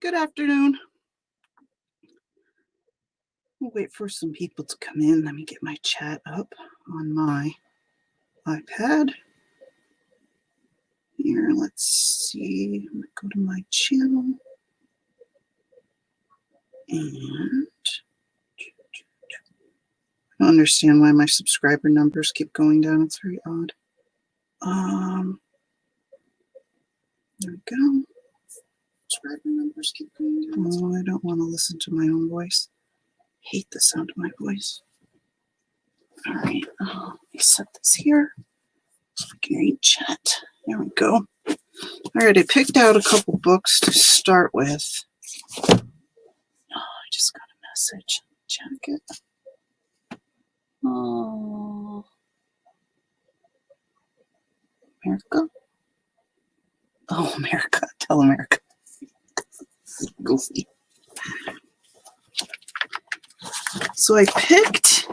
Good afternoon. We'll wait for some people to come in. Let me get my chat up on my iPad. Here, let's see. I'm going to go to my channel. And I don't understand why my subscriber numbers keep going down. It's very odd. There we go. Subscriber numbers keep going down. Oh, I don't want to listen to my own voice. Hate the sound of my voice. All right, let me set this here so I can read chat. There we go. All right, I picked out a couple books to start with. Oh, I just got a message. Check it. Oh, America? Oh, America. Tell America. Goofy. So I picked,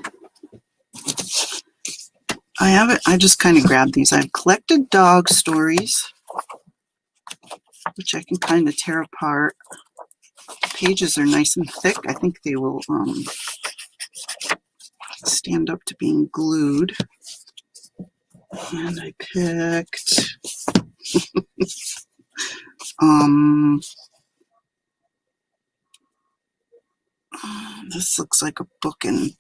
I just kind of grabbed these. I've collected dog stories, which I can kind of tear apart. The pages are nice and thick. I think they will stand up to being glued. And I picked this looks like a book in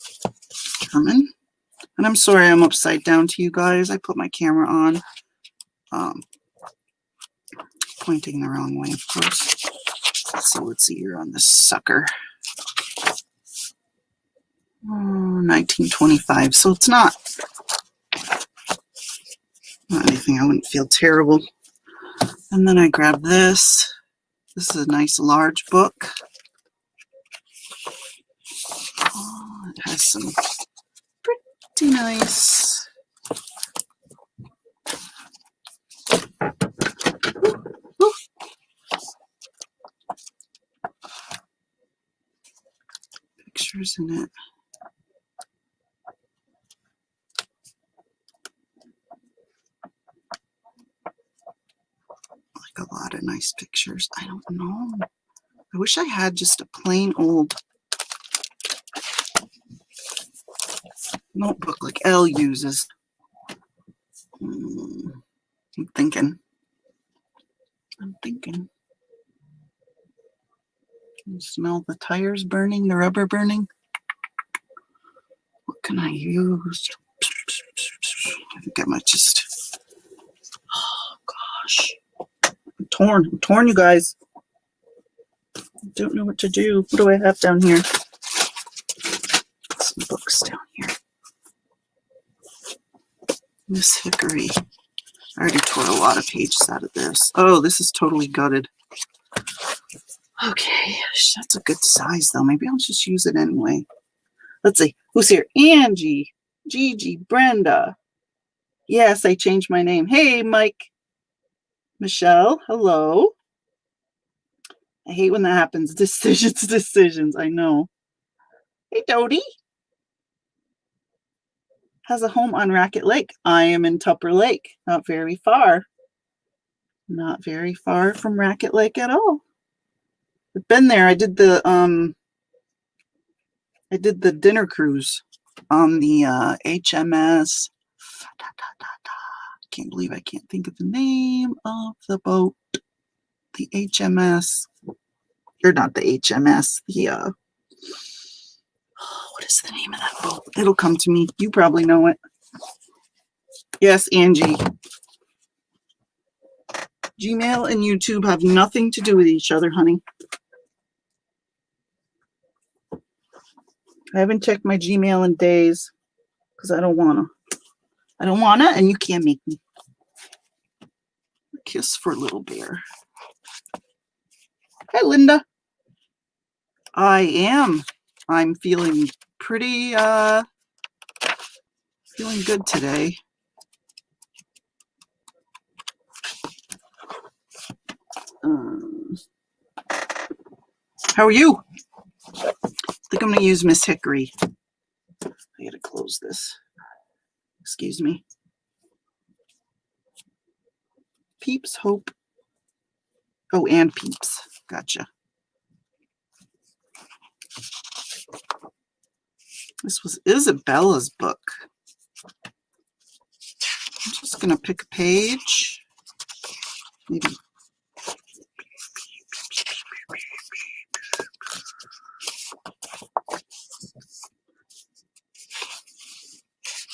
German. And I'm sorry I'm upside down to you guys. I put my camera on, pointing the wrong way, of course. Let's see what's the year on this sucker. 1925. So it's not anything I wouldn't feel terrible. And then I grabbed this. This is a nice large book. Oh, it has some pretty nice pictures in it. Like a lot of nice pictures. I don't know. I wish I had just a plain old notebook like Elle uses. I'm thinking. Can you smell the tires burning, the rubber burning? What can I use? I think I might just, oh gosh. I'm torn, you guys. I don't know what to do. What do I have down here? Some books down here. Miss Hickory. I already tore a lot of pages out of this. Oh, this is totally gutted. Okay, that's a good size though. Maybe I'll just use it anyway. Let's see. Who's here? Angie, Gigi, Brenda. Yes, I changed my name. Hey, Mike. Michelle, hello. I hate when that happens. Decisions. I know. Hey, Dodie. Has a home on Racket Lake. I am in Tupper Lake. Not very far. Not very far from Racket Lake at all. I've been there. I did the dinner cruise on the HMS. Can't believe I can't think of the name of the boat. The HMS. You're not the HMS. The what is the name of that boat? It'll come to me. You probably know it. Yes, Angie. Gmail and YouTube have nothing to do with each other, honey. I haven't checked my Gmail in days because I don't wanna. I don't wanna, and you can't make me. A kiss for Little Bear. Hi, Linda. I am. I'm feeling pretty, feeling good today. How are you? I think I'm going to use Miss Hickory. I gotta close this. Excuse me. Peeps, Hope. Oh, and Peeps. Gotcha. This was Isabella's book. I'm just going to pick a page. Maybe.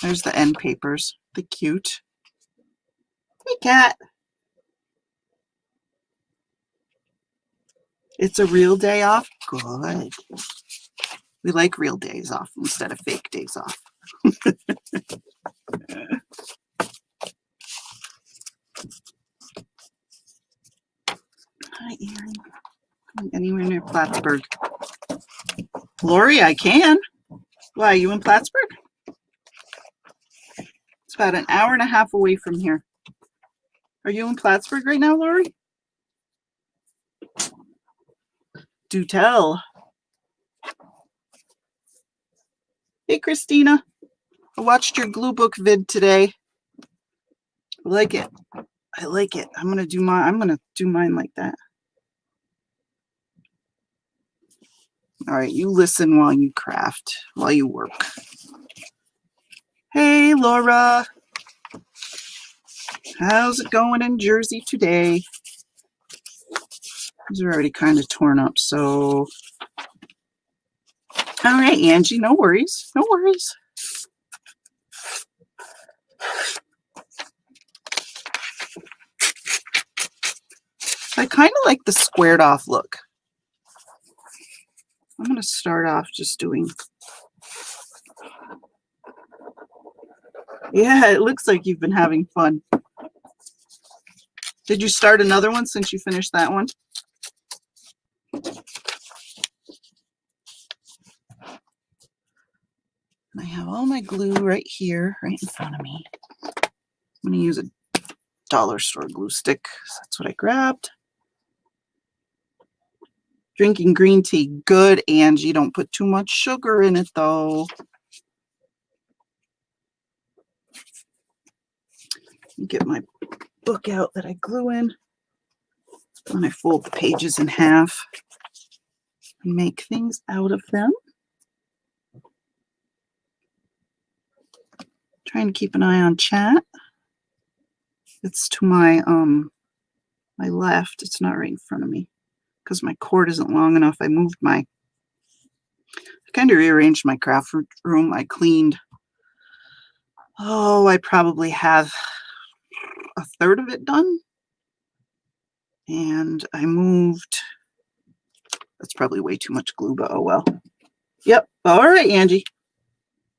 There's the end papers. They're cute. Hey, cat. It's a real day off? Good. We like real days off instead of fake days off. Hi, Erin. I'm anywhere near Plattsburgh. Lori, I can. Why, are you in Plattsburgh? It's about an hour and a half away from here. Are you in Plattsburgh right now, Lori? Do tell. Hey, Christina. I watched your glue book vid today. I like it. I like it. I'm gonna do mine like that. All right, you listen while you craft, while you work. Hey, Laura. How's it going in Jersey today? These are already kind of torn up, so. All right, Angie, no worries. No worries. I kind of like the squared off look. I'm going to start off just doing. Yeah, it looks like you've been having fun. Did you start another one since you finished that one? And I have all my glue right here, right in front of me. I'm going to use a dollar store glue stick. That's what I grabbed. Drinking green tea. Good, Angie. Don't put too much sugar in it, though. Get my book out that I glue in. Then I fold the pages in half and make things out of them. Trying to keep an eye on chat. It's to my my left. It's not right in front of me because my cord isn't long enough. I kind of rearranged my craft room. I cleaned. Oh, I probably have a third of it done. And I moved. That's probably way too much glue, but oh well. Yep. All right, Angie.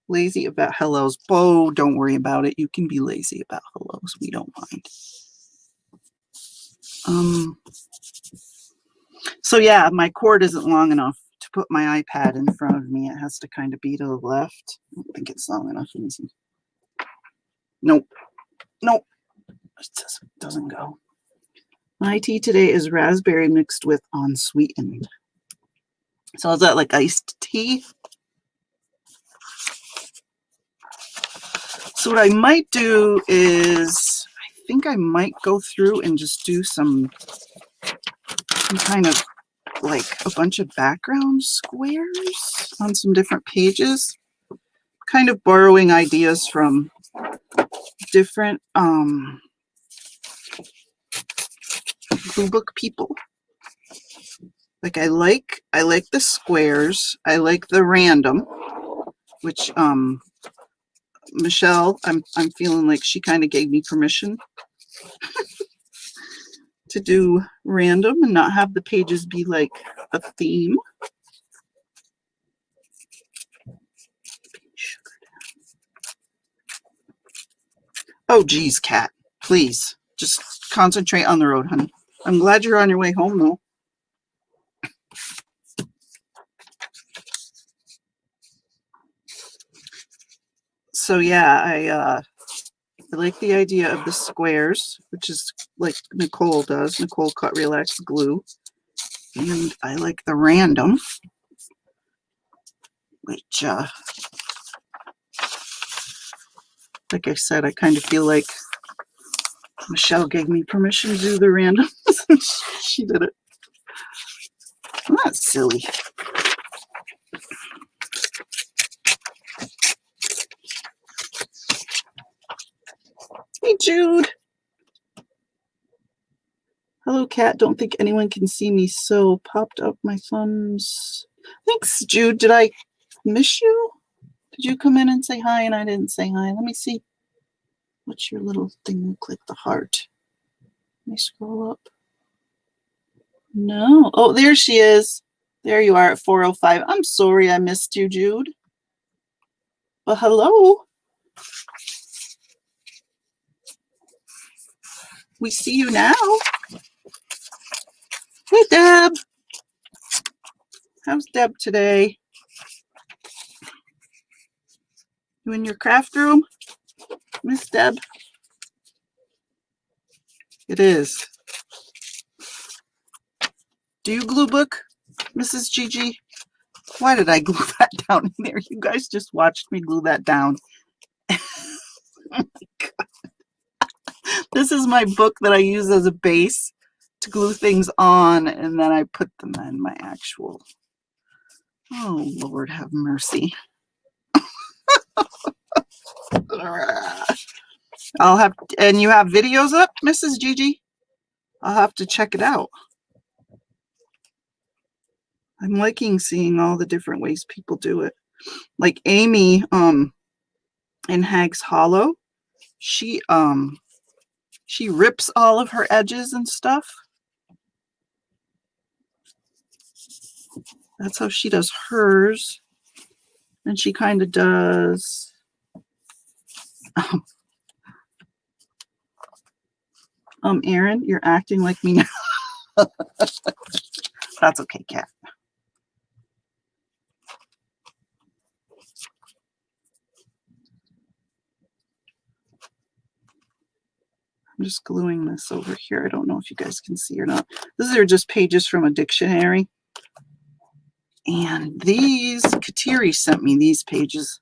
Lazy about hellos. Oh, don't worry about it. You can be lazy about hellos. We don't mind. So yeah, my cord isn't long enough to put my iPad in front of me. It has to kind of be to the left. I don't think it's long enough. Nope. Nope. It just doesn't go. My tea today is raspberry mixed with unsweetened. So is that like iced tea? So what I might do is, I think I might go through and just do some kind of like a bunch of background squares on some different pages, kind of borrowing ideas from different glue book people. Like I like the squares. I like the random, which Michelle, I'm feeling like she kind of gave me permission to do random and not have the pages be like a theme. Oh geez, cat, please just concentrate on the road, honey. I'm glad you're on your way home though. So yeah, I like the idea of the squares, which is like Nicole does. Nicole cut Relax Glue. And I like the random, which, like I said, I kind of feel like Michelle gave me permission to do the random. She did it. I'm not silly. Jude. Hello, cat. Don't think anyone can see me, so popped up my thumbs. Thanks, Jude. Did I miss you? Did you come in and say hi and I didn't say hi? Let me see. What's your little thing look like? The heart. Let me scroll up. No. Oh, there she is. There you are at 4:05. I'm sorry I missed you, Jude. But hello. We see you now. Hey, Deb. How's Deb today? You in your craft room, Miss Deb? It is. Do you glue book, Mrs. Gigi? Why did I glue that down in there? You guys just watched me glue that down. Oh my God. This is my book that I use as a base to glue things on, and then I put them in my actual. Oh, Lord have mercy. I'll have, and you have videos up, Mrs. Gigi? I'll have to check it out. I'm liking seeing all the different ways people do it. Like Amy, in Hags Hollow, she rips all of her edges and stuff. That's how she does hers. And she kind of does Erin, you're acting like me now. That's okay, cat. I'm just gluing this over here. I don't know if you guys can see or not. These are just pages from a dictionary. And these, Kateri sent me these pages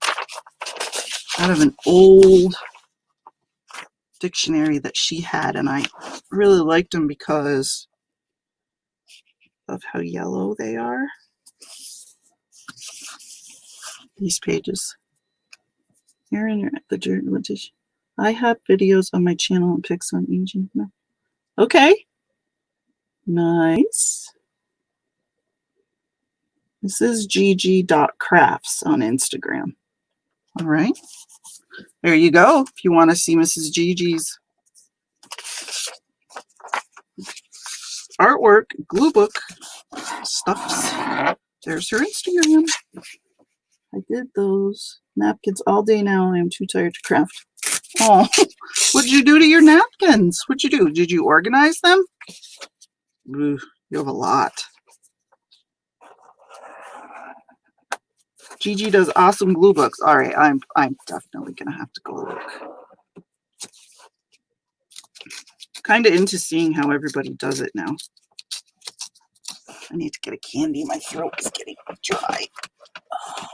out of an old dictionary that she had, and I really liked them because of how yellow they are. These pages. Here in the journal. I have videos on my channel and pics on aging. Okay. Nice. This is gg.crafts on Instagram. All right. There you go. If you want to see Mrs. Gigi's artwork, glue book, stuffs, there's her Instagram. I did those napkins all day now. I am too tired to craft. Oh, what'd you do to your napkins? What'd you do? Did you organize them? Ooh, you have a lot. Gigi does awesome glue books. All right, I'm definitely gonna have to go look. Kind of into seeing how everybody does it now. I need to get a candy. My throat is getting dry. Oh.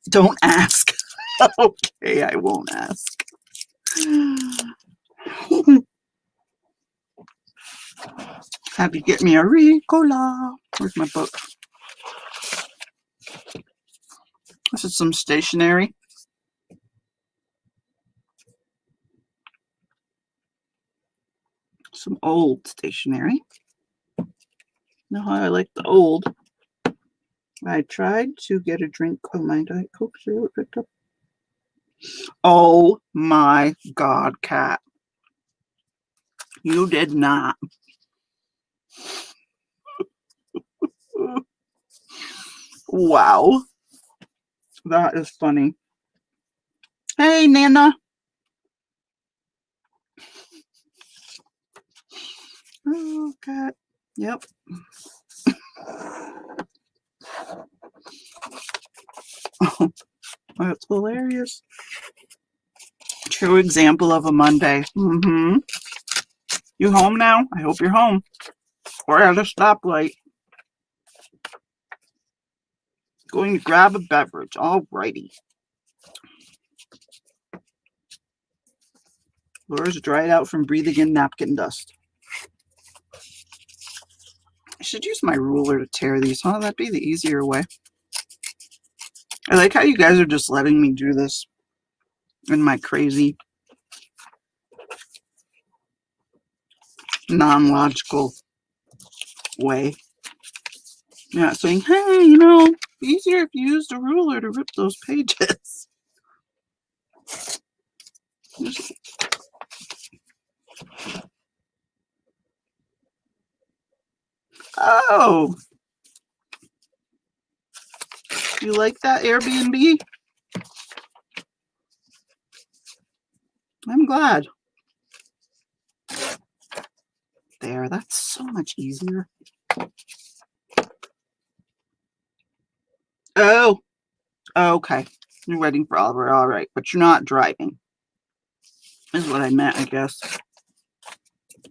Don't ask. Okay, I won't ask. Have to get me a Ricola. Where's my book? This is some stationery. Some old stationery. You know how I like the old. I tried to get a drink of my Diet Coke. See what picked up. Oh my God, cat. You did not. Wow. That is funny. Hey, Nana. Oh, cat. Yep. Oh, that's hilarious. True example of a Monday. Mm-hmm. You home now? I hope you're home. Or at a stoplight. Going to grab a beverage. All righty. Laura's dried out from breathing in napkin dust. I should use my ruler to tear these. Huh? That'd be the easier way. I like how you guys are just letting me do this in my crazy non-logical way. You're not saying, hey, you know, easier if you used a ruler to rip those pages. Oh, you like that Airbnb? I'm glad. There, that's so much easier. Oh, okay. You're waiting for Oliver, all right, but you're not driving. Is what I meant, I guess. I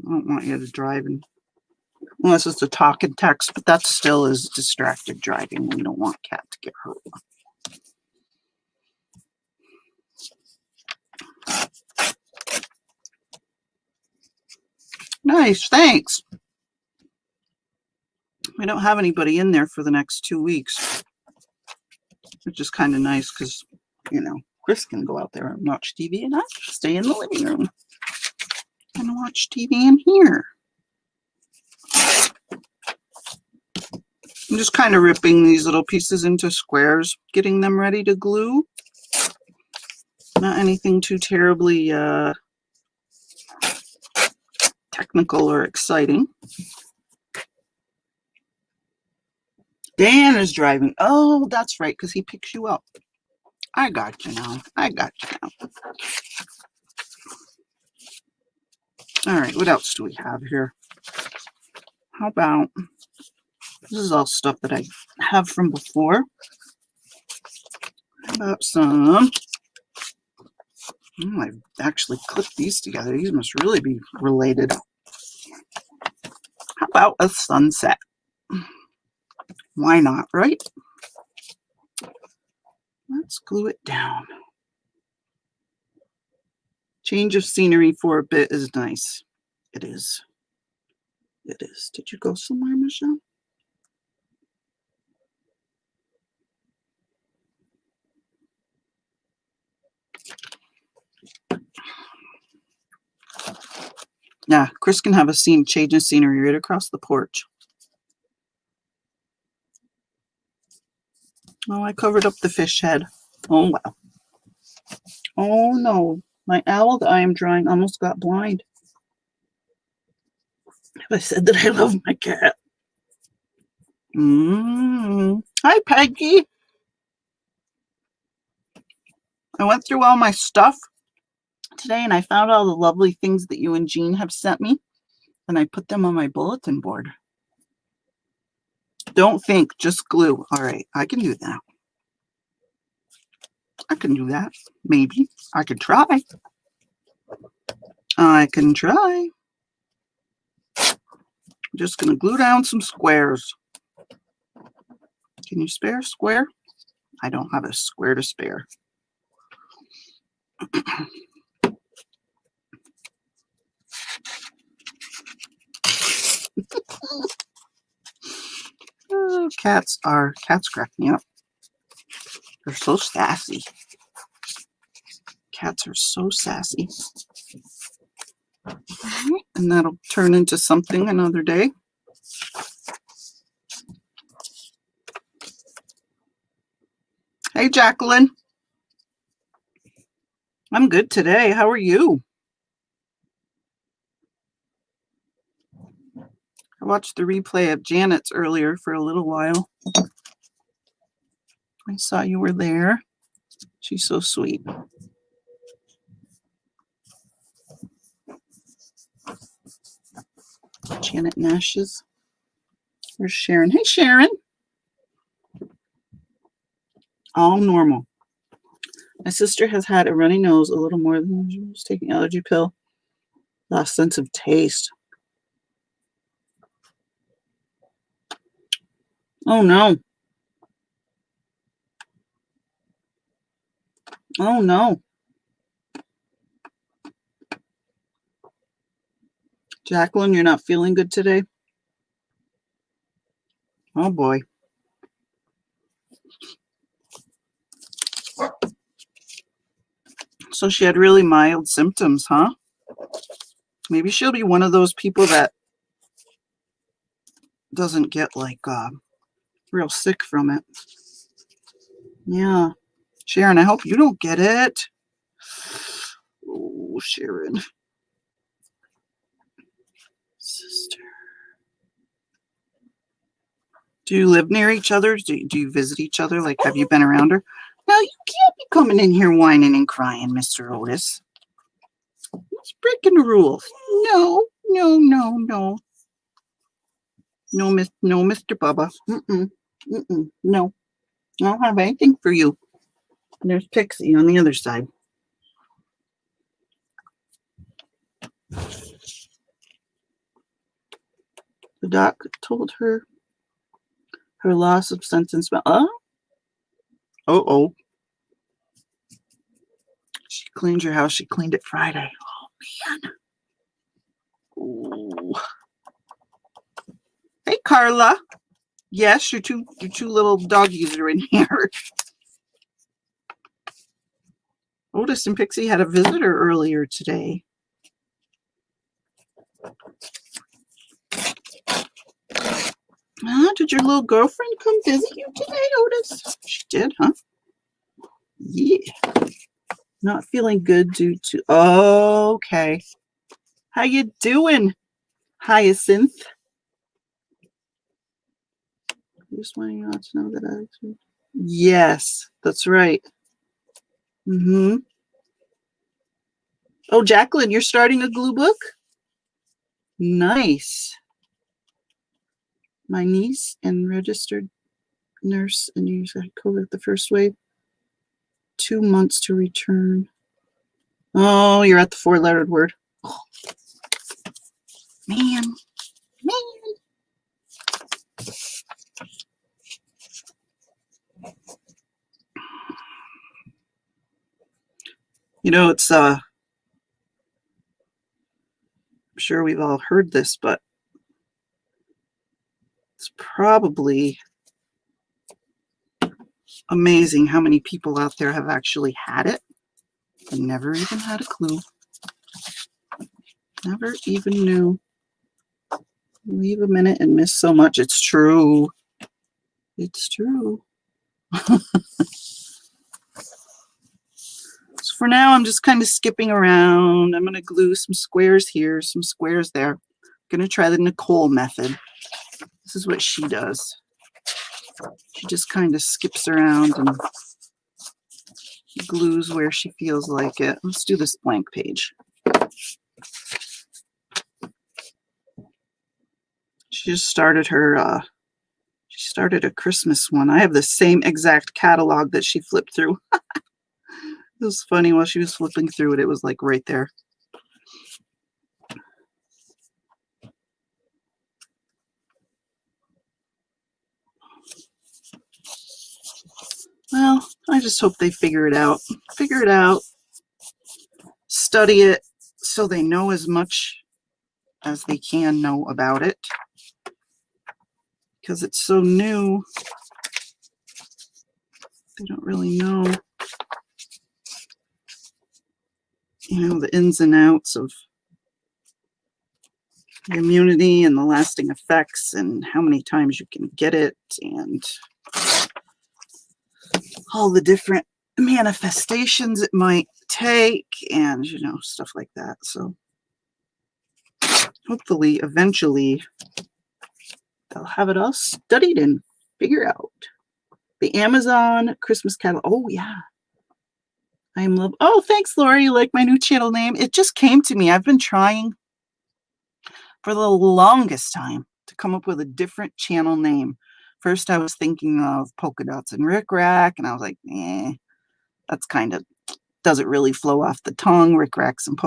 don't want you to drive unless it's a talk and text, but that still is distracted driving. We don't want Kat to get hurt. Nice, thanks. We don't have anybody in there for the next 2 weeks, which is kind of nice because, you know, Chris can go out there and watch TV and I can stay in the living room and watch TV in here. I'm just kind of ripping these little pieces into squares, getting them ready to glue. Not anything too terribly technical or exciting. Dan is driving. Oh, that's right, because he picks you up. I got you now. I got you now. All right, what else do we have here? How about, this is all stuff that I have from before. How about some, oh, I've actually clipped these together. These must really be related. How about a sunset? Why not, right? Let's glue it down. Change of scenery for a bit is nice. It is. It is. Did you go somewhere, Michelle? Yeah, Chris can have a change of scenery right across the porch. Oh, I covered up the fish head. Oh, wow. Oh, no. My owl that I am drawing almost got blind. Have I said that I love my cat? Hi, Peggy. I went through all my stuff today and I found all the lovely things that you and Jean have sent me. And I put them on my bulletin board. Don't think, just glue. All right, I can do that. I can do that. Maybe. I could try. I can try. I'm just going to glue down some squares. Can you spare a square? I don't have a square to spare. Oh, cats crack me up. They're so sassy. Cats are so sassy. And that'll turn into something another day. Hey, Jacqueline. I'm good today. How are you? I watched the replay of Janet's earlier for a little while. I saw you were there. She's so sweet. Janet Nash's. Where's Sharon? Hey, Sharon. All normal. My sister has had a runny nose a little more than usual. She's taking allergy pill. Lost sense of taste. Oh, no. Oh, no. Jacqueline, you're not feeling good today? Oh, boy. So she had really mild symptoms, huh? Maybe she'll be one of those people that doesn't get like real sick from it. Yeah. Sharon, I hope you don't get it. Oh, Sharon. Sister. Do you live near each other? Do you visit each other? Like, have you been around her? Now, you can't be coming in here whining and crying, Mr. Otis. It's breaking the rules. No, no, no, no. No, Mr. Bubba. No. I don't have anything for you. And there's Pixie on the other side. The doc told her her loss of sense and smell. Oh. She cleaned your house. She cleaned it Friday. Oh, man. Ooh. Hey, Carla. Yes, your two little doggies are in here. Otis and Pixie had a visitor earlier today. Did your little girlfriend come visit you today, Otis? She did, huh? Yeah. Not feeling good due to... Okay. How you doing, Hyacinth? I just want you all to know that I... Yes, that's right. Oh, Jacqueline, you're starting a glue book? Nice. My niece and registered nurse and you had COVID the first wave. 2 months to return. Oh, you're at the 4-lettered word. Oh. Man. You know, it's I'm sure we've all heard this, but it's probably amazing how many people out there have actually had it and never even had a clue. Never even knew. Leave a minute and miss so much. It's true. It's true. So for now, I'm just kind of skipping around. I'm going to glue some squares here, some squares there. I'm going to try the Nicole method. This is what she does. She just kind of skips around and glues where she feels like it. Let's do this blank page. She just started her, she started a Christmas one. I have the same exact catalog that she flipped through. It was funny while she was flipping through it. It was like right there. Well, I just hope they figure it out. Figure it out. Study it so they know as much as they can know about it. Because it's so new. They don't really know, you know, the ins and outs of the immunity and the lasting effects and how many times you can get it and all the different manifestations it might take and, you know, stuff like that. So hopefully, eventually, they'll have it all studied and figure out. The Amazon Christmas catalog. Oh, yeah. I am love. Oh, thanks, Laura. You like my new channel name? It just came to me. I've been trying for the longest time to come up with a different channel name. First, I was thinking of Polka Dots and Rick Rack, and I was like, that's kind of doesn't really flow off the tongue. Rick Rack and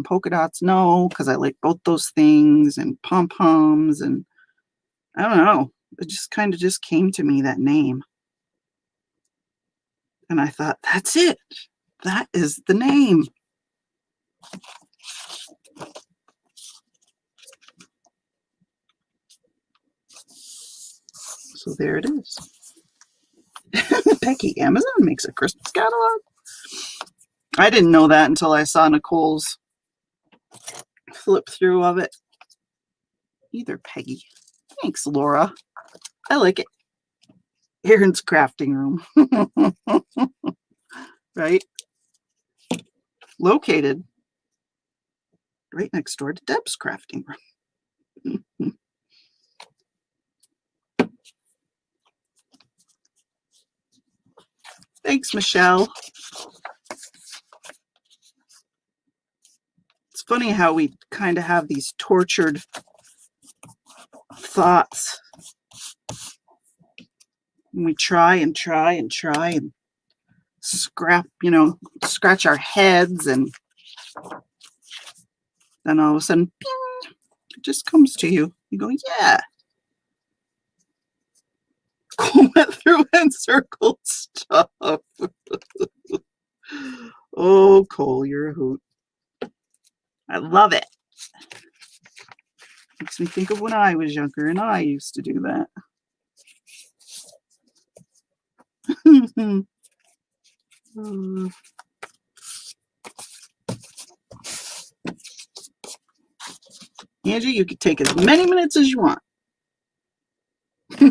Polka Dots. No, because I like both those things and pom poms, and I don't know. It just kind of just came to me, that name, and I thought, that's it. That is the name. So there it is. Becky, Amazon makes a Christmas catalog? I didn't know that until I saw Nicole's flip through of it. Either, Peggy. Thanks, Laura. I like it. Aaron's crafting room. Right? Located right next door to Deb's crafting room. Thanks, Michelle. It's funny how we kind of have these tortured thoughts. And we try and try and try and scratch our heads, and then all of a sudden, ping, it just comes to you. You go, yeah. Went through and circled stuff. Oh, Cole, you're a hoot. I love it. Makes me think of when I was younger and I used to do that. Angie, you could take as many minutes as you want.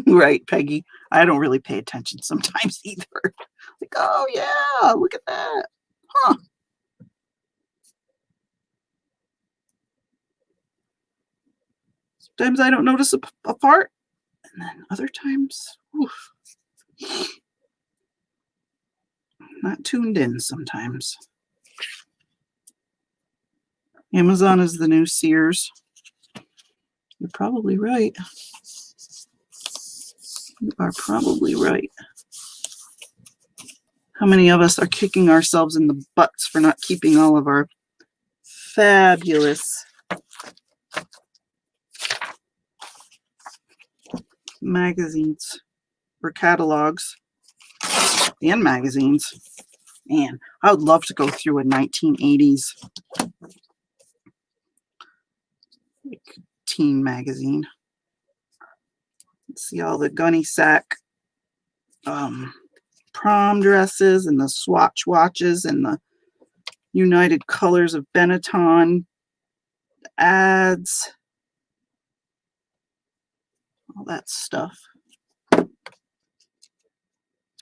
Right, Peggy. I don't really pay attention sometimes either. Like, oh yeah, look at that. Huh. Sometimes I don't notice a part, and then other times, oof, not tuned in sometimes. Amazon is the new Sears. You're probably right. You are probably right. How many of us are kicking ourselves in the butts for not keeping all of our fabulous magazines or catalogs and magazines? Man, I would love to go through a 1980s teen magazine. See all the gunny sack prom dresses and the Swatch watches and the United Colors of Benetton ads, all that stuff.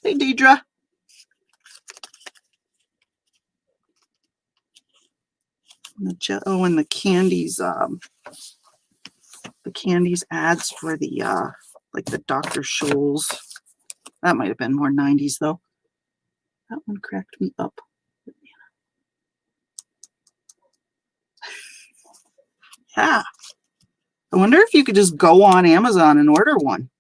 Hey, Deidre. And the candies, ads for the like the Dr. Scholl's. That might have been more 90s though. That one cracked me up. Yeah. I wonder if you could just go on Amazon and order one.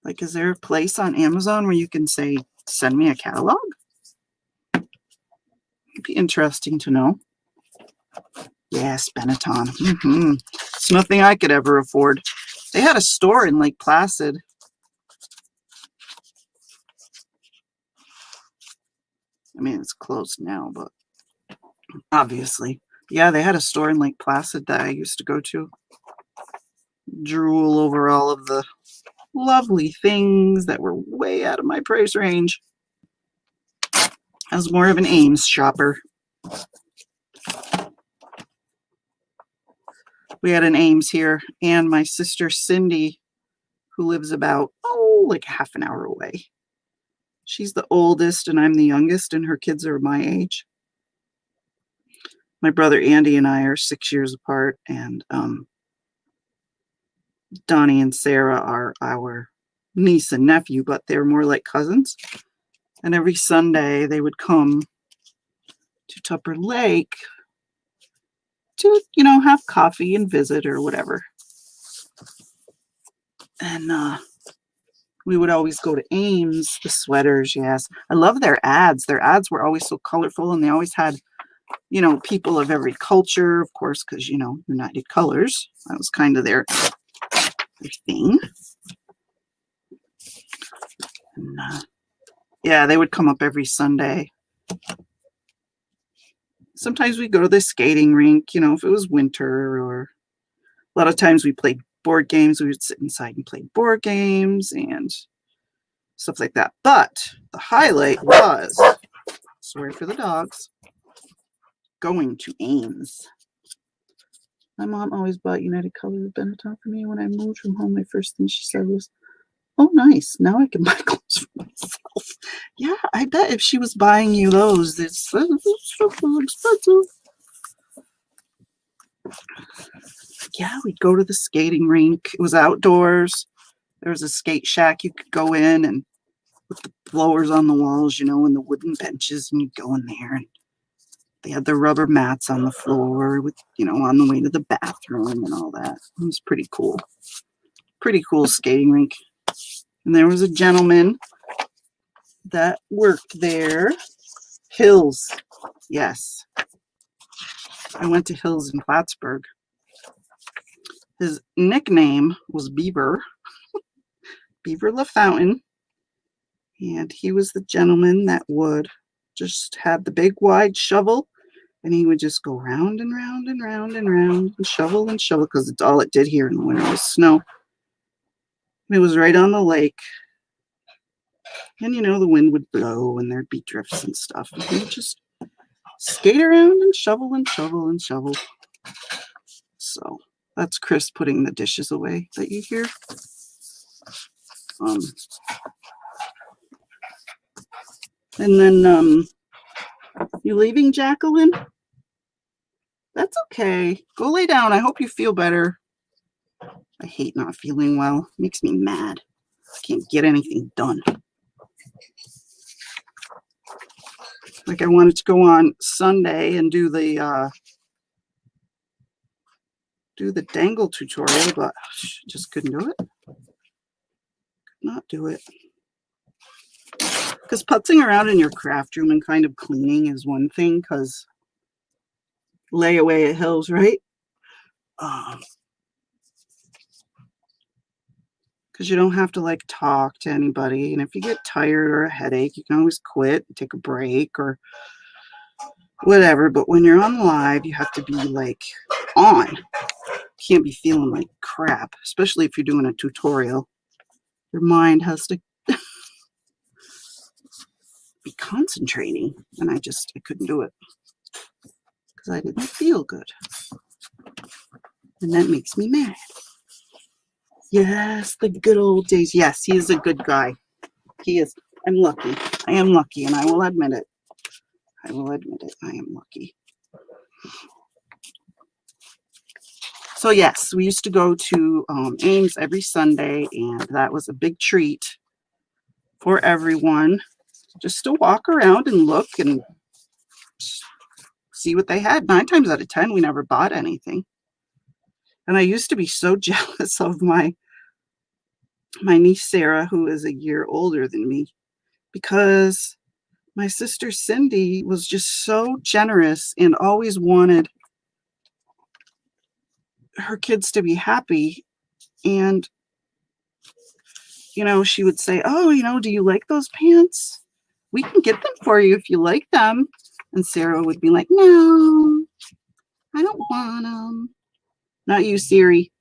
Like, is there a place on Amazon where you can say, send me a catalog? It'd be interesting to know. Yes, Benetton. It's nothing I could ever afford. They had a store in Lake Placid. I mean, it's closed now, but obviously. Yeah, they had a store in Lake Placid that I used to go to. Drool over all of the lovely things that were way out of my price range. I was more of an Ames shopper. We had an Ames here, and my sister Cindy, who lives about, like half an hour away. She's the oldest, and I'm the youngest, and her kids are my age. My brother Andy and I are 6 years apart, and Donnie and Sarah are our niece and nephew, but they're more like cousins. And every Sunday they would come to Tupper Lake to, have coffee and visit or whatever. And we would always go to Ames, the sweaters, yes. I love their ads. Their ads were always so colorful, and they always had, people of every culture, of course, because, United Colors. That was kind of their thing. And, yeah, they would come up every Sunday. Sometimes we'd go to the skating rink, if it was winter, or a lot of times we played board games. We would sit inside and play board games and stuff like that. But the highlight was, sorry for the dogs, going to Ames. My mom always bought United Colors of Benetton for me. When I moved from home, my first thing she said was, "Oh, nice. Now I can buy clothes for myself." Yeah, I bet if she was buying you those, it's so expensive. Yeah, we'd go to the skating rink. It was outdoors. There was a skate shack you could go in, and with the blowers on the walls, and the wooden benches, and you'd go in there, and they had the rubber mats on the floor with, on the way to the bathroom and all that. It was pretty cool. Pretty cool skating rink. And there was a gentleman that worked there. Hills. Yes. I went to Hills in Plattsburgh. His nickname was Beaver. Beaver LaFountain. And he was the gentleman that would just have the big wide shovel, and he would just go round and round and round and round and shovel, because it's all it did here in the winter was snow. And it was right on the lake. And the wind would blow and there'd be drifts and stuff. And he would just skate around and shovel and shovel and shovel. So that's Chris putting the dishes away that you hear. And then you leaving, Jacqueline? That's okay. Go lay down. I hope you feel better. I hate not feeling well. It makes me mad. I can't get anything done. Like I wanted to go on Sunday and do the dangle tutorial, but just couldn't do it. Could not do it. Because putzing around in your craft room and kind of cleaning is one thing, because layaway at Hills, right? Because you don't have to talk to anybody, and if you get tired or a headache, you can always quit, take a break or whatever. But when you're on live, you have to be on. You can't be feeling like crap, especially if you're doing a tutorial. Your mind has to be concentrating, and I couldn't do it because I didn't feel good, and that makes me mad. Yes, the good old days. Yes, he is a good guy. He is. I'm lucky. I am lucky, and I will admit it. I will admit it. I am lucky. So yes, we used to go to Ames every Sunday, and that was a big treat for everyone, just to walk around and look and see what they had. 9 times out of 10, we never bought anything. And I used to be so jealous of my niece Sarah, who is a year older than me, because my sister Cindy was just so generous and always wanted her kids to be happy. And she would say, "Oh, do you like those pants? We can get them for you if you like them." And Sarah would be like, "No, I don't want them." Not you, Siri.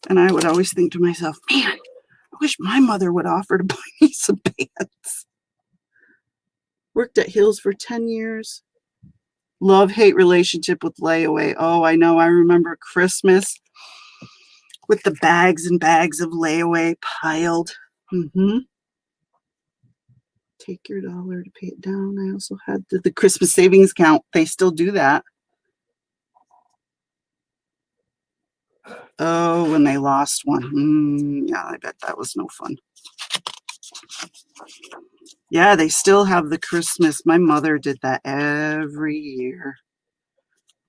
And I would always think to myself, man, I wish my mother would offer to buy me some pants. Worked at Hills for 10 years. Love-hate relationship with layaway. Oh, I know. I remember Christmas with the bags and bags of layaway piled. Take your dollar to pay it down. I also had the Christmas savings account. They still do that. Oh, when they lost one. Yeah, I bet that was no fun. Yeah, they still have the Christmas. My mother did that every year.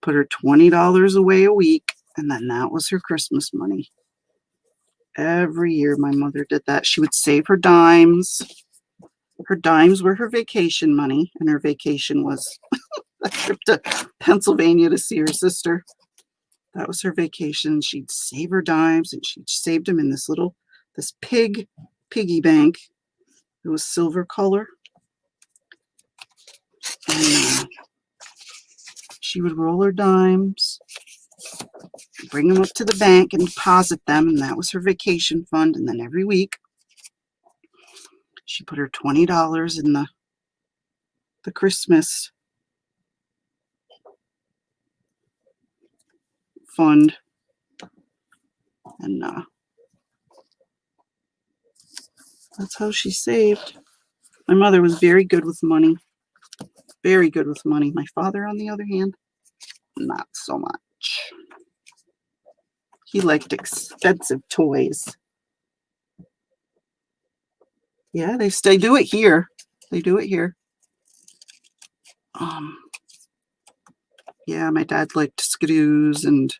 Put her $20 away a week, and then that was her Christmas money. Every year my mother did that. She would save her dimes. Her dimes were her vacation money, and her vacation was a trip to Pennsylvania to see her sister. That was her vacation. She'd save her dimes, and she saved them in this piggy bank. It was silver color. And she would roll her dimes, bring them up to the bank and deposit them, and that was her vacation fund. And then every week she put her $20 in the Christmas fund. And that's how she saved. My mother was very good with money. Very good with money. My father, on the other hand, not so much. He liked expensive toys. Yeah, they do it here. They do it here. Yeah, my dad liked Skidoos and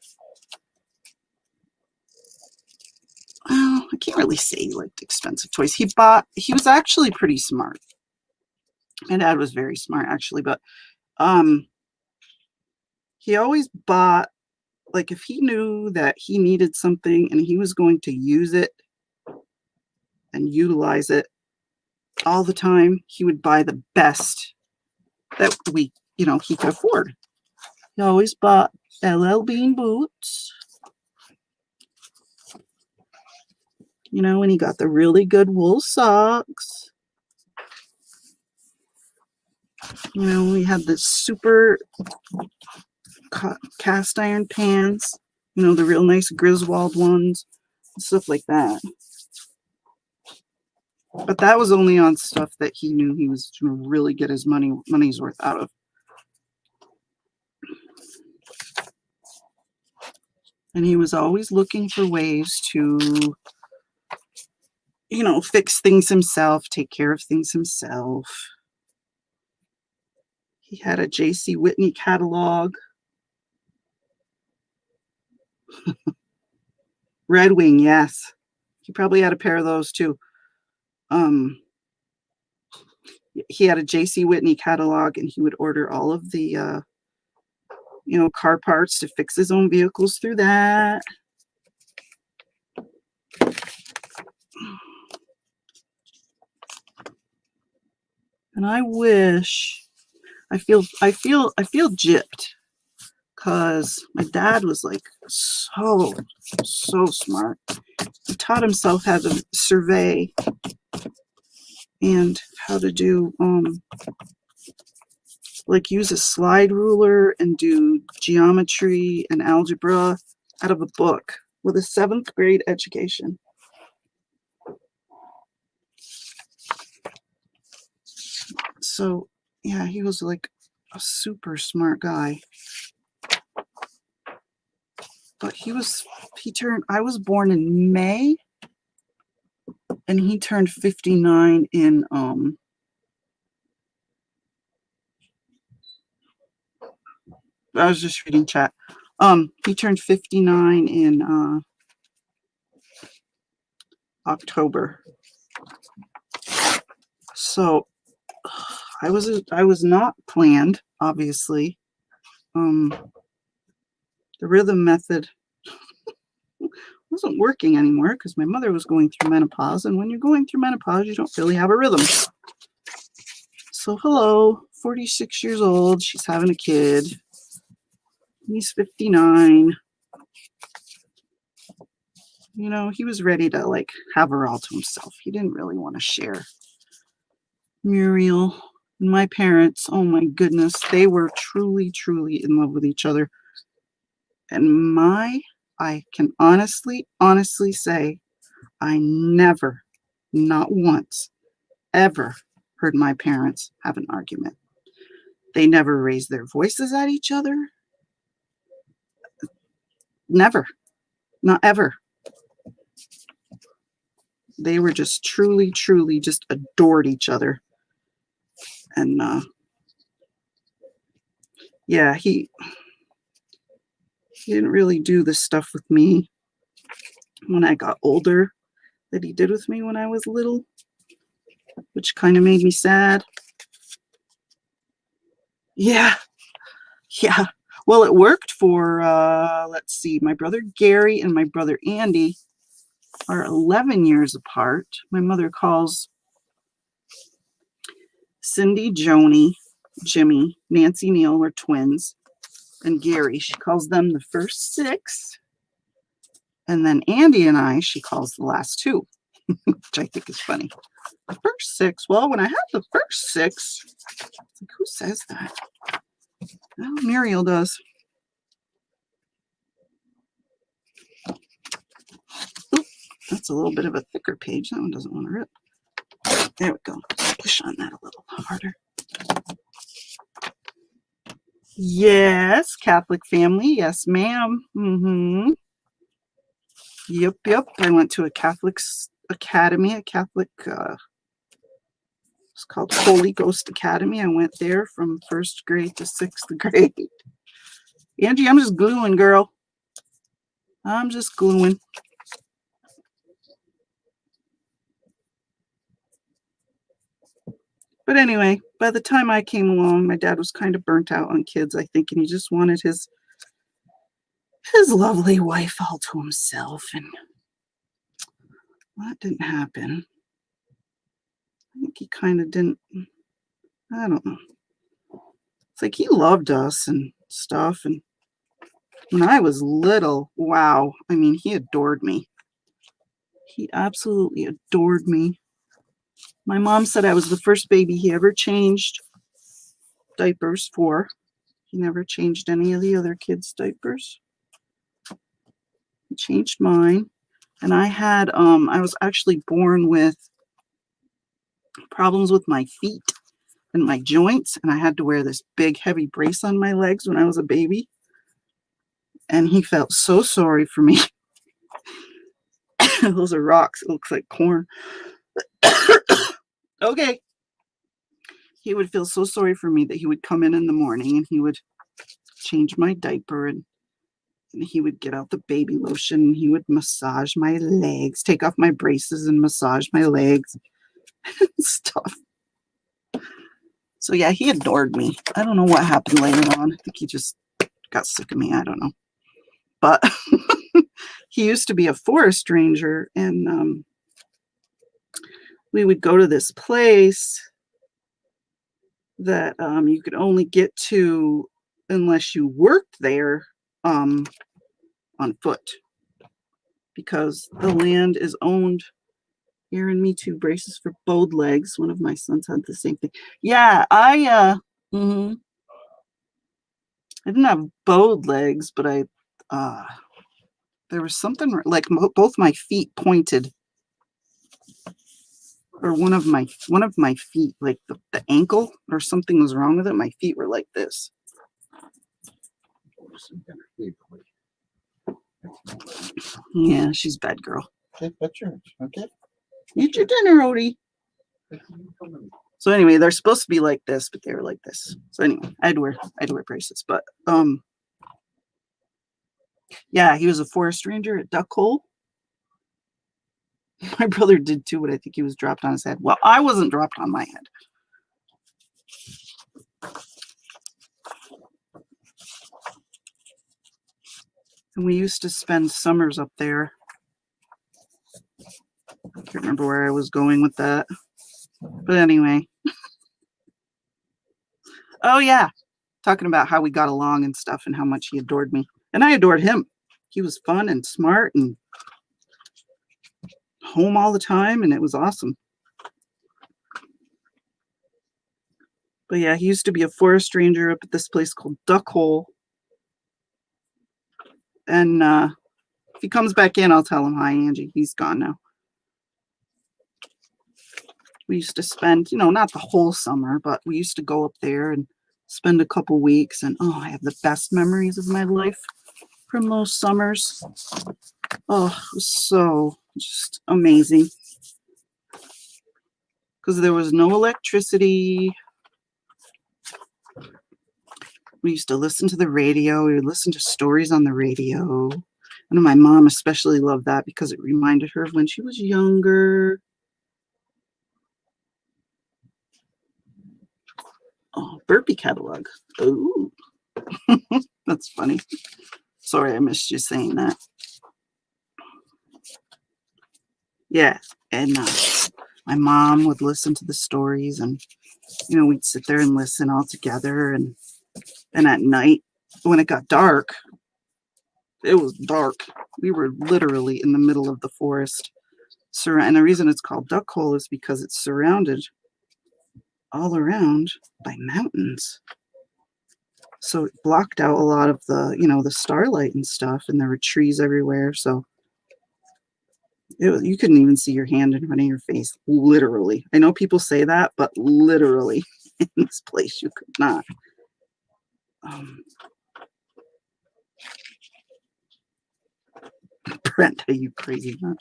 I can't really say he liked expensive toys. He was actually pretty smart. My dad was very smart actually, but he always bought, like if he knew that he needed something and he was going to use it and utilize it all the time, he would buy the best that he could afford. He always bought LL Bean boots. And he got the really good wool socks. We had the super cast iron pans, the real nice Griswold ones, stuff like that. But that was only on stuff that he knew he was going to really get his money's worth out of. And he was always looking for ways to, fix things himself, take care of things himself. He had a J.C. Whitney catalog. Red Wing, yes. He probably had a pair of those too. He had a J.C. Whitney catalog, and he would order all of the, car parts to fix his own vehicles through that. And I feel gypped because my dad was like so smart. He taught himself how to survey and how to do like use a slide ruler and do geometry and algebra out of a book with a 7th grade education. So yeah, he was like a super smart guy. But I was born in May and he turned 59 in I was just reading chat. He turned 59 in October. So I was not planned, obviously. The rhythm method wasn't working anymore because my mother was going through menopause, and when you're going through menopause, you don't really have a rhythm. So hello, 46 years old, she's having a kid. He's 59. He was ready to like have her all to himself. He didn't really want to share. Muriel and my parents, oh my goodness, they were truly in love with each other. And I can honestly say I never, not once, ever heard my parents have an argument. They never raised their voices at each other. Never. Not ever. They were just truly just adored each other. And yeah, he didn't really do this stuff with me when I got older that he did with me when I was little, which kind of made me sad. Yeah. Well, it worked for, let's see, my brother Gary and my brother Andy are 11 years apart. My mother calls Cindy, Joni, Jimmy, Nancy, Neil were twins, and Gary, she calls them the first 6. And then Andy and I, she calls the last 2, which I think is funny. The first 6. Well, when I had the first 6, like, who says that? Well, Muriel does. It's a little bit of a thicker page. That one doesn't want to rip. There we go. Push on that a little harder. Yes, Catholic family. Yes, ma'am. Mm-hmm. Yep, yep. I went to a Catholic academy, a Catholic, it's called Holy Ghost Academy. I went there from 1st grade to 6th grade. Angie, I'm just gluing, girl. I'm just gluing. But anyway, by the time I came along, my dad was kind of burnt out on kids, I think, and he just wanted his lovely wife all to himself, and that didn't happen. I think he kind of didn't, I don't know. It's like he loved us and stuff, and when I was little, wow, I mean, he adored me. He absolutely adored me. My mom said I was the first baby he ever changed diapers for. He never changed any of the other kids' diapers. He changed mine. And I had, I was actually born with problems with my feet and my joints. And I had to wear this big, heavy brace on my legs when I was a baby. And he felt so sorry for me. Those are rocks. It looks like corn. Okay. He would feel so sorry for me that he would come in the morning and he would change my diaper, and he would get out the baby lotion and he would massage my legs, take off my braces and massage my legs and stuff. So yeah, he adored me. I don't know what happened later on. I think he just got sick of me. I don't know. But he used to be a forest ranger, and we would go to this place that you could only get to unless you worked there on foot, because the land is owned. Aaron, me too. Braces for bowed legs. One of my sons had the same thing. Yeah, I didn't have bowed legs, but there was something like both my feet pointed, or one of my feet, like the ankle or something was wrong with it. My feet were like this. Yeah, she's bad girl. Okay, that's yours. Okay. Eat your dinner, Odie. So anyway, they're supposed to be like this, but they were like this. So anyway, I had to wear braces. But yeah, he was a forest ranger at Duck Hole. My brother did too, but I think he was dropped on his head. Well, I wasn't dropped on my head. And we used to spend summers up there. I can't remember where I was going with that. But anyway. Oh, yeah. Talking about how we got along and stuff and how much he adored me. And I adored him. He was fun and smart and home all the time, and it was awesome. But yeah, he used to be a forest ranger up at this place called Duck Hole. And if he comes back in, I'll tell him hi, Angie. He's gone now. We used to spend, not the whole summer, but we used to go up there and spend a couple weeks. And oh, I have the best memories of my life from those summers. Oh, it was so just amazing. Because there was no electricity. We used to listen to the radio. We would listen to stories on the radio. And my mom especially loved that because it reminded her of when she was younger. Oh, burpee catalog. Oh, that's funny. Sorry, I missed you saying that. Yeah, and my mom would listen to the stories, and we'd sit there and listen all together. And at night, when it got dark, it was dark. We were literally in the middle of the forest. And the reason it's called Duck Hole is because it's surrounded all around by mountains. So it blocked out a lot of the, the starlight and stuff, and there were trees everywhere. So You couldn't even see your hand in front of your face, literally. I know people say that, but literally in this place you could not. Brenda, you crazy nut.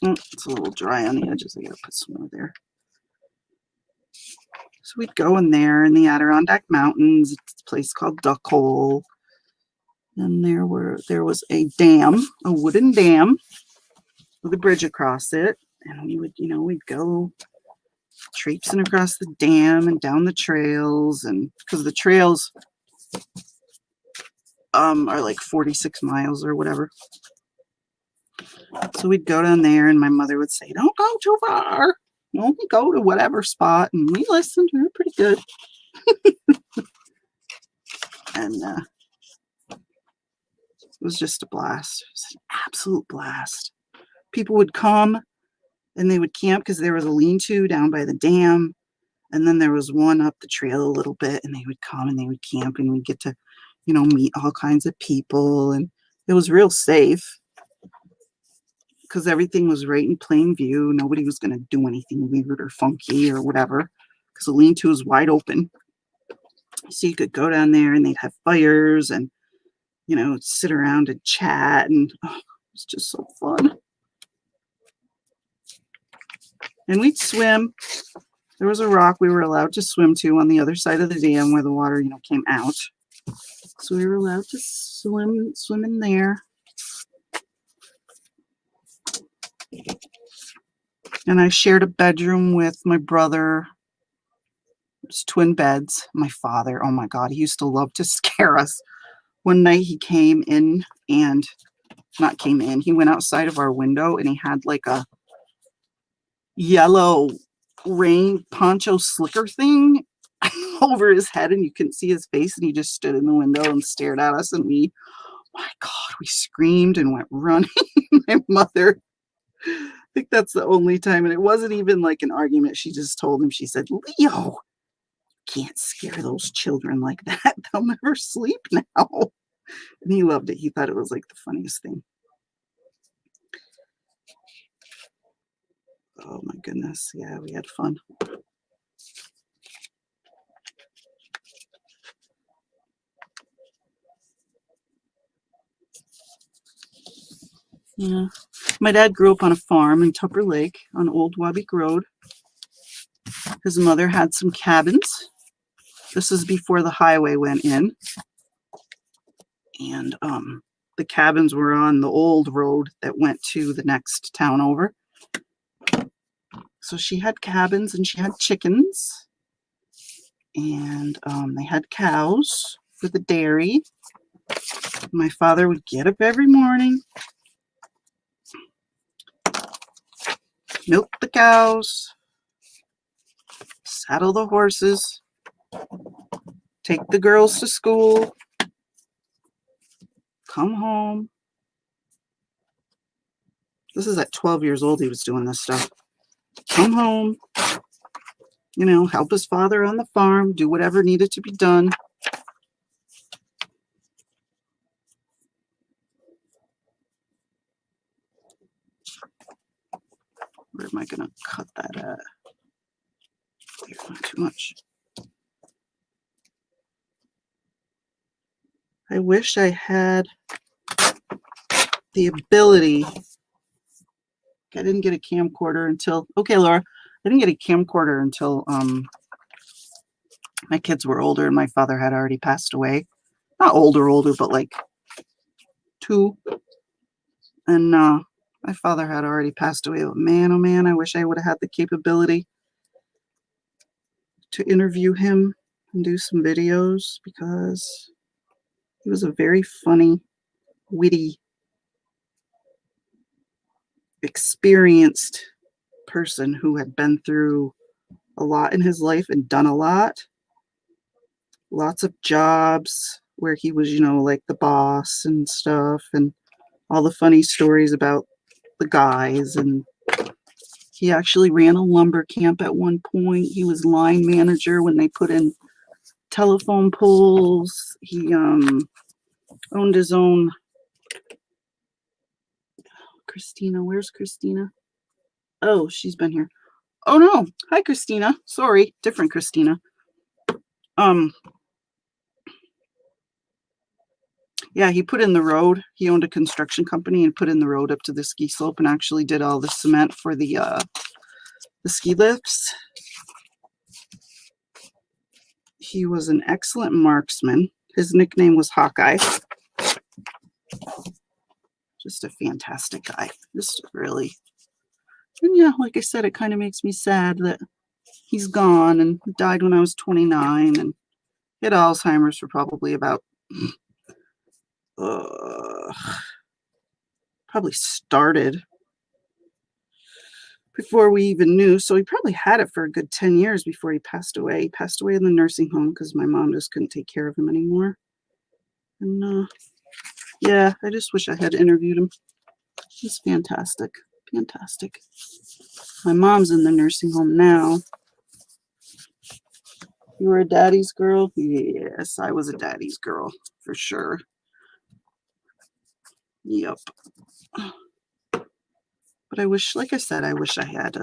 Oh, it's a little dry on the edges. I gotta put some more there. So we'd go in there in the Adirondack Mountains. It's a place called Duck Hole. And there was a dam, a wooden dam with a bridge across it. And we would, we'd go traipsing across the dam and down the trails, and because the trails are like 46 miles or whatever. So we'd go down there and my mother would say, don't go too far. Only go to whatever spot. And we listened. We were pretty good. And it was just a blast. It was an absolute blast. People would come and they would camp because there was a lean-to down by the dam. And then there was one up the trail a little bit, and they would come and they would camp, and we'd get to, meet all kinds of people. And it was real safe because everything was right in plain view. Nobody was going to do anything weird or funky or whatever because the lean-to was wide open. So you could go down there and they'd have fires and, sit around and chat. And it was just so fun. And we'd swim. There was a rock we were allowed to swim to on the other side of the dam where the water, came out. So we were allowed to swim in there. And I shared a bedroom with my brother. It was twin beds. My father, oh my God, he used to love to scare us. One night he came in and, he went outside of our window and he had like a yellow rain poncho slicker thing over his head, and you couldn't see his face, and he just stood in the window and stared at us, and we, oh my God, we screamed and went running. My mother, I think that's the only time, and it wasn't even like an argument. She just told him, she said, Leo, can't scare those children like that. They'll never sleep now. And he loved it. He thought it was like the funniest thing. Oh my goodness. Yeah, we had fun. Yeah. My dad grew up on a farm in Tupper Lake on Old Wabic Road. His mother had some cabins. This is before the highway went in. And the cabins were on the old road that went to the next town over. So she had cabins and she had chickens. And they had cows for the dairy. My father would get up every morning, milk the cows, saddle the horses, take the girls to school, come home. This is at 12 years old he was doing this stuff. Come home, help his father on the farm, do whatever needed to be done. Where am I going to cut that at? Not too much. I wish I had the ability. I didn't get a camcorder until, okay, Laura, I didn't get a camcorder until my kids were older and my father had already passed away. Not older, but like 2. And my father had already passed away. But man, oh man, I wish I would have had the capability to interview him and do some videos, because he was a very funny, witty, experienced person who had been through a lot in his life and done a lot. Lots of jobs where he was, like the boss and stuff, and all the funny stories about the guys. And he actually ran a lumber camp at one point. He was line manager when they put in telephone poles. He owned his own Christina. Where's Christina? Oh, she's been here. Oh no. Hi, Christina. Sorry, different Christina. Yeah, he put in the road. He owned a construction company and put in the road up to the ski slope and actually did all the cement for the ski lifts. He was an excellent marksman. His nickname was Hawkeye. Just a fantastic guy. Just really. And yeah, like I said, it kind of makes me sad that he's gone and died when I was 29 and had Alzheimer's for probably about probably started before we even knew. So he probably had it for a good 10 years before he passed away. He passed away in the nursing home because my mom just couldn't take care of him anymore. And yeah, I just wish I had interviewed him. He's fantastic. Fantastic. My mom's in the nursing home now. You were a daddy's girl? Yes, I was a daddy's girl for sure. Yep. But I wish, like I said, I wish I had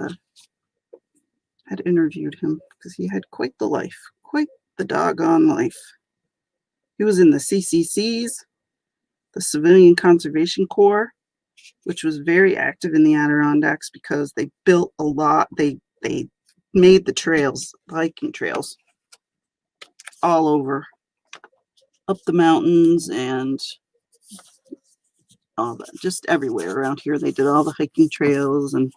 interviewed him because he had quite the life, quite the doggone life. He was in the CCCs, the Civilian Conservation Corps, which was very active in the Adirondacks because they built a lot. They made the trails, the hiking trails, all over, up the mountains and all that, just everywhere around here. They did all the hiking trails and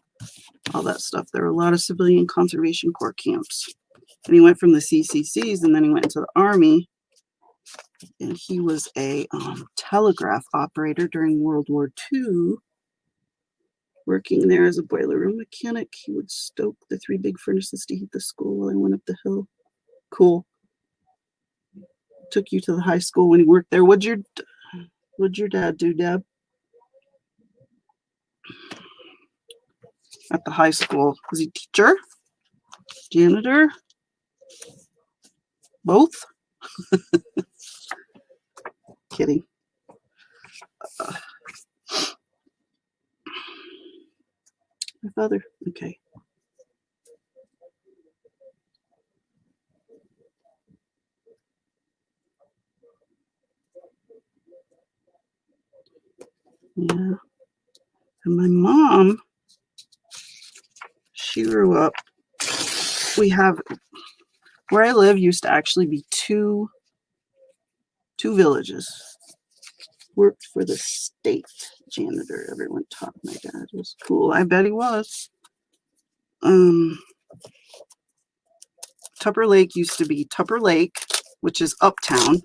all that stuff. There were a lot of Civilian Conservation Corps camps. And he went from the CCCs and then he went into the Army. And he was a telegraph operator during World War II. Working there as a boiler room mechanic. He would stoke the 3 big furnaces to heat the school while I went up the hill. Cool. Took you to the high school when he worked there. What'd your dad do, Deb? At the high school. Was he teacher? Janitor? Both? Kidding. My father. Okay. Yeah. And my mom, she grew up. We have, where I live used to actually be two villages. Worked for the state janitor. Everyone taught my dad. It was cool. I bet he was. Tupper Lake used to be Tupper Lake, which is uptown,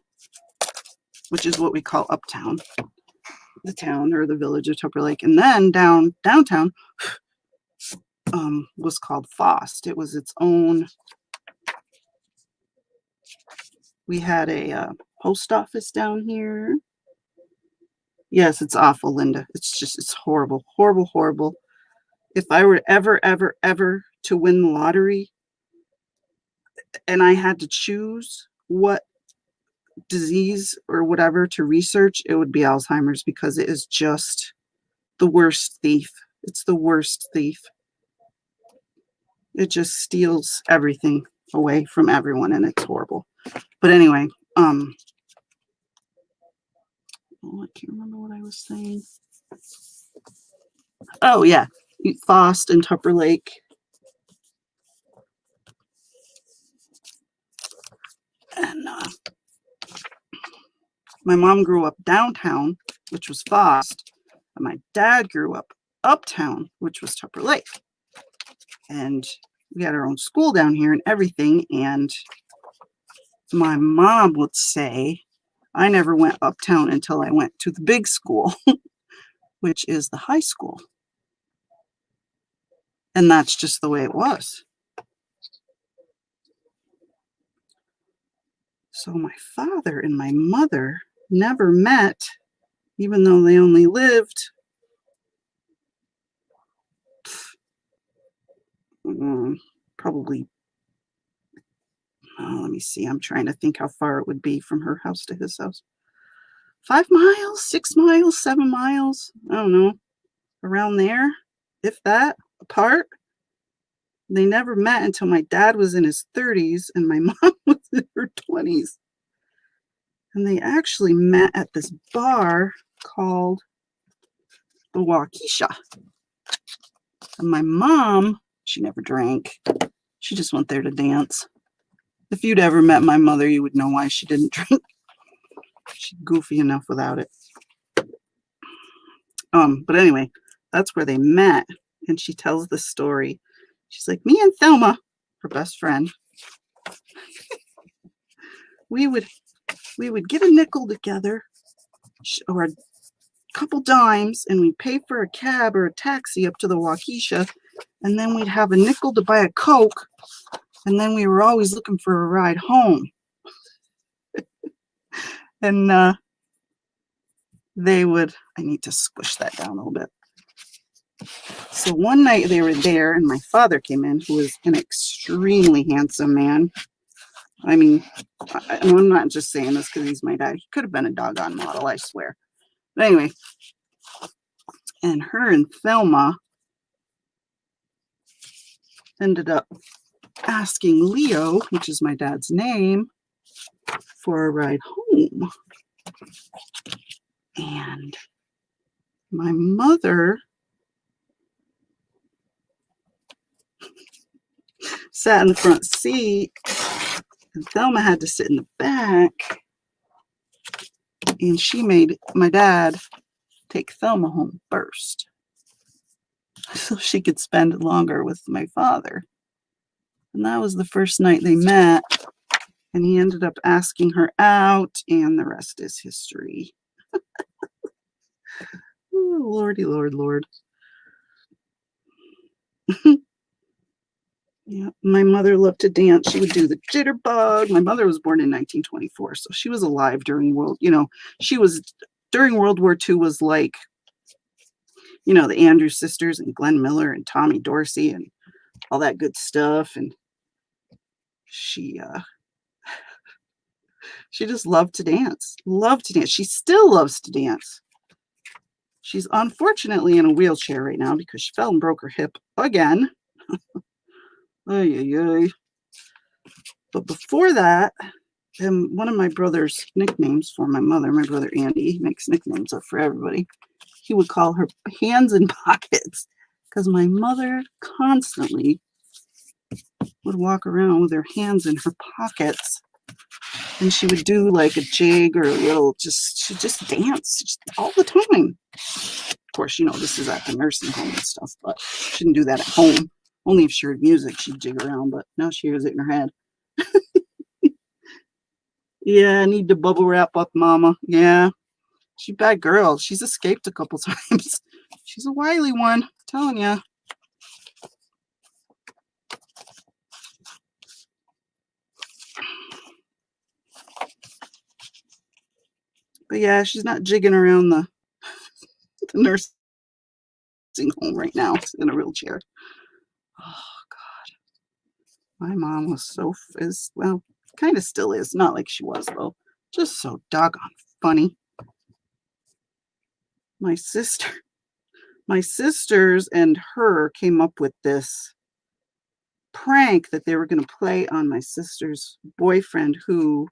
which is what we call uptown, the town or the village of Tupper Lake. And then downtown was called Fost. It was its own. We had a post office down here. Yes, it's awful, Linda. It's horrible, horrible, horrible. If I were ever to win the lottery and I had to choose what disease or whatever to research, it would be Alzheimer's because it is just the worst thief. It's the worst thief. It just steals everything away from everyone and it's horrible. But anyway, I can't remember what I was saying. Oh yeah, Fost and Tupper Lake. And my mom grew up downtown, which was Fost, and my dad grew up uptown, which was Tupper Lake. And we had our own school down here and everything. And my mom would say, I never went uptown until I went to the big school, which is the high school. And that's just the way it was. So my father and my mother never met, even though they only lived probably, let me see, I'm trying to think how far it would be from her house to his house. 5 miles, 6 miles, 7 miles, I don't know. around there, if that, apart. They never met until my dad was in his 30s and my mom was in her 20s. And they actually met at this bar called the Waukesha. And my mom, she never drank. She just went there to dance. If you'd ever met my mother, you would know why she didn't drink. She's goofy enough without it. But anyway, that's where they met. And she tells the story. She's like, me and Thelma, her best friend, we would get a nickel together or a couple dimes, and we'd pay for a cab or a taxi up to the Waukesha, and then we'd have a nickel to buy a Coke, and then we were always looking for a ride home. And they would, I need to squish that down a little bit. So one night they were there, and my father came in, who was an extremely handsome man. I mean, I'm not just saying this because he's my dad. He could have been a doggone model, I swear. But anyway, and her and Thelma ended up asking Leo, which is my dad's name, for a ride home. And my mother sat in the front seat, and Thelma had to sit in the back. And she made my dad take Thelma home first so she could spend longer with my father. And that was the first night they met. And he ended up asking her out, and the rest is history. Oh, Lordy, Lord, Lord. Yeah, my mother loved to dance. She would do the jitterbug. My mother was born in 1924, so she was alive during during World War II was like, the Andrews sisters and Glenn Miller and Tommy Dorsey and all that good stuff. And she just loved to dance. She still loves to dance. She's unfortunately in a wheelchair right now because she fell and broke her hip again. But before that, one of my brother's nicknames for my mother, my brother Andy, he makes nicknames up for everybody. He would call her Hands in Pockets because my mother constantly would walk around with her hands in her pockets, and she would do like a jig or a little, she just dance all the time. Of course, this is at the nursing home and stuff, but she didn't do that at home. Only if she heard music, she'd jig around, but now she hears it in her head. Yeah, I need to bubble wrap up, Mama. Yeah, she's a bad girl. She's escaped a couple times. She's a wily one, I'm telling ya. But yeah, she's not jigging around the nursing home right now. She's in a wheelchair. Oh, God. My mom was kind of still is. Not like she was, though. Just so doggone funny. My sisters and her came up with this prank that they were going to play on my sister's boyfriend, who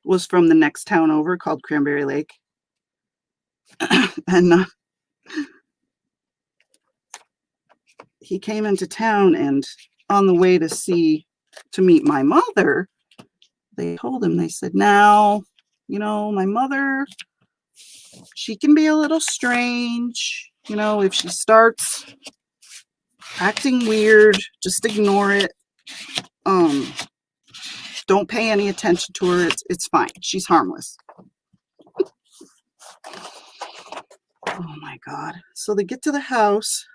was from the next town over, called Cranberry Lake. And he came into town, and on the way to meet my mother, they told him, they said, now, my mother, she can be a little strange. If she starts acting weird, just ignore it. Don't pay any attention to her. It's fine. She's harmless. Oh my God. So they get to the house.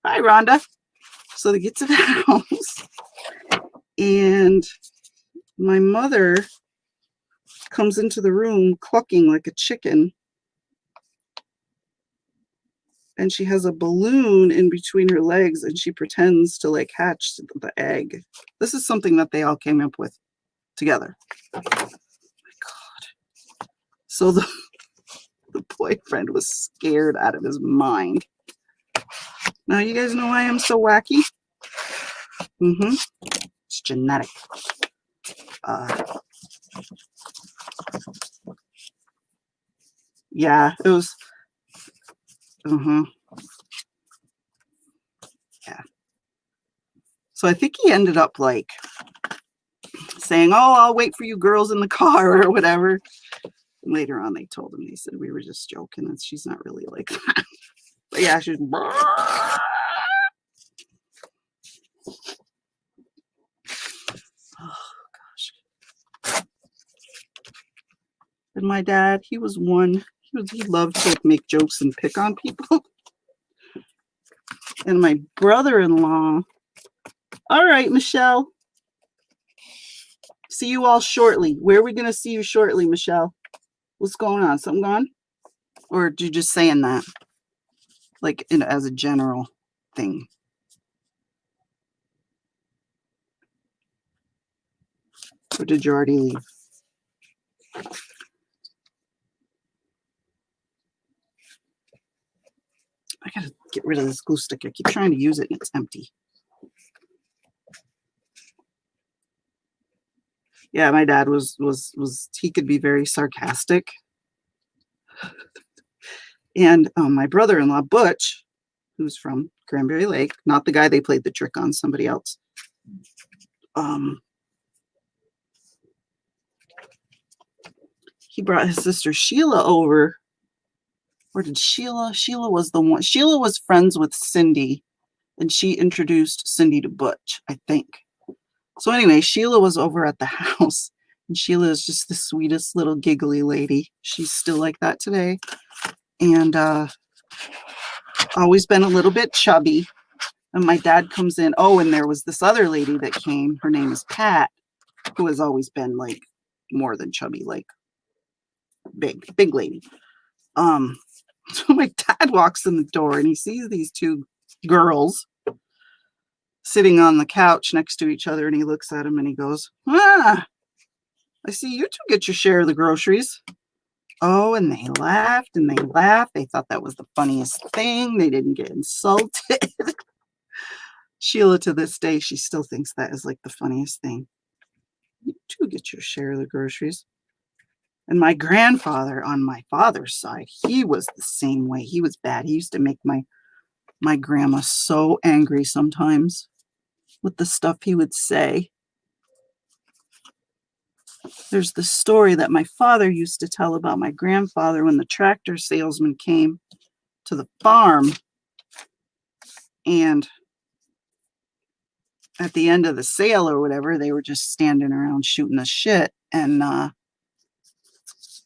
Hi, Rhonda. So they get to the house, and my mother comes into the room clucking like a chicken. And she has a balloon in between her legs, and she pretends to hatch the egg. This is something that they all came up with together. So the boyfriend was scared out of his mind. Now you guys know why I'm so wacky? It's genetic. Yeah, it was. Yeah. So I think he ended up like saying, "Oh, I'll wait for you girls in the car," or whatever. And later on, they told him, they said, "We were just joking, and she's not really like that." But yeah, she's. Oh gosh. And my dad, he was one. He loved to make jokes and pick on people. And my brother-in-law. All right, Michelle. See you all shortly. Where are we going to see you shortly, Michelle? What's going on? Something gone? Or are you just saying that? Like as a general thing? Or did you already leave? I gotta get rid of this glue stick. I keep trying to use it and it's empty. Yeah, my dad was he could be very sarcastic. And my brother-in-law, Butch, who's from Cranberry Lake, not the guy they played the trick on, somebody else. He brought his sister Sheila over. Or did Sheila was the one. Sheila was friends with Cindy, and she introduced Cindy to Butch, I think. So anyway, Sheila was over at the house, and Sheila is just the sweetest little giggly lady. She's still like that today. And always been a little bit chubby. And my dad comes in. Oh, and there was this other lady that came. Her name is Pat, who has always been like more than chubby, like big lady. So my dad walks in the door and he sees these two girls sitting on the couch next to each other, and he looks at them and he goes, I see you two get your share of the groceries. Oh, and they laughed and they laughed. They thought that was the funniest thing. They didn't get insulted. Sheila, to this day, she still thinks that is like the funniest thing. You two get your share of the groceries. And my grandfather on my father's side, he was the same way. He was bad. He used to make my grandma so angry sometimes with the stuff he would say. There's the story that my father used to tell about my grandfather when the tractor salesman came to the farm, and at the end of the sale or whatever, they were just standing around shooting the shit. And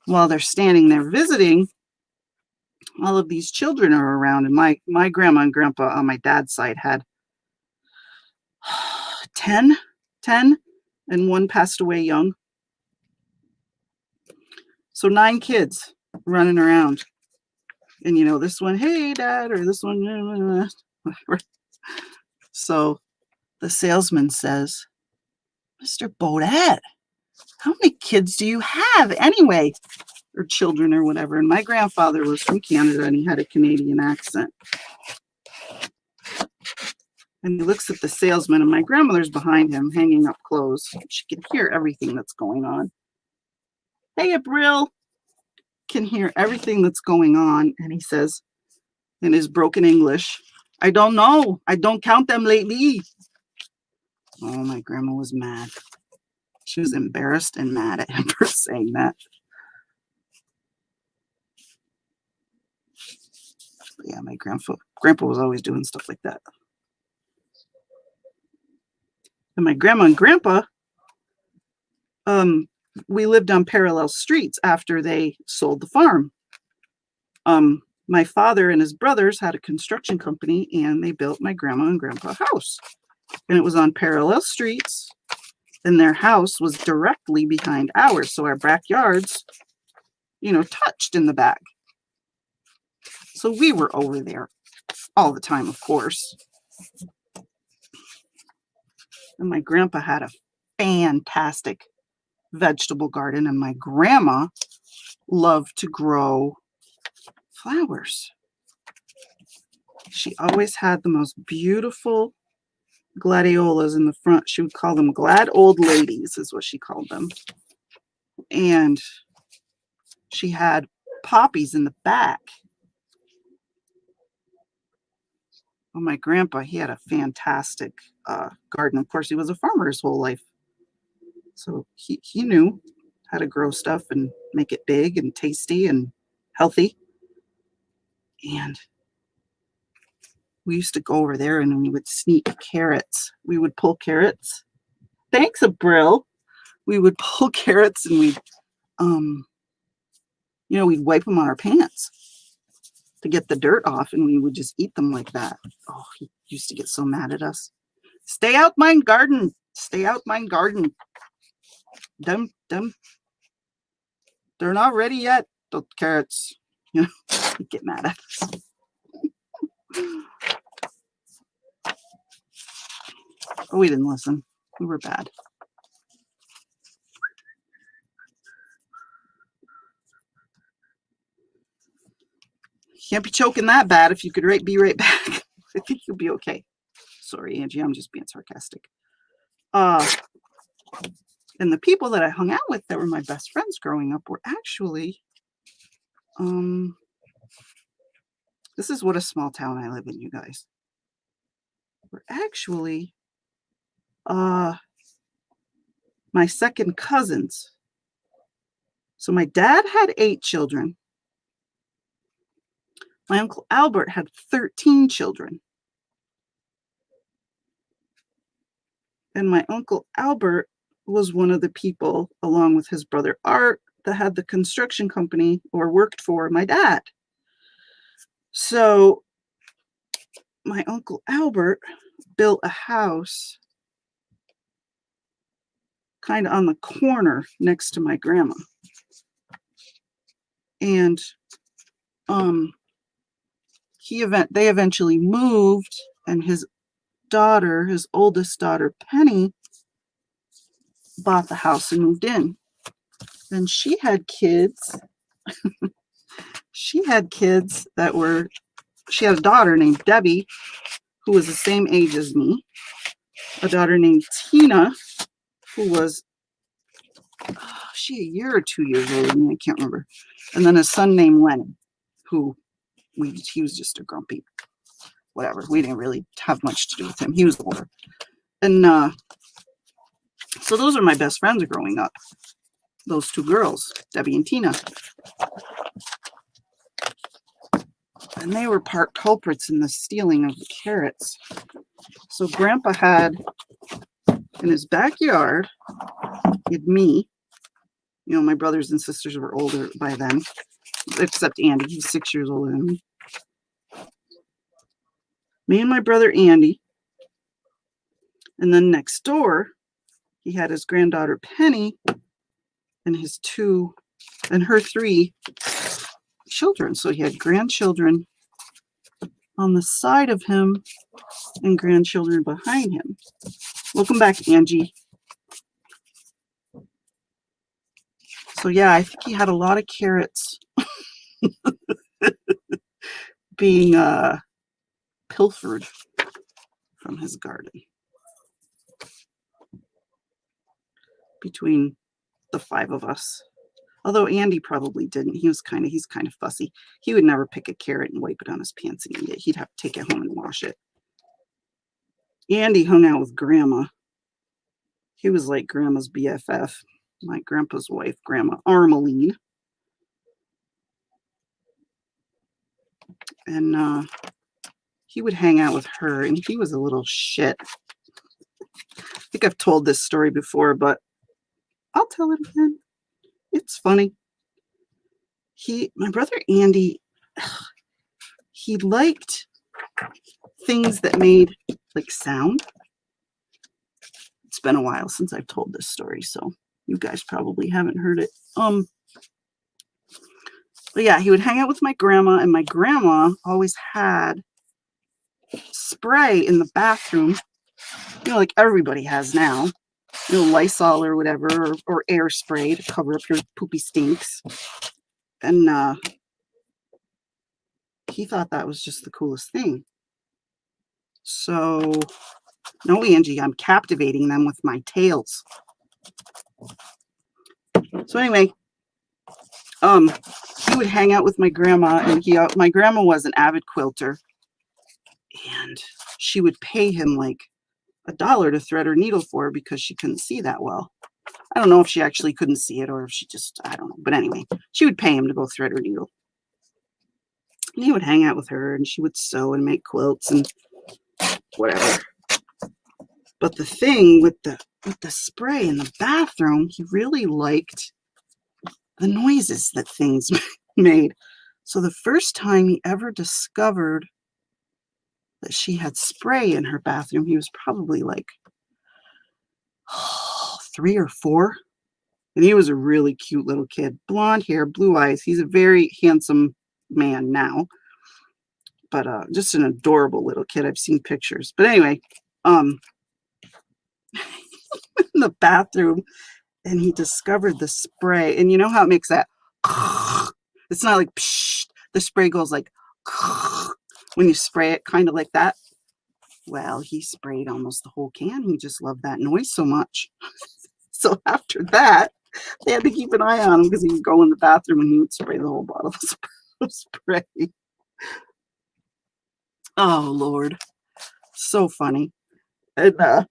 while they're standing there visiting, all of these children are around. And my grandma and grandpa on my dad's side had 10, and one passed away young. So 9 kids running around. And, you know, this one, hey, Dad, or this one, whatever. So the salesman says, Mr. Bodette, how many kids do you have anyway? Or children or whatever. And my grandfather was from Canada and he had a Canadian accent. And he looks at the salesman, and my grandmother's behind him hanging up clothes. She can hear everything that's going on. Hey, April, can hear everything that's going on. And he says in his broken English, I don't know. I don't count them lately. Oh, my grandma was mad. She was embarrassed and mad at him for saying that. But yeah, my grandpa was always doing stuff like that. And my grandma and grandpa, we lived on parallel streets after they sold the farm. My father and his brothers had a construction company, and they built my grandma and grandpa a house. And it was on parallel streets, and their house was directly behind ours. So our backyards, you know, touched in the back. So we were over there all the time, of course. And my grandpa had a fantastic vegetable garden, and my grandma loved to grow flowers. She always had the most beautiful gladiolas in the front. She would call them glad old ladies, is what she called them. And she had poppies in the back. Well, my grandpa, he had a fantastic garden. Of course, he was a farmer his whole life. So he knew how to grow stuff and make it big and tasty and healthy. And we used to go over there and we would sneak carrots. We would pull carrots. Thanks, Abril. We would pull carrots and we'd wipe them on our pants to get the dirt off, and we would just eat them like that. Oh, he used to get so mad at us. Stay out mine garden. Stay out mine garden. Them. They're not ready yet, the carrots. You know, he'd get mad at us. Oh, we didn't listen. We were bad. Can't be choking that bad. If you could be right back, I think you'll be okay. Sorry, Angie, I'm just being sarcastic. And the people that I hung out with that were my best friends growing up were actually, this is what a small town I live in, you guys. Were actually my second cousins. So my dad had 8 children. My Uncle Albert had 13 children. And my Uncle Albert was one of the people, along with his brother Art, that had the construction company or worked for my dad. So my Uncle Albert built a house kind of on the corner next to my grandma. And they eventually moved, and his daughter, his oldest daughter, Penny, bought the house and moved in. Then she had kids. She had a daughter named Debbie, who was the same age as me. A daughter named Tina, who was, a year or 2 years older than me? I can't remember. And then a son named Lennon, who he was just a grumpy whatever. We didn't really have much to do with him. He was older. And so those are my best friends growing up. Those 2 girls, Debbie and Tina. And they were part culprits in the stealing of the carrots. So Grandpa had, in his backyard, he had me. You know, my brothers and sisters were older by then, except Andy. He's 6 years older than me. Me and my brother Andy. And then next door, he had his granddaughter Penny and her 3 children. So he had grandchildren on the side of him and grandchildren behind him. Welcome back, Angie. So yeah, I think he had a lot of carrots being pilfered from his garden between the 5 of us. Although Andy probably didn't. He's kind of fussy. He would never pick a carrot and wipe it on his pants and eat it. He'd have to take it home and wash it. Andy hung out with Grandma. He was like Grandma's BFF. My grandpa's wife, Grandma Armeline. And he would hang out with her, and he was a little shit. I think I've told this story before, but I'll tell it again. It's funny. My brother Andy, he liked things that made like sound. It's been a while since I've told this story, so you guys probably haven't heard it. But yeah, he would hang out with my grandma, and my grandma always had spray in the bathroom, you know, like everybody has now. You know, Lysol or whatever, or air spray to cover up your poopy stinks. And he thought that was just the coolest thing. So, no, Angie, I'm captivating them with my tails. So anyway, he would hang out with my grandma, and my grandma was an avid quilter, and she would pay him like $1 to thread her needle for her because she couldn't see that well. I don't know if she actually couldn't see it or if she just, I don't know. But anyway, she would pay him to go thread her needle. And he would hang out with her, and she would sew and make quilts and whatever. But the thing with the spray in the bathroom, he really liked the noises that things made. So the first time he ever discovered that she had spray in her bathroom, he was probably like 3 or 4. And he was a really cute little kid. Blonde hair, blue eyes. He's a very handsome man now. But just an adorable little kid. I've seen pictures. But anyway, in the bathroom, and he discovered the spray. And you know how it makes that? It's not like psh. The spray goes like when you spray it, kind of like that. Well, he sprayed almost the whole can. He just loved that noise so much. So after that, they had to keep an eye on him because he would go in the bathroom and he would spray the whole bottle of spray. Oh, Lord. So funny. And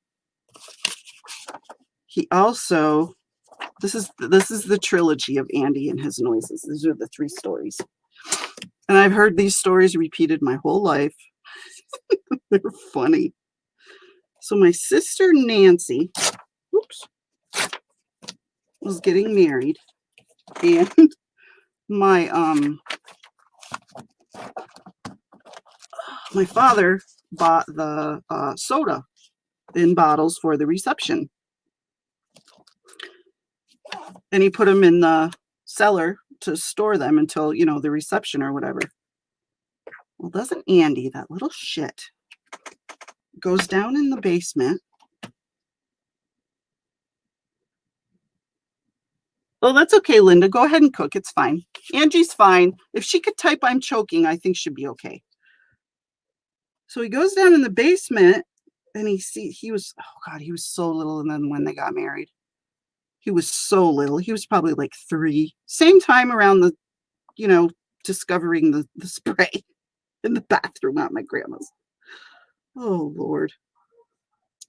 he also, this is the trilogy of Andy and his noises. These are the 3 stories. And I've heard these stories repeated my whole life. They're funny. So my sister Nancy, was getting married, and my father bought the soda in bottles for the reception, and he put them in the cellar to store them until, you know, the reception or whatever. Well, doesn't Andy, that little shit, goes down in the basement. Oh, that's okay, Linda. Go ahead and cook. It's fine. Angie's fine. If she could type I'm choking, I think she'd be okay. So he goes down in the basement, and he was, oh God, he was so little. And then when they got married, he was so little. He was probably like 3. Same time around the, you know, discovering the spray in the bathroom at my grandma's. Oh, Lord.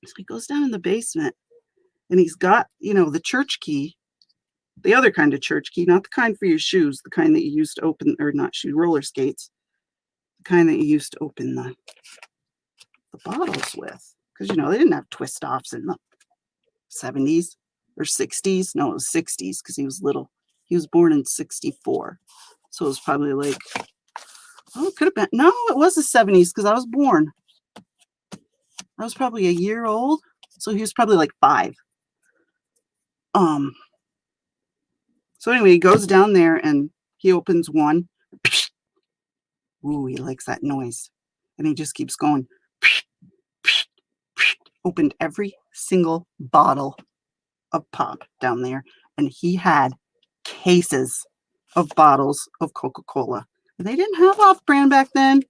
So he goes down in the basement, and he's got, you know, the church key, the other kind of church key, not the kind for your shoes, the kind that you used to open, or not shoe, roller skates, the kind that you used to open the bottles with. Because, you know, they didn't have twist offs in the 70s or 60s. No, it was 60s because he was little. He was born in 64. So it was probably like, oh, it could have been. No, it was the 70s because I was born. I was probably a year old. So he was probably like 5. So anyway, he goes down there and he opens one. Ooh, he likes that noise. And he just keeps going. Opened every single bottle of pop down there. And he had cases of bottles of Coca-Cola. They didn't have off-brand back then.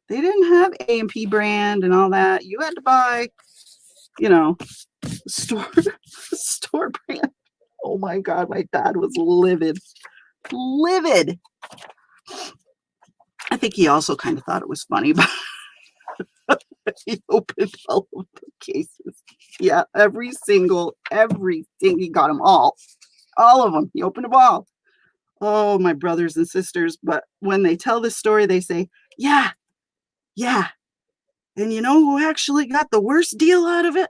They didn't have A&P brand and all that. You had to buy, you know, store brand. Oh my God, my dad was livid. Livid. I think he also kind of thought it was funny, but he opened all of the cases. Yeah, everything. He got them all. All of them. He opened them all. Oh, my brothers and sisters. But when they tell this story, they say, yeah. And you know who actually got the worst deal out of it?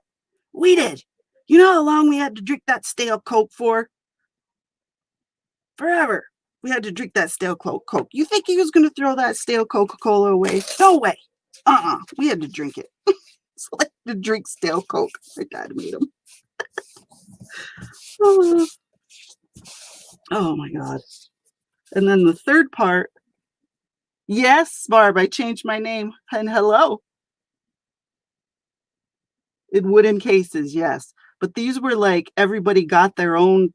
We did. You know how long we had to drink that stale Coke for? Forever. We had to drink that stale Coke. You think he was going to throw that stale Coca-Cola away? No way. We had to drink it. So they had to drink stale Coke. My dad made them. Oh my God. And then the third part. Yes, Barb, I changed my name. And hello. In wooden cases, yes. But these were like everybody got their own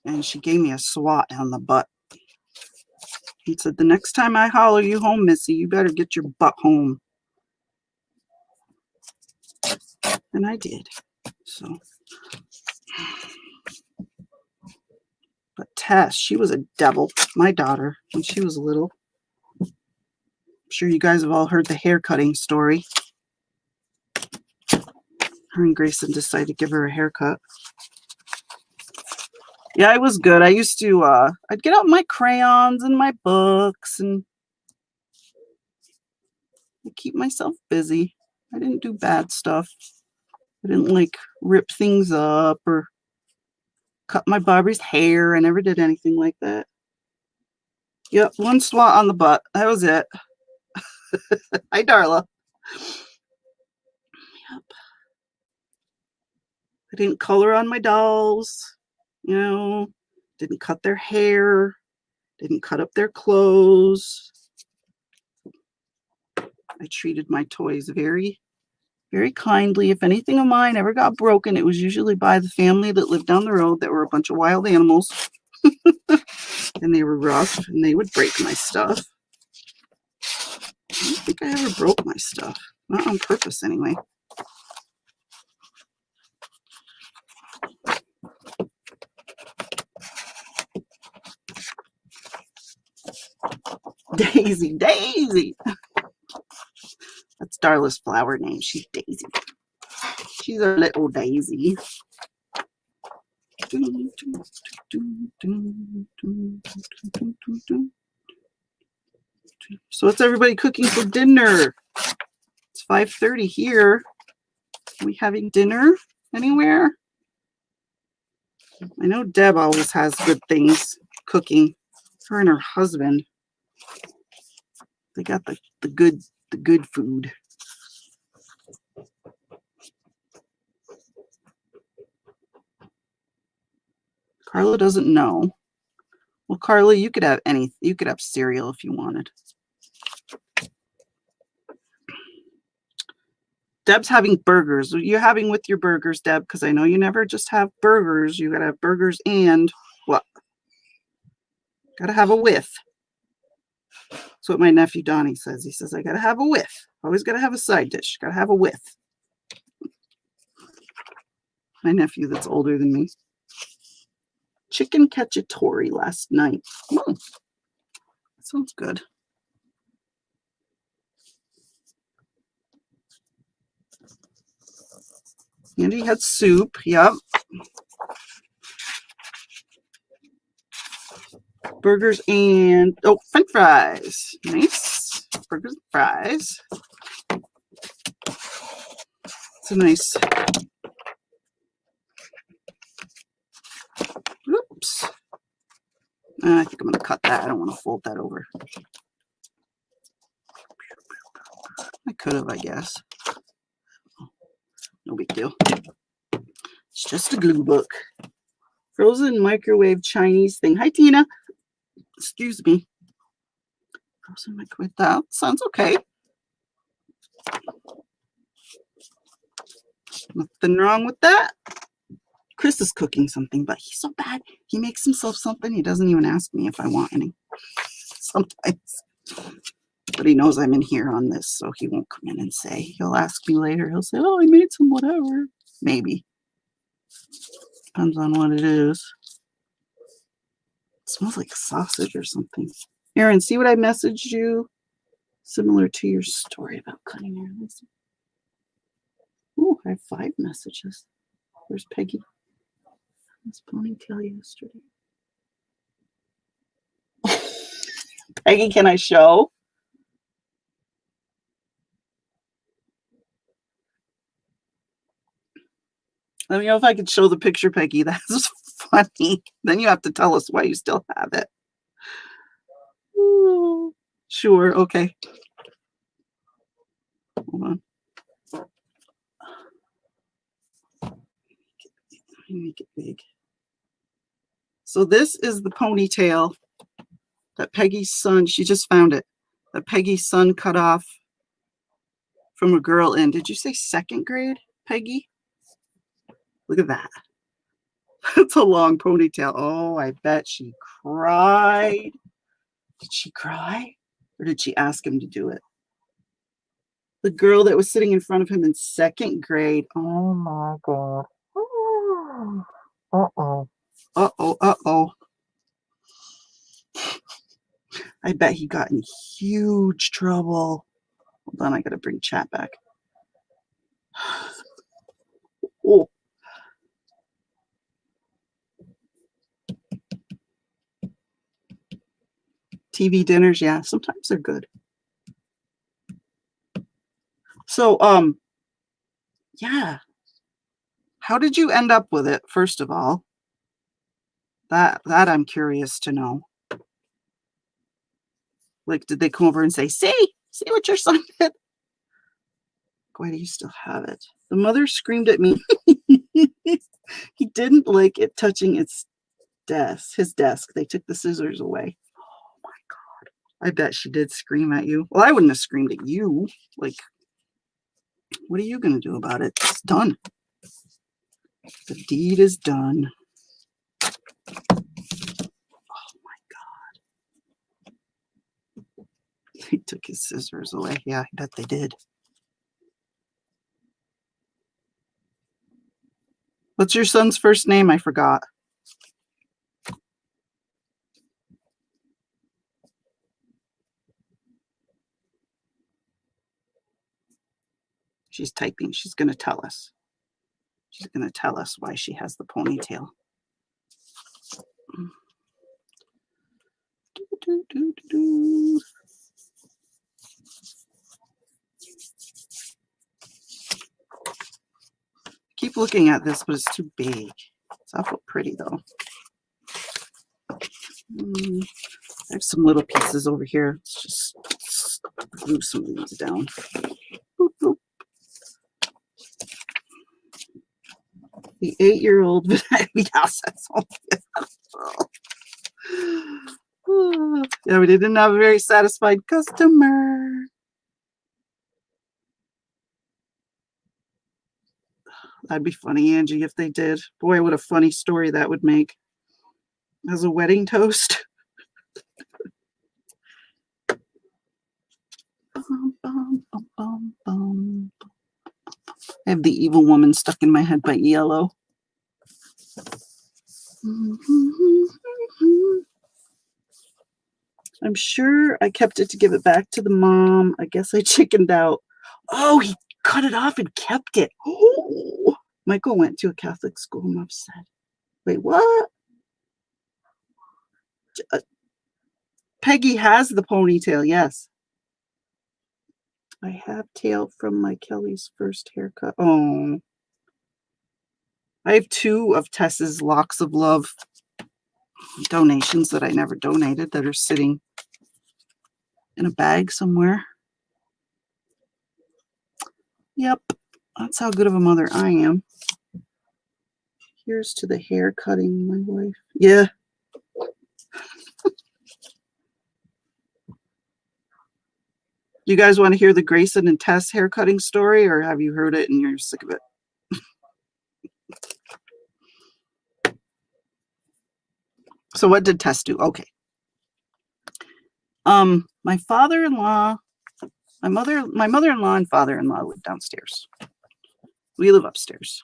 And she gave me a swat on the butt. He said, the next time I holler you home, Missy, you better get your butt home. And I did. So, but Tess, she was a devil. My daughter, when she was little. I'm sure you guys have all heard the hair cutting story. Her and Grayson decided to give her a haircut. Yeah, it was good. I used to, I'd get out my crayons and my books and keep myself busy. I didn't do bad stuff. I didn't like rip things up or cut my Barbie's hair. I never did anything like that. Yep, one swat on the butt. That was it. Hi, Darla. Yep. I didn't color on my dolls. You know, didn't cut their hair. Didn't cut up their clothes. I treated my toys very, very kindly. If anything of mine ever got broken, it was usually by the family that lived down the road that were a bunch of wild animals. And they were rough, and they would break my stuff. I don't think I ever broke my stuff. Not on purpose, anyway. Daisy, Daisy. That's Darla's flower name. She's Daisy. She's our little Daisy. So what's everybody cooking for dinner? It's 5:30 here. Are we having dinner anywhere? I know Deb always has good things cooking. Her and her husband. They got the good food. Carla doesn't know. Well, Carla, you could have cereal if you wanted. Deb's having burgers. What are you having with your burgers, Deb? Because I know you never just have burgers. You gotta have burgers and what? Gotta have a with. That's what my nephew Donnie says. He says, I gotta have a with. Always gotta have a side dish. Gotta have a with. My nephew that's older than me. Chicken cacciatore last night. That sounds good. Andy had soup. Yep. Burgers and French fries. Nice. Burgers and fries. It's a nice. Oops. I think I'm going to cut that. I don't want to fold that over. I could have, I guess. No big deal. It's just a glue book. Frozen microwave Chinese thing. Hi, Tina. Excuse me. Frozen microwave. That sounds okay. Nothing wrong with that. Chris is cooking something, but he's so bad. He makes himself something. He doesn't even ask me if I want any. Sometimes. But he knows I'm in here on this, so he won't come in and say. He'll ask me later. He'll say, oh, I made some whatever. Maybe. Depends on what it is. It smells like sausage or something. Aaron, see what I messaged you? Similar to your story about cutting hair. Oh, I have 5 messages. Where's Peggy? This ponytail yesterday. Peggy, can I show? Let me know if I can show the picture, Peggy. That's funny. Then you have to tell us why you still have it. Ooh, sure. Okay. Hold on. Let me make it big. So this is the ponytail that Peggy's son, she just found it, that Peggy's son cut off from a girl in, did you say 2nd grade, Peggy? Look at that. It's a long ponytail. Oh, I bet she cried. Did she cry? Or did she ask him to do it? The girl that was sitting in front of him in second grade. Oh my God. Uh-oh. Uh-oh, uh-oh. I bet he got in huge trouble. Hold on, I gotta bring chat back. Oh. TV dinners, yeah, sometimes they're good. So, yeah. How did you end up with it, first of all? That I'm curious to know. Like, did they come over and say, see what your son did? Why do you still have it? The mother screamed at me. He didn't like it touching his desk. They took the scissors away. Oh my God. I bet she did scream at you. Well, I wouldn't have screamed at you. Like, what are you going to do about it? It's done. The deed is done. Oh my God. They took his scissors away. Yeah, I bet they did. What's your son's first name? I forgot. She's typing. She's going to tell us. She's going to tell us why she has the ponytail. Keep looking at this, but it's too big. It's awful pretty, though. I have some little pieces over here. Let's just glue some of these down. Boop, boop. The 8-year-old, yes, that's all. Yeah, we didn't have a very satisfied customer. That'd be funny, Angie, if they did. Boy, what a funny story that would make. As a wedding toast. Bum, bum, bum, bum, bum. I have the evil woman stuck in my head by ELO. I'm sure I kept it to give it back to the mom. I guess I chickened out. Oh, he cut it off and kept it. Oh, Michael went to a Catholic school, Mom said. Wait, what? Peggy has the ponytail, yes. I have tail from my Kelly's first haircut. Oh. I have 2 of Tess's Locks of Love donations that I never donated that are sitting in a bag somewhere. Yep, that's how good of a mother I am. Here's to the hair cutting, my wife. Yeah. You guys want to hear the Grayson and Tess hair cutting story, or have you heard it and you're sick of it? So what did Tess do? Okay. My father-in-law, my mother-in-law and father-in-law live downstairs. We live upstairs.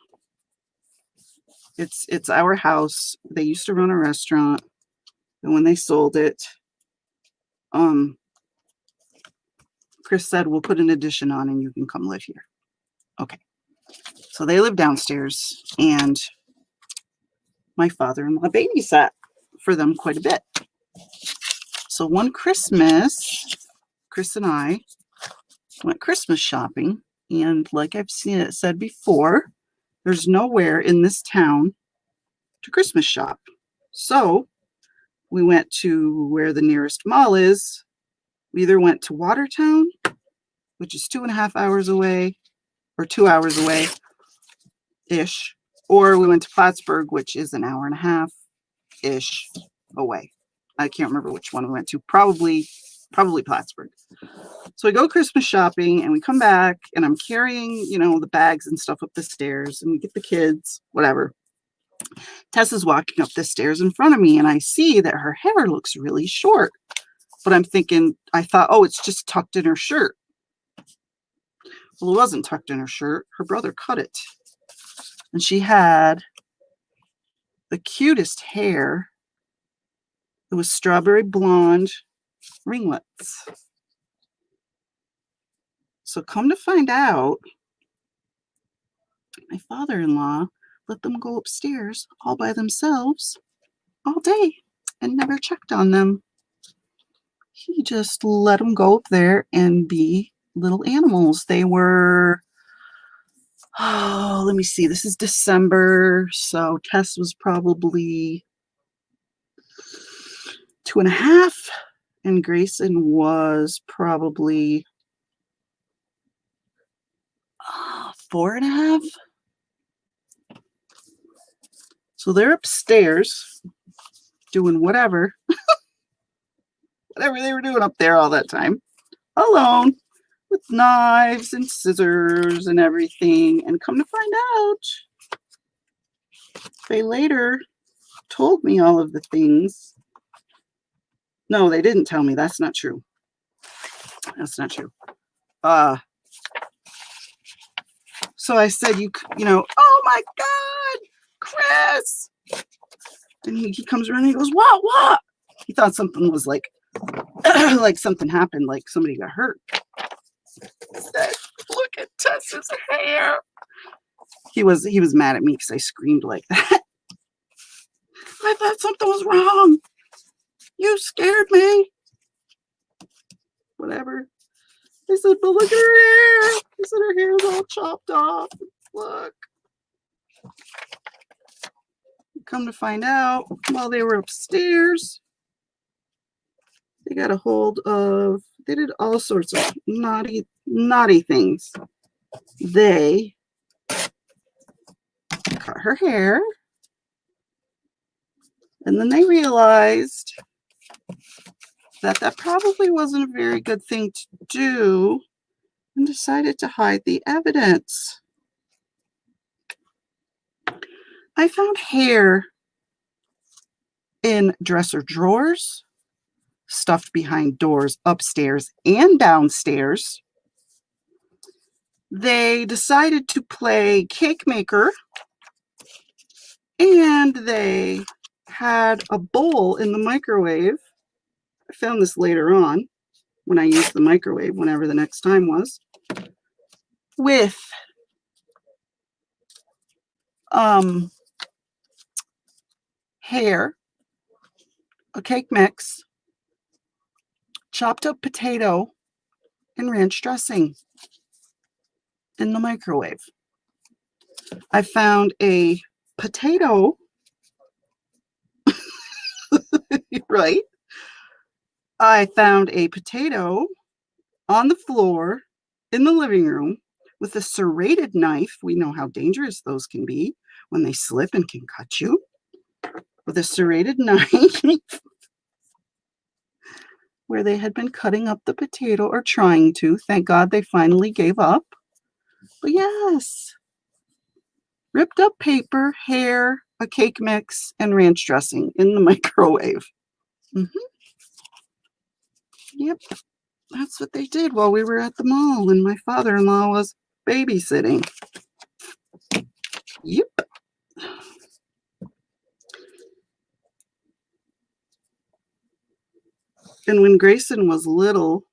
It's our house. They used to run a restaurant, and when they sold it, Chris said, we'll put an addition on and you can come live here. Okay. So they live downstairs, and my father-in-law babysat for them quite a bit. So one Christmas, Chris and I went Christmas shopping, and like I've seen it said before, there's nowhere in this town to Christmas shop. So we went to where the nearest mall is. We either went to Watertown, which is 2.5 hours away, or 2 hours away-ish, or we went to Plattsburgh, which is 1.5 hours-ish away. I can't remember which one we went to. Probably Plattsburgh. So we go Christmas shopping, and we come back, and I'm carrying, the bags and stuff up the stairs, and we get the kids, whatever. Tess is walking up the stairs in front of me, and I see that her hair looks really short. But I'm thinking, I thought, oh, it's just tucked in her shirt. Well, it wasn't tucked in her shirt. Her brother cut it. And she had the cutest hair. It was strawberry blonde ringlets. So come to find out, my father-in-law let them go upstairs all by themselves all day and never checked on them. He just let them go up there and be little animals. They were, oh, let me see. This is December. So Tess was probably 2.5, and Grayson was probably 4.5. So they're upstairs doing whatever they were doing up there all that time, alone, with knives and scissors and everything. And come to find out, they later told me all of the things. No, they didn't tell me. That's not true. That's not true. So I said, you know, oh my God, Chris. And he comes around and he goes, what? He thought something was like, like something happened, like somebody got hurt. He said, look at Tess's hair. He was mad at me because I screamed like that. I thought something was wrong. You scared me. Whatever. They said, but look at her hair. He said her hair is all chopped off. Look. Come to find out, while they were upstairs, they got a hold of, they did all sorts of naughty things. They cut her hair, and then they realized that probably wasn't a very good thing to do, and decided to hide the evidence. I found hair in dresser drawers, stuffed behind doors upstairs and downstairs. They decided to play cake maker, and they had a bowl in the microwave. I found this later on when I used the microwave, whenever the next time was, with hair, a cake mix, chopped up potato, and ranch dressing in the microwave. I found a potato, right? I found a potato on the floor in the living room with a serrated knife. We know how dangerous those can be when they slip and can cut you. With a serrated knife where they had been cutting up the potato, or trying to. Thank God they finally gave up. But yes, ripped up paper, hair, a cake mix, and ranch dressing in the microwave. Yep, that's what they did while we were at the mall and my father-in-law was babysitting. Yep. And when Grayson was little,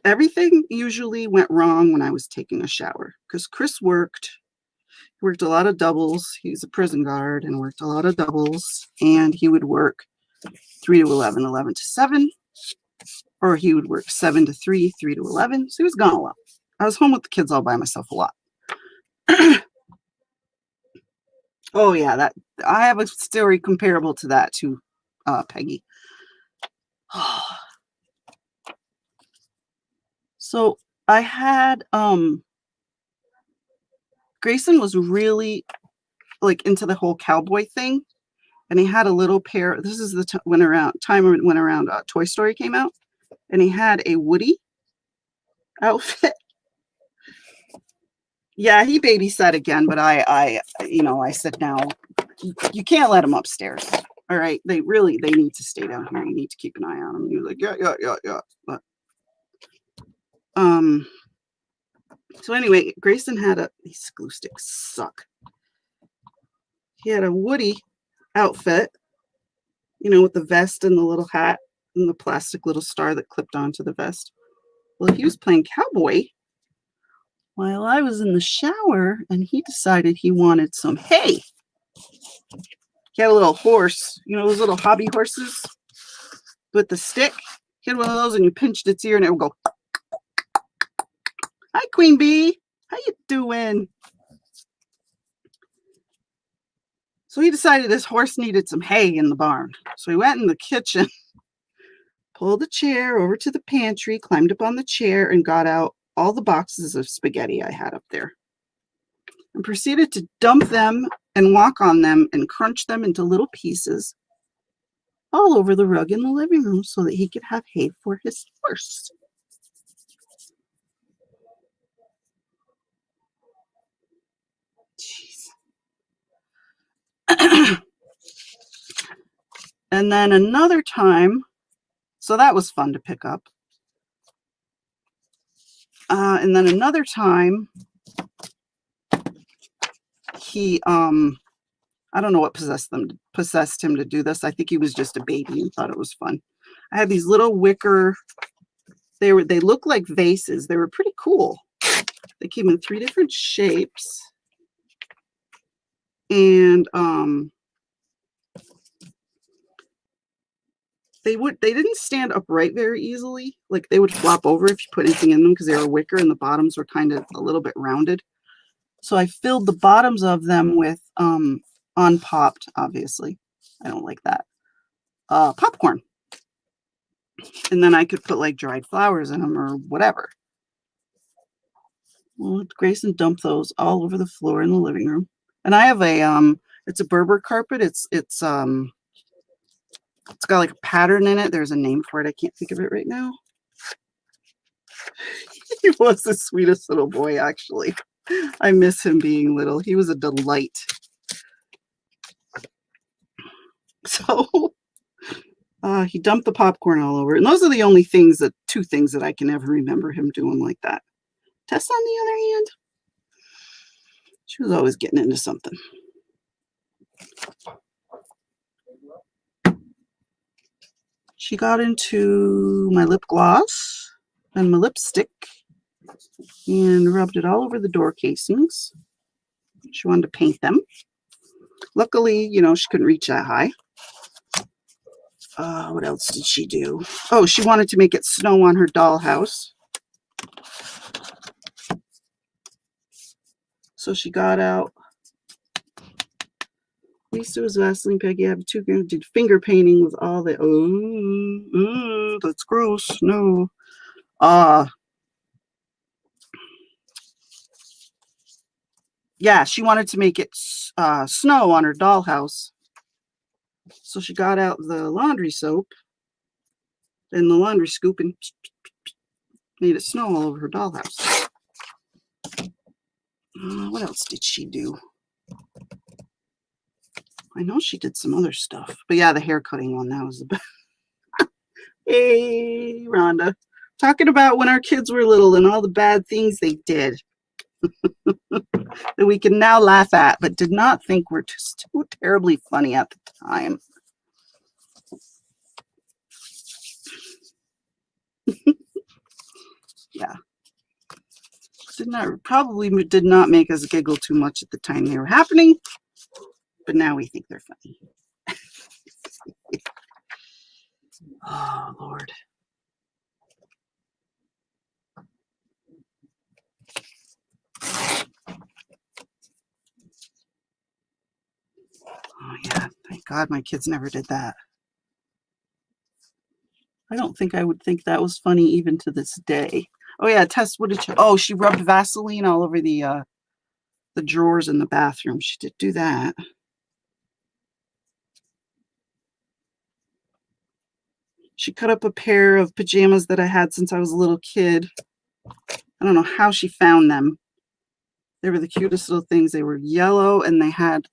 everything usually went wrong when I was taking a shower, because Chris worked a lot of doubles. He's a prison guard and worked a lot of doubles, and he would work 3 to 11, 11 to 7, or he would work 7 to 3, 3 to 11. So he was gone a lot. I was home with the kids all by myself a lot. Oh yeah, that I have a story comparable to that too, Peggy. So I had Grayson was really like into the whole cowboy thing, and he had a little pair. This is the time when Toy Story came out, and he had a Woody outfit. Yeah, he babysat again, but I said, now you can't let him upstairs. All right. They need to stay down here. You need to keep an eye on him. He was like, yeah. But, so anyway, Grayson had these glue sticks suck. He had a Woody outfit, with the vest and the little hat and the plastic little star that clipped onto the vest. Well, he was playing cowboy while I was in the shower, and he decided he wanted some hay. He had a little horse, those little hobby horses with the stick. He had one of those, and you pinched its ear, and it would go, "Hi, Queen Bee. How you doing?" So he decided his horse needed some hay in the barn. So he went in the kitchen, pulled the chair over to the pantry, climbed up on the chair, and got out all the boxes of spaghetti I had up there, and proceeded to dump them and walk on them and crunch them into little pieces all over the rug in the living room so that he could have hay for his horse. And then another time, so that was fun to pick up. And then another time, he, I don't know what possessed him to do this. I think he was just a baby and thought it was fun. I had these little wicker, they look like vases. They were pretty cool. They came in 3 different shapes. And they didn't stand upright very easily. Like, they would flop over if you put anything in them because they were wicker and the bottoms were kind of a little bit rounded. So I filled the bottoms of them with unpopped, obviously. I don't like that. Popcorn. And then I could put like dried flowers in them or whatever. Well, Grayson dumped those all over the floor in the living room. And I have it's a Berber carpet. It's got like a pattern in it. There's a name for it. I can't think of it right now. He was the sweetest little boy, actually. I miss him being little. He was a delight. So he dumped the popcorn all over. And those are the only 2 things that I can ever remember him doing like that. Tess, on the other hand, she was always getting into something. She got into my lip gloss and my lipstick and rubbed it all over the door casings. She wanted to paint them. Luckily, she couldn't reach that high. What else did she do? Oh, she wanted to make it snow on her dollhouse. So she got out. Lisa was Vaseline, Peggy. I have 2 girls did finger painting with all the, that's gross. No. Yeah, she wanted to make it snow on her dollhouse. So she got out the laundry soap and the laundry scoop and made it snow all over her dollhouse. What else did she do? I know she did some other stuff. But yeah, the hair cutting one, that was the best. Hey, Rhonda. Talking about when our kids were little and all the bad things they did. That we can now laugh at, but did not think were just too terribly funny at the time. Yeah. Probably did not make us giggle too much at the time they were happening, but now we think they're funny. Oh, Lord. Oh, yeah. Thank God my kids never did that. I don't think I would think that was funny even to this day. Oh, yeah. Tess, what did she... Oh, she rubbed Vaseline all over the drawers in the bathroom. She did do that. She cut up a pair of pajamas that I had since I was a little kid. I don't know how she found them. They were the cutest little things. They were yellow and they had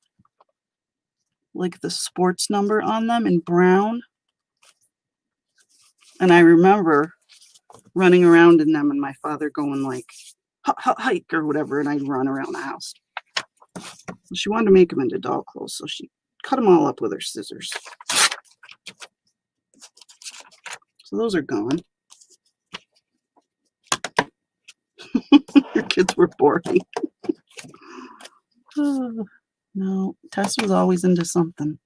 like the sports number on them in brown. And I remember running around in them and my father going like, hike or whatever, and I'd run around the house. So she wanted to make them into doll clothes, so she cut them all up with her scissors. So those are gone. Your kids were boring. No, Tess was always into something.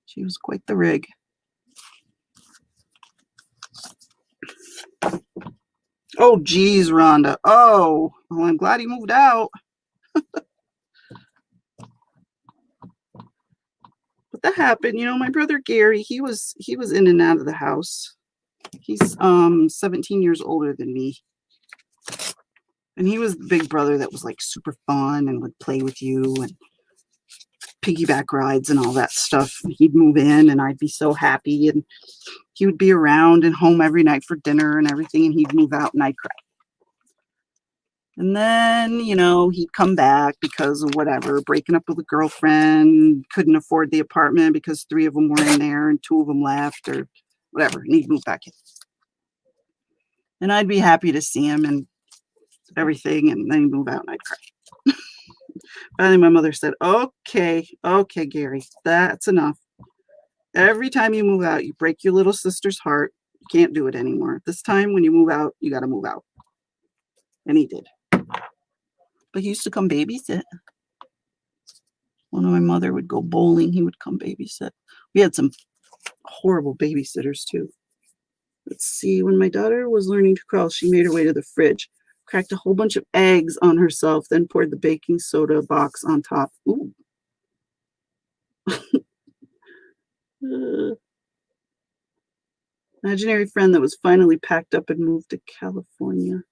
She was quite the rig. Oh, geez, Rhonda. Oh, well, I'm glad he moved out. But that happened. You know, my brother Gary, he was in and out of the house. He's 17 years older than me. And he was the big brother that was like super fun and would play with you and piggyback rides and all that stuff. And he'd move in and I'd be so happy. And he would be around and home every night for dinner and everything. And he'd move out and I'd cry. And then, you know, he'd come back because of whatever, breaking up with a girlfriend, couldn't afford the apartment because 3 of them were in there and 2 of them left or whatever. And he'd move back in. And I'd be happy to see him and everything. And then he'd move out and I'd cry. Finally, my mother said, okay, Gary, that's enough. Every time you move out, you break your little sister's heart. You can't do it anymore. This time when you move out, you got to move out. And he did. But he used to come babysit. When my mother would go bowling, he would come babysit. We had some horrible babysitters too. Let's see. When my daughter was learning to crawl, she made her way to the fridge, cracked a whole bunch of eggs on herself, then poured the baking soda box on top. Ooh. Imaginary friend that was finally packed up and moved to California.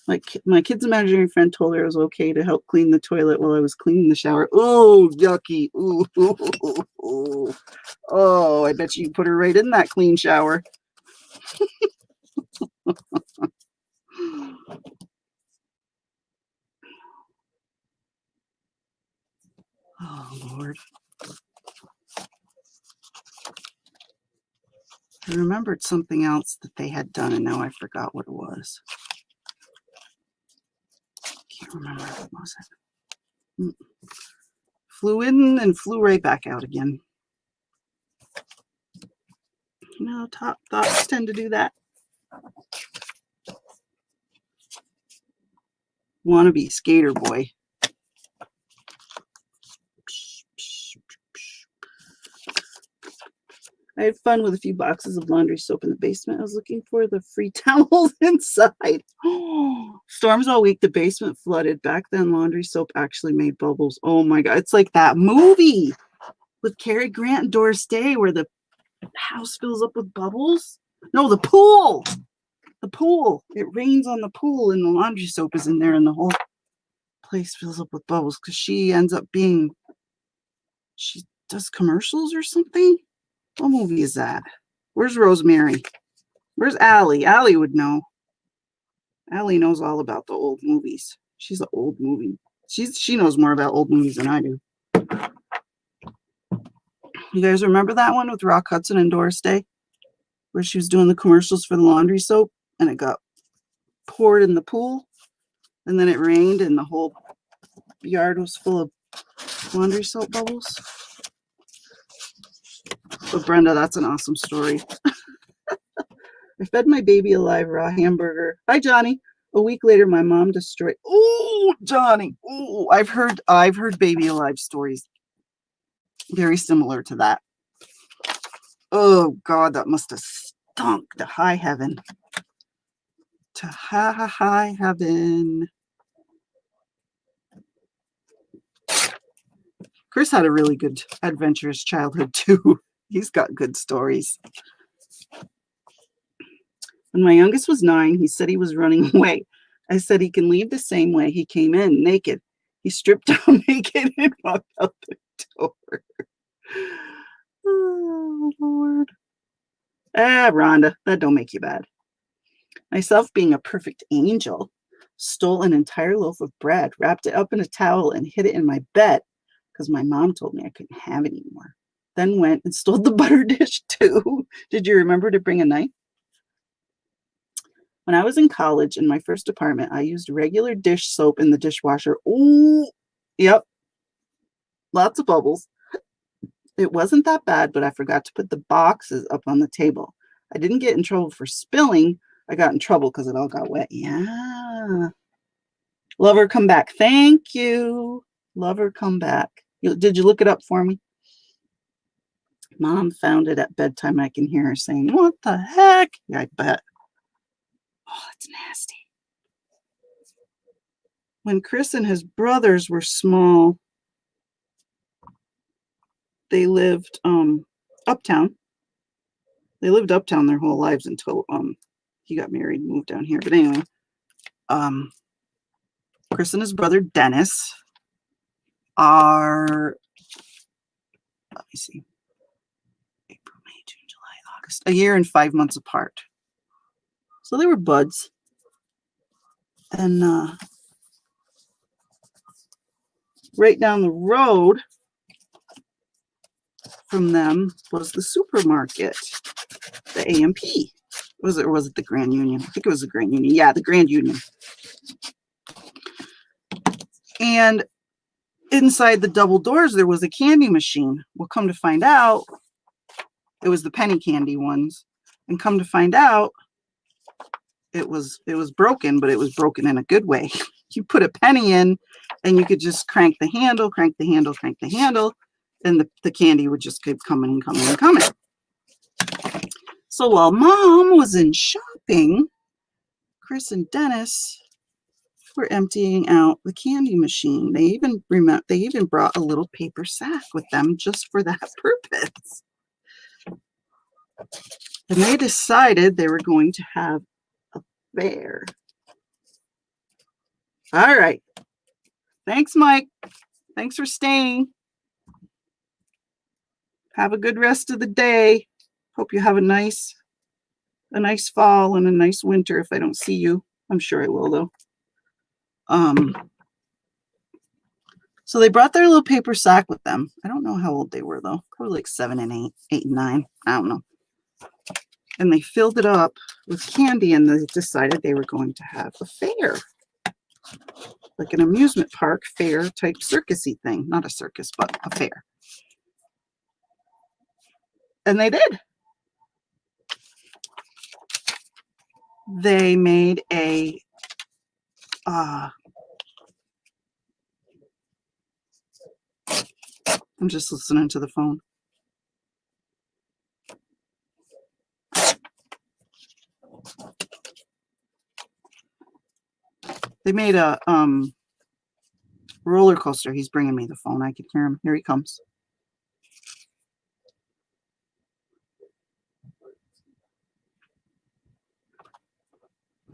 My kid's imaginary friend told her it was okay to help clean the toilet while I was cleaning the shower. Oh, yucky. Ooh, ooh, ooh. Oh, I bet you put her right in that clean shower. Oh, Lord. I remembered something else that they had done, and now I forgot what it was. Can't remember what was it. Flew in and flew right back out again. You know, top thoughts tend to do that. Wannabe skater boy. I had fun with a few boxes of laundry soap in the basement. I was looking for the free towels inside. Storms all week. The basement flooded. Back then, laundry soap actually made bubbles. Oh my God. It's like that movie with Cary Grant and Doris Day where the house fills up with bubbles. No, the pool. The pool. It rains on the pool and the laundry soap is in there and the whole place fills up with bubbles because she ends up being, she does commercials or something. What movie is that? Where's Rosemary? Where's Allie? Allie would know. Allie knows all about the old movies. She's an old movie. She knows more about old movies than I do. You guys remember that one with Rock Hudson and Doris Day? Where she was doing the commercials for the laundry soap and it got poured in the pool and then it rained and the whole yard was full of laundry soap bubbles. But Brenda, that's an awesome story. I fed my baby a live raw hamburger. Hi, Johnny. A week later, my mom destroyed. Oh, Johnny. Oh, I've heard baby alive stories very similar to that. Oh God, that must have stunk to high heaven. To high heaven. Chris had a really good adventurous childhood too. He's got good stories. When my youngest was 9, he said he was running away. I said he can leave the same way he came in, naked. He stripped down naked and walked out the door. Oh, Lord. Rhonda, that don't make you bad. Myself being a perfect angel, stole an entire loaf of bread, wrapped it up in a towel, and hid it in my bed because my mom told me I couldn't have any more. Then went and stole the butter dish too. Did you remember to bring a knife? When I was in college in my first apartment, I used regular dish soap in the dishwasher. Ooh, yep, lots of bubbles. It wasn't that bad, but I forgot to put the boxes up on the table. I didn't get in trouble for spilling. I got in trouble because it all got wet. Yeah. Lover, come back. Thank you. Lover, come back. Did you look it up for me? Mom found it at bedtime. I can hear her saying, "What the heck?" Yeah, I bet. Oh, it's nasty. When Chris and his brothers were small, they lived uptown. They lived uptown their whole lives until he got married and moved down here. But anyway, Chris and his brother Dennis are, let me see, April, May, June, July, August, a year and 5 months apart. So they were buds. And right down the road from them was the supermarket, the A&P. Was it the Grand Union? I think it was the Grand Union. Yeah, the Grand Union. And inside the double doors, there was a candy machine. Well, come to find out, it was the penny candy ones. And come to find out, it was broken, but it was broken in a good way. You put a penny in, and you could just crank the handle, and the candy would just keep coming and coming and coming. So while Mom was in shopping, Chris and Dennis were emptying out the candy machine. They even brought a little paper sack with them just for that purpose. And they decided they were going to have a fair. All right. Thanks, Mike. Thanks for staying. Have a good rest of the day. Hope you have a nice fall and a nice winter if I don't see you. I'm sure I will, though. So they brought their little paper sack with them. I don't know how old they were, though. Probably like 7 and 8 and 9. I don't know. And they filled it up with candy, and they decided they were going to have a fair. Like an amusement park fair type circusy thing. Not a circus, but a fair. And they did. They made a I'm just listening to the phone. They made a roller coaster. He's bringing me the phone. I can hear him. Here he comes.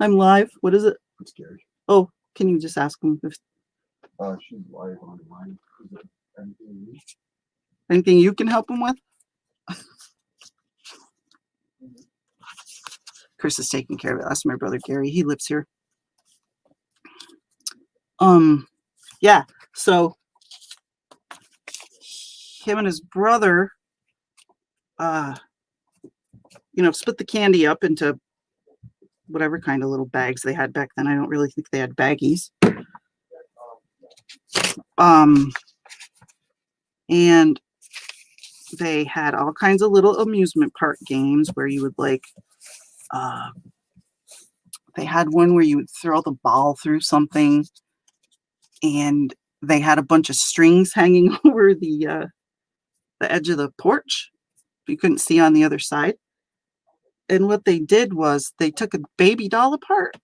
I'm live. What is it? It's Gary. Oh, can you just ask him if She's live online. Is there anything you can help him with? Chris is taking care of it. That's my brother Gary. He lives here. Yeah. So him and his brother, split the candy up into whatever kind of little bags they had back then. I don't really think they had baggies. And they had all kinds of little amusement park games where you would they had one where you would throw the ball through something, and they had a bunch of strings hanging over the edge of the porch. You couldn't see on the other side. And what they did was they took a baby doll apart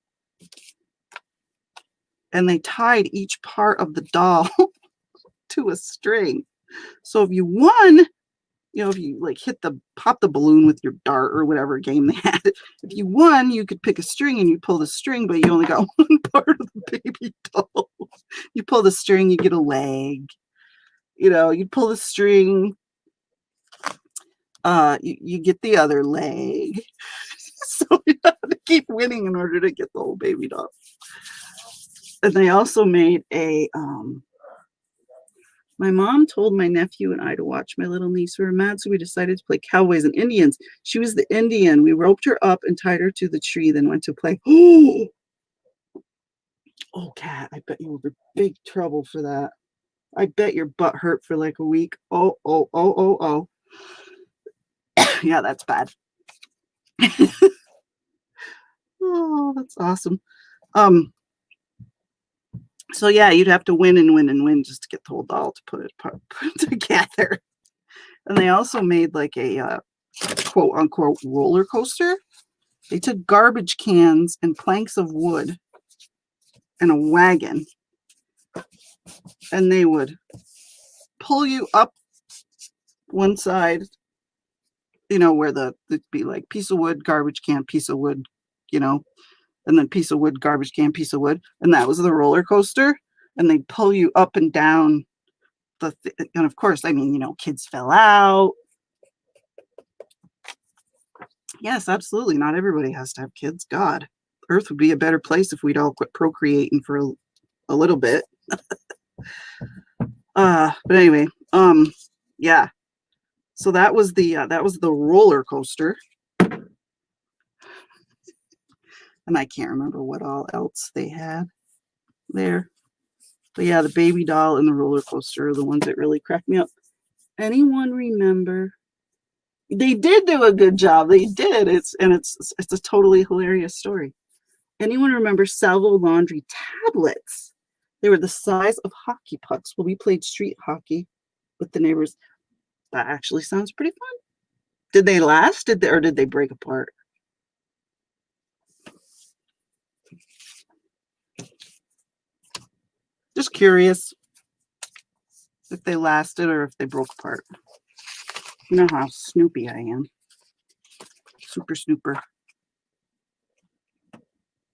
and they tied each part of the doll to a string. So if you won, if you pop the balloon with your dart or whatever game they had, if you won, you could pick a string and you pull the string, but you only got one part of the baby doll. You pull the string, you get a leg. You pull the string, you get the other leg. So you have to keep winning in order to get the whole baby doll. And they also made my mom told my nephew and I to watch my little niece. We were mad, so we decided to play cowboys and Indians. She was the Indian. We roped her up and tied her to the tree, then went to play. Oh, Cat, I bet you were in big trouble for that. I bet your butt hurt for like a week. Oh. Yeah, that's bad. Oh, that's awesome. So yeah, you'd have to win and win and win just to get the whole doll to put it together. And they also made like a quote unquote roller coaster. They took garbage cans and planks of wood and a wagon, and they would pull you up one side, where it'd be like piece of wood, garbage can, piece of wood, and then piece of wood, garbage can, piece of wood. And that was the roller coaster. And they'd pull you up and down and of course, kids fell out. Yes, absolutely. Not everybody has to have kids. God, Earth would be a better place if we'd all quit procreating for a little bit. But anyway, yeah. So that was the roller coaster. And I can't remember what all else they had there. But yeah, the baby doll and the roller coaster are the ones that really cracked me up. Anyone remember? They did do a good job. They did. It's a totally hilarious story. Anyone remember Salvo Laundry tablets? They were the size of hockey pucks. Well, we played street hockey with the neighbors. That actually sounds pretty fun. Did they last? Or did they break apart? Just curious if they lasted or if they broke apart. You know how snoopy I am. Super snooper.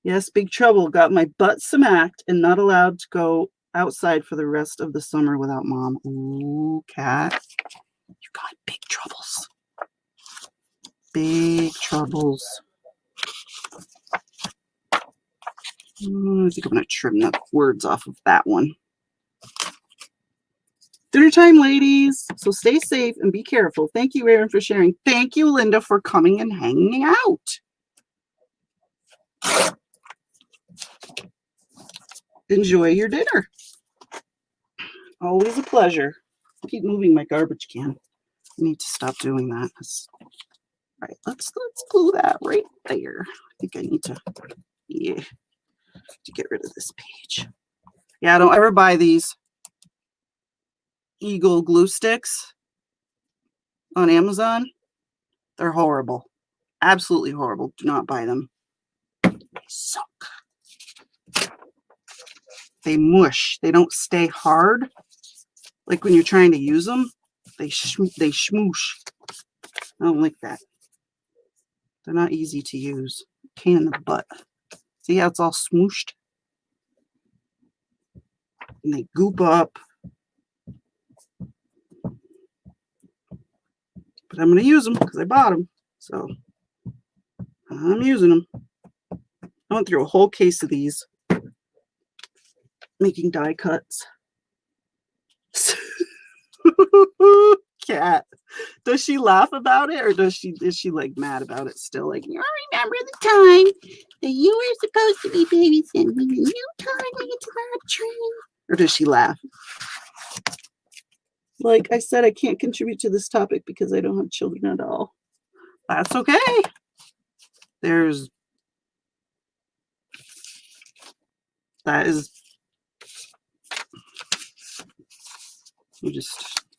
Yes, big trouble. Got my butt smacked and not allowed to go outside for the rest of the summer without mom. Ooh, Cat. You got big troubles. Big troubles. I think I'm going to trim the words off of that one. Dinner time, ladies. So stay safe and be careful. Thank you, Erin, for sharing. Thank you, Linda, for coming and hanging out. Enjoy your dinner. Always a pleasure. Keep moving my garbage can. I need to stop doing that. All right, let's glue that right there. I think I need to get rid of this page. Yeah, don't ever buy these Eagle glue sticks on Amazon. They're horrible. Absolutely horrible. Do not buy them. They suck. They mush. They don't stay hard. Like when you're trying to use them, they smoosh. I don't like that. They're not easy to use. Pain in the butt. See how it's all smooshed? And they goop up. But I'm going to use them because I bought them. So I'm using them. I went through a whole case of these. Making die cuts. Cat. Does she laugh about it, or is she like mad about it still? Like, I remember the time that you were supposed to be babysitting me, and you tied me to that tree. Or does she laugh? Like I said, I can't contribute to this topic because I don't have children at all. That's okay.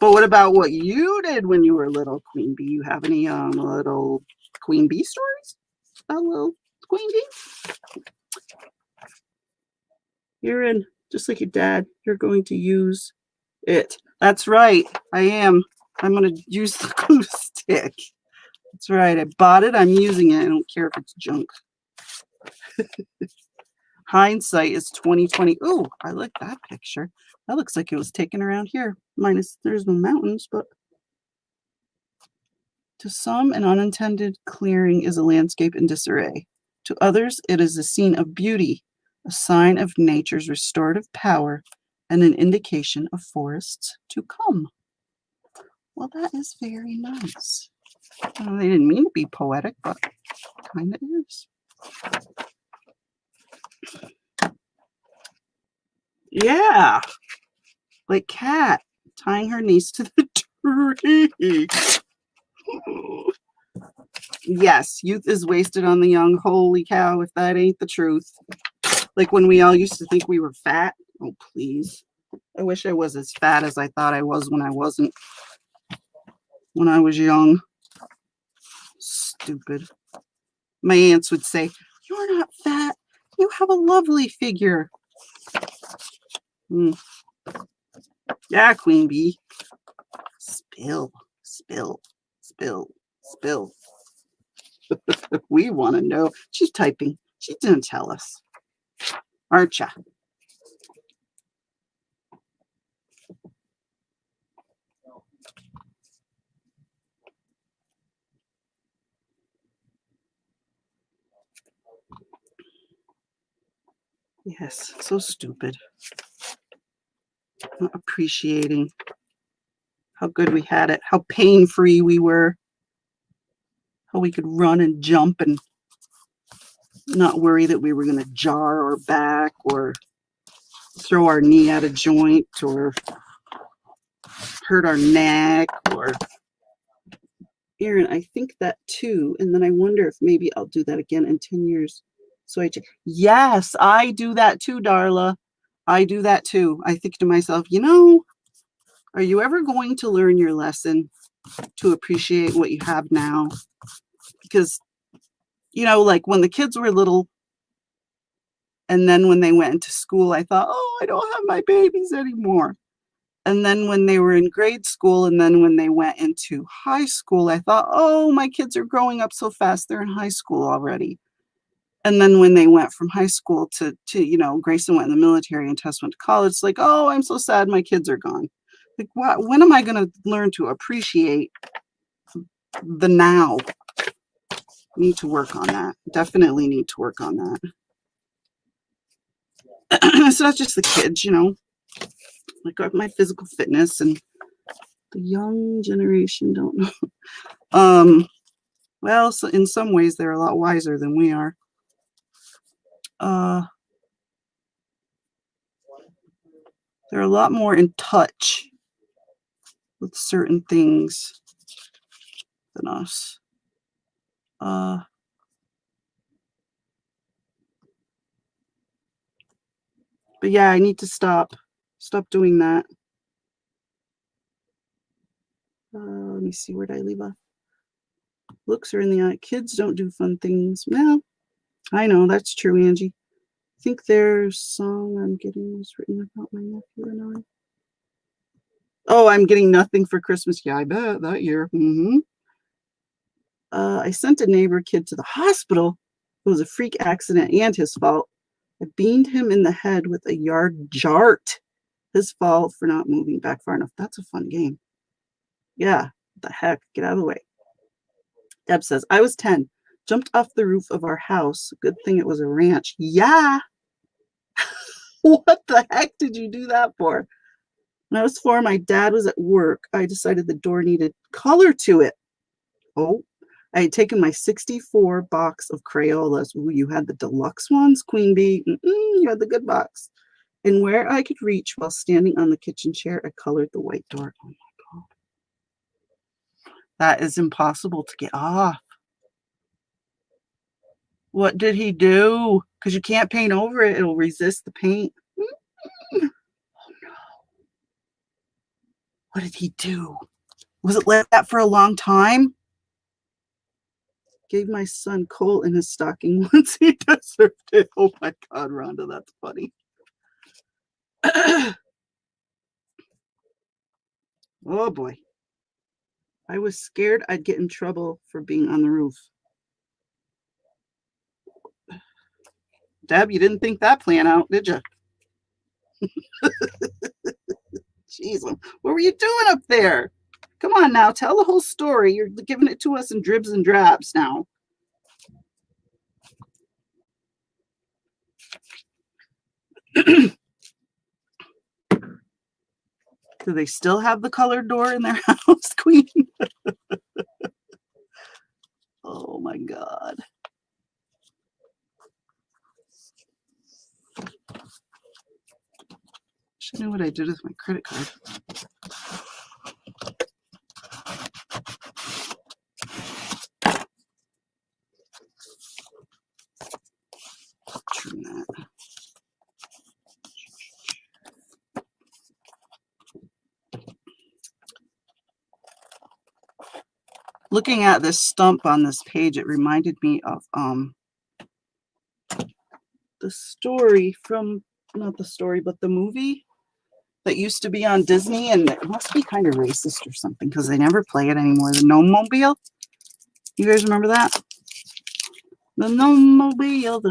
But what about what you did when you were little, Queen Bee? You have any little Queen Bee stories? A little Queen Bee? You're in, just like your dad, you're going to use it. That's right. I am. I'm going to use the glue stick. That's right. I bought it. I'm using it. I don't care if it's junk. Hindsight is 2020. Ooh, I like that picture. That looks like it was taken around here. Minus there's no mountains, but to some, an unintended clearing is a landscape in disarray. To others, it is a scene of beauty. a sign of nature's restorative power and an indication of forests to come. Well, that is very nice. They didn't mean to be poetic, but kind of is. Yeah, like Kat tying her niece to the tree. Yes, youth is wasted on the young. Holy cow, if that ain't the truth. Like when we all used to think we were fat. Oh, please. I wish I was as fat as I thought I was when I wasn't. When I was young. Stupid. My aunts would say, "You're not fat. You have a lovely figure." Yeah, Queen Bee. Spill, spill, spill, spill. We want to know. She's typing. She didn't tell us. Aren't ya? Yes, so stupid. Not appreciating how good we had it, how pain-free we were, how we could run and jump and not worry that we were going to jar our back or throw our knee out of joint or hurt our neck or... Erin, I think that too. And then I wonder if maybe I'll do that again in 10 years. So yes, I do that too, Darla. I do that too. I think to myself, are you ever going to learn your lesson to appreciate what you have now? Because, like when the kids were little and then when they went into school, I thought, oh, I don't have my babies anymore. And then when they were in grade school and then when they went into high school, I thought, oh, my kids are growing up so fast. They're in high school already. And then when they went from high school to Grayson went in the military and Tess went to college, it's like, oh, I'm so sad my kids are gone. Like, when am I going to learn to appreciate the now? Need to work on that. Definitely need to work on that. It's not just the kids, like my physical fitness, and the young generation don't know. Well, so in some ways they're a lot wiser than we are. They're a lot more in touch with certain things than us. But yeah, I need to stop doing that. Let me see, where did I leave off? Looks are in the eye. Kids don't do fun things. Well, I know, that's true, Angie. I think their song I'm getting was written about my nephew and I. Oh, I'm getting nothing for Christmas. Yeah, I bet that year. I sent a neighbor kid to the hospital. It was a freak accident and his fault. I beamed him in the head with a yard jart. His fault for not moving back far enough. That's a fun game. Yeah, what the heck? Get out of the way. Deb says, I was 10. Jumped off the roof of our house. Good thing it was a ranch. Yeah. What the heck did you do that for? When I was 4, my dad was at work. I decided the door needed color to it. Oh, I had taken my 64 box of Crayolas. Ooh, you had the deluxe ones, Queen Bee. You had the good box. And where I could reach while standing on the kitchen chair, I colored the white door. Oh my God. That is impossible to get off. What did he do? Because you can't paint over it. It'll resist the paint. Oh no. What did he do? Was it like that for a long time? Gave my son coal in his stocking once he deserved it. Oh my God, Rhonda, that's funny. Oh boy. I was scared I'd get in trouble for being on the roof. Deb, you didn't think that plan out, did you? Jeez, what were you doing up there? Come on now, tell the whole story. You're giving it to us in dribs and drabs now. Do they still have the colored door in their house, Queen? Oh my God. Should know what I did with my credit card. Trim that. Looking at this stump on this page, it reminded me of the story from, not the story, but the movie that used to be on Disney, and it must be kind of racist or something because they never play it anymore. The Gnome-mobile. You guys remember that? The Gnome-mobile,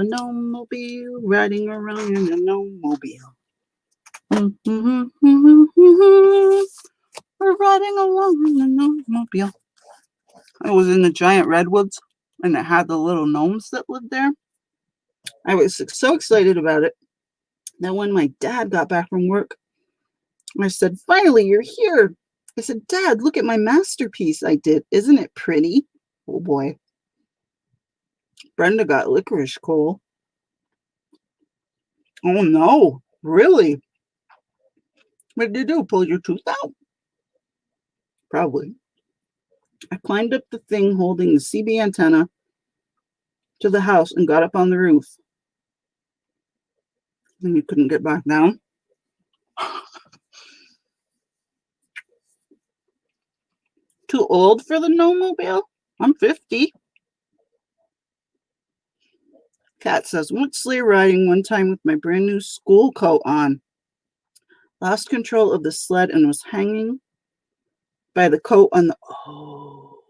riding around in the Gnome-mobile. We're riding along in the Gnome-mobile. I was in the giant redwoods, and it had the little gnomes that lived there. I was so excited about it that when my dad got back from work, I said, "Finally, you're here." I said, "Dad, look at my masterpiece I did. Isn't it pretty?" Oh boy. Brenda got licorice coal. Oh no, really? What did you do? Pull your tooth out? Probably. I climbed up the thing holding the CB antenna to the house and got up on the roof. And you couldn't get back down. Too old for the Gnome-mobile? I'm 50. Kat says, went sleigh riding one time with my brand new school coat on. Lost control of the sled and was hanging by the coat on the... Oh.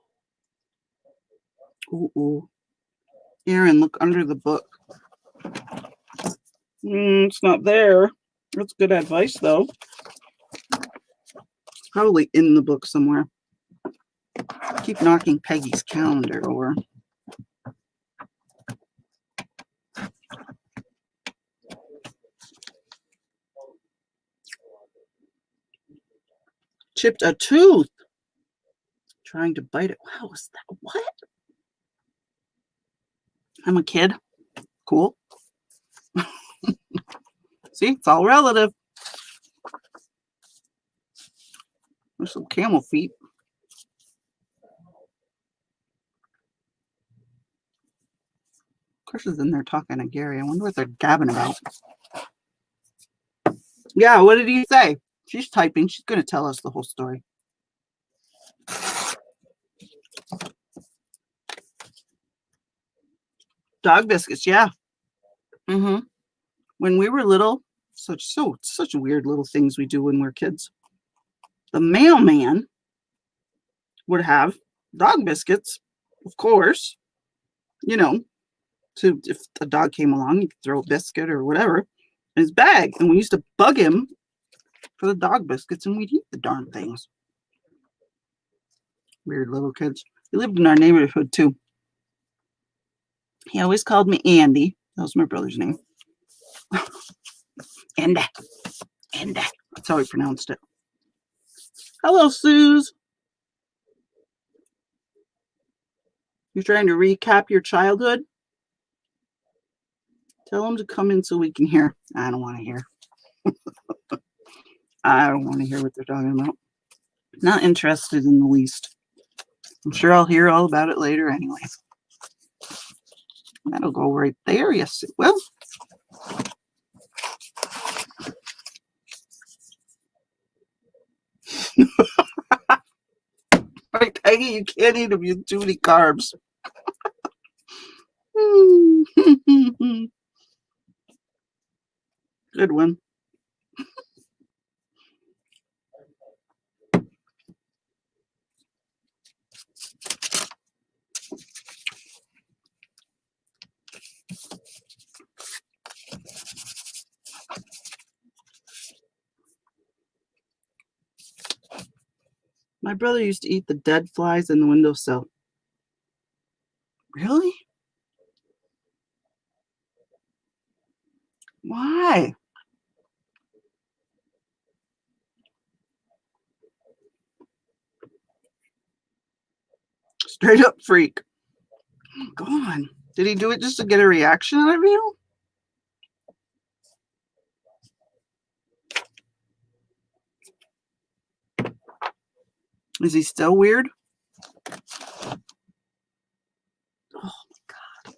Ooh. Aaron, look under the book. It's not there. That's good advice, though. It's probably in the book somewhere. Keep knocking Peggy's calendar over. Chipped a tooth. Trying to bite it. Wow, is that what? I'm a kid. Cool. See, it's all relative. There's some camel feet. Chris is in there talking to Gary. I wonder what they're gabbing about. Yeah, what did he say? She's typing. She's going to tell us the whole story. Dog biscuits, yeah. When we were little, such weird little things we do when we're kids. The mailman would have dog biscuits, of course. You know, to if a dog came along, you could throw a biscuit or whatever in his bag. And we used to bug him for the dog biscuits, and we'd eat the darn things. Weird little kids. He lived in our neighborhood too. He always called me Andy. That was my brother's name. Andy. That's how he pronounced it. Hello, Suze. You're trying to recap your childhood? Tell him to come in so we can hear. I don't want to hear. I don't want to hear what they're talking about. Not interested in the least. I'm sure I'll hear all about it later anyway. That'll go right there. Yes, it will. Right, Peggy, you can't eat them. You have too many carbs. Good one. My brother used to eat the dead flies in the windowsill. Really? Why? Straight up freak. Go on. Did he do it just to get a reaction out of you? Is he still weird? Oh my God.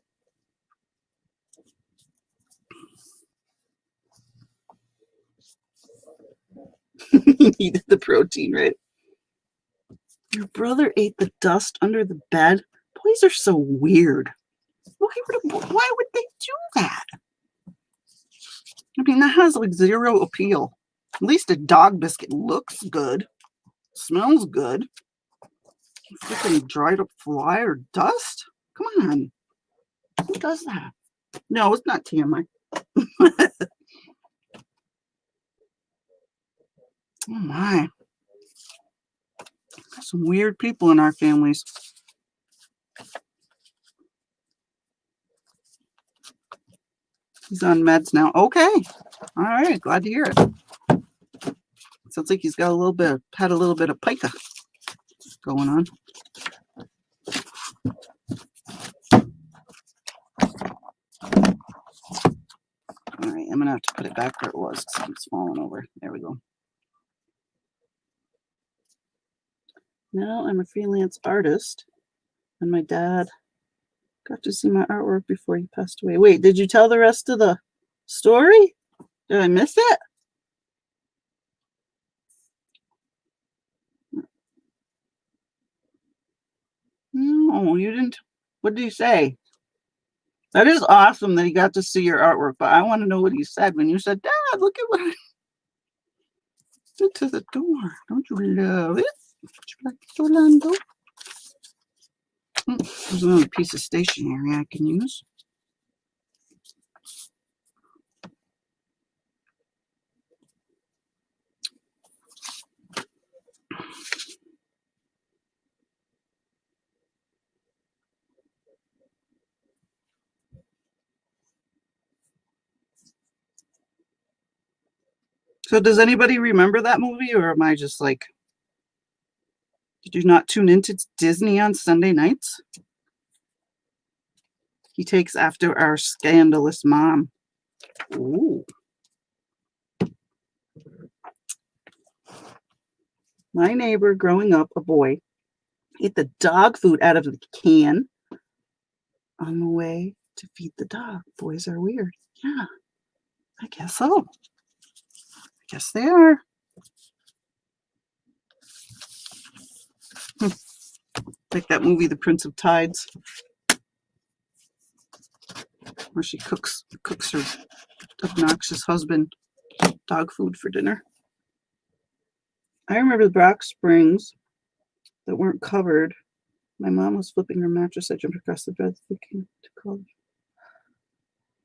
He did the protein, right? Your brother ate the dust under the bed? Boys are so weird. Why would they do that? I mean, that has like zero appeal. At least a dog biscuit looks good, smells good. Freaking dried up fly or dust? Come on. Who does that? No, it's not TMI. Oh my. Some weird people in our families. He's on meds now. Okay. All right. Glad to hear it. Sounds like he's got had a little bit of pica going on. All right. I'm going to have to put it back where it was because it's falling over. There we go. Now I'm a freelance artist, and my dad got to see my artwork before he passed away. Wait, did you tell the rest of the story? Did I miss it? No, you didn't. What did he say? That is awesome that he got to see your artwork, but I want to know what he said when you said, Dad, look at what I did to the door. Don't you love it? Like Orlando. There's another piece of stationery I can use. So does anybody remember that movie, or am I just like, did you not tune into Disney on Sunday nights? He takes after our scandalous mom. Ooh. My neighbor growing up, a boy, ate the dog food out of the can on the way to feed the dog. Boys are weird. Yeah, I guess so. I guess they are. Like that movie, The Prince of Tides, where she cooks her obnoxious husband dog food for dinner. I remember the Brock Springs that weren't covered. My mom was flipping her mattress. I jumped across the bed thinking to call.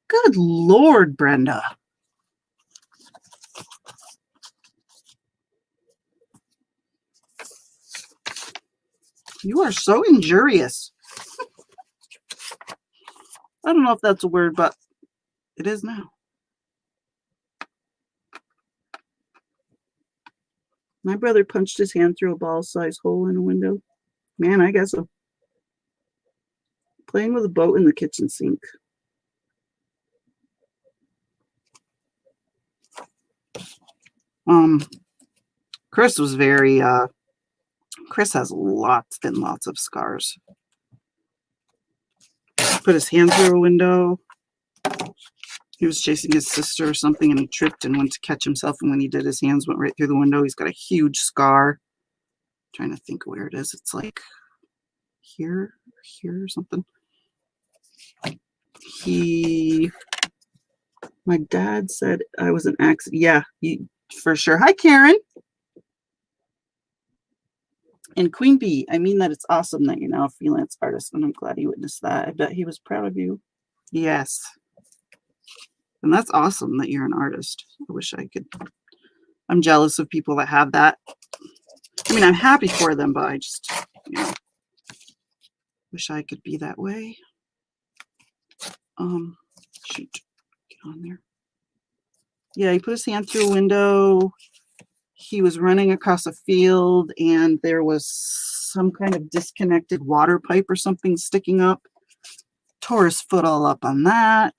Good Lord, Brenda. You are so injurious. I don't know if that's a word, but it is now. My brother punched his hand through a ball-sized hole in a window. Man, I guess so. Playing with a boat in the kitchen sink. Chris was very, Chris has lots and lots of scars. Put his hand through a window. He was chasing his sister or something, and he tripped and went to catch himself, and when he did, his hands went right through the window. He's got a huge scar. I'm trying to think where it is. It's like here or something. My dad said I was an accident. Yeah, for sure. Hi, Karen. And Queen Bee, I mean that it's awesome that you're now a freelance artist, and I'm glad you witnessed that. I bet he was proud of you. Yes. And that's awesome that you're an artist. I wish I could. I'm jealous of people that have that. I mean, I'm happy for them, but I just, wish I could be that way. Shoot. Get on there. Yeah, he put his hand through a window. he was running across a field and there was some kind of disconnected water pipe or something sticking up. Tore his foot all up on that.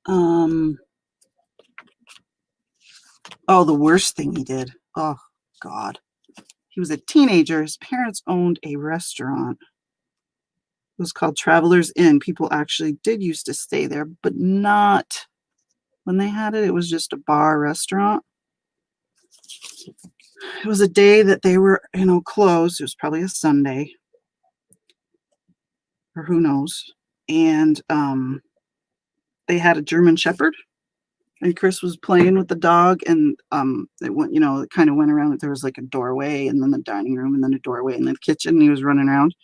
Oh, the worst thing he did. Oh, God. He was a teenager. His parents owned a restaurant. It was called Travelers Inn. People actually did used to stay there, but not when they had it. It was just a bar restaurant. It was a day that they were, closed. It was probably a Sunday, or who knows. And they had a German Shepherd, and Chris was playing with the dog, and it went, it kind of went around. There was like a doorway, and then the dining room, and then a doorway, and then the kitchen. And he was running around,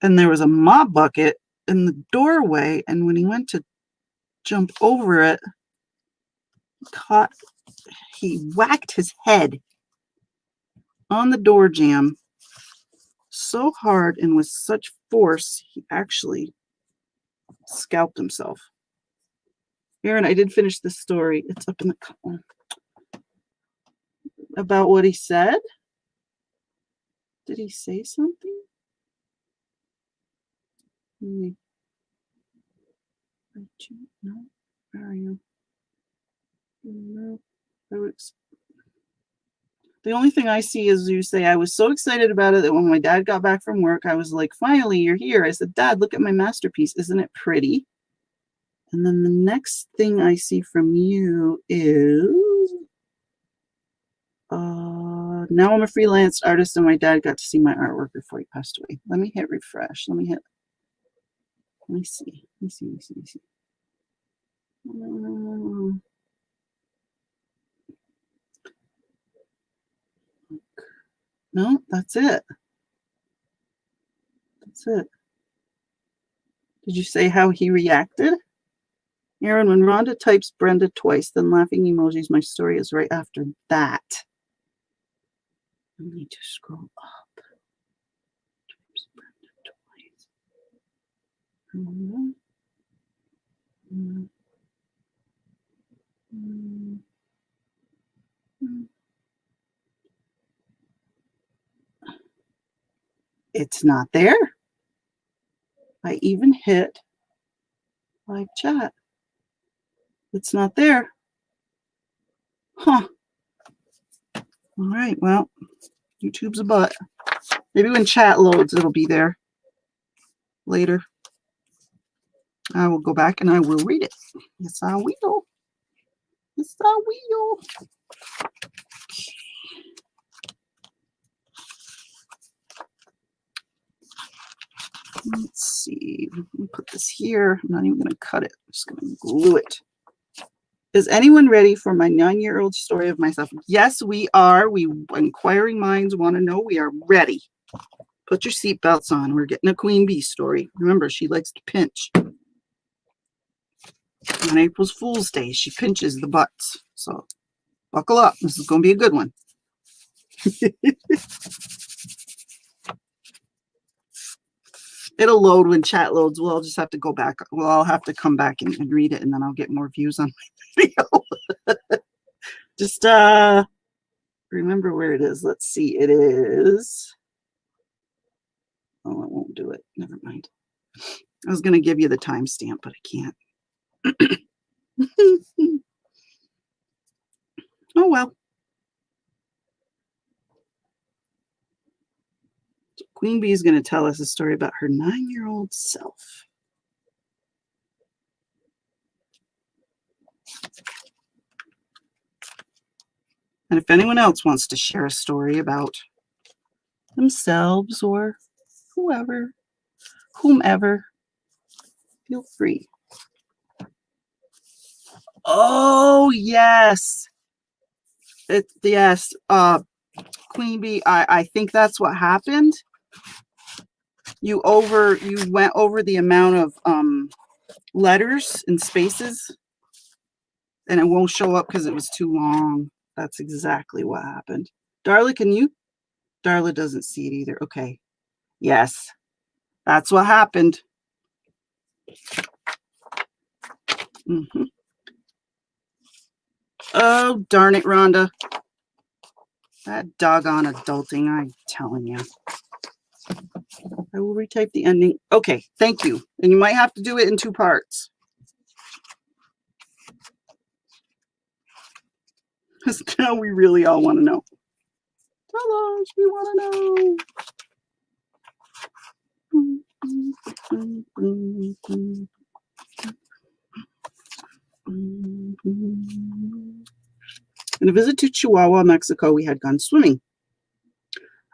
and there was a mop bucket in the doorway. And when he went to jump over it, he whacked his head on the door jamb so hard and with such force, he actually scalped himself. Aaron, I did finish this story. It's up in the column. About what he said. Did he say something? No. Where are you? No. The only thing I see is you say, I was so excited about it that when my dad got back from work, I was like, finally, you're here. I said, Dad, look at my masterpiece. Isn't it pretty? And then the next thing I see from you is, now I'm a freelance artist and my dad got to see my artwork before he passed away. Let me hit refresh. Let me see. No, that's it. Did you say how he reacted? Aaron, when Rhonda types Brenda twice, then laughing emojis, my story is right after that. I need to scroll up. Types Brenda twice. It's not there. I even hit live chat. It's not there. Huh. All right. Well, YouTube's a butt. Maybe when chat loads, it'll be there later. I will go back and I will read it. Yes, I will. Yes, I will. Let's see. Let me put this here. I'm not even going to cut it. I'm just going to glue it. Is anyone ready for my 9-year-old story of myself? Yes, we are. We inquiring minds want to know. We are ready. Put your seatbelts on. We're getting a Queen Bee story. Remember, she likes to pinch. On April's Fool's Day, she pinches the butts. So buckle up. This is going to be a good one. It'll load when chat loads. We'll just have to go back. Well, I'll have to come back and read it, and then I'll get more views on my video. Just remember where it is. Let's see. It is. Oh, it won't do it. Never mind. I was going to give you the timestamp, but I can't. Oh, well. Queen Bee is going to tell us a story about her 9-year-old self. And if anyone else wants to share a story about themselves or whomever, feel free. Oh, yes. Yes. Queen Bee, I think that's what happened. You went over the amount of letters and spaces, and it won't show up because it was too long. That's exactly what happened. Darla, can you? Darla doesn't see it either. Okay. Yes. That's what happened. Oh, darn it, Rhonda. That doggone adulting, I'm telling you. I will retype the ending. Okay, thank you. And you might have to do it in 2 parts. Because now we really all want to know. Tell us, we want to know. On a visit to Chihuahua, Mexico, we had gone swimming.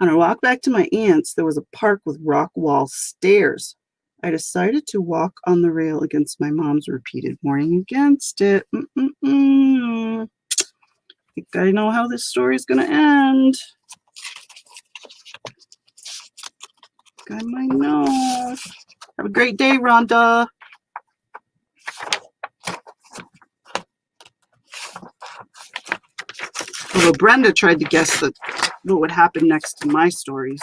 On our walk back to my aunt's, there was a park with rock wall stairs. I decided to walk on the rail against my mom's repeated warning against it. I think I know how this story is going to end. I might know. Have a great day, Rhonda. Although Brenda tried to guess what would happen next to my stories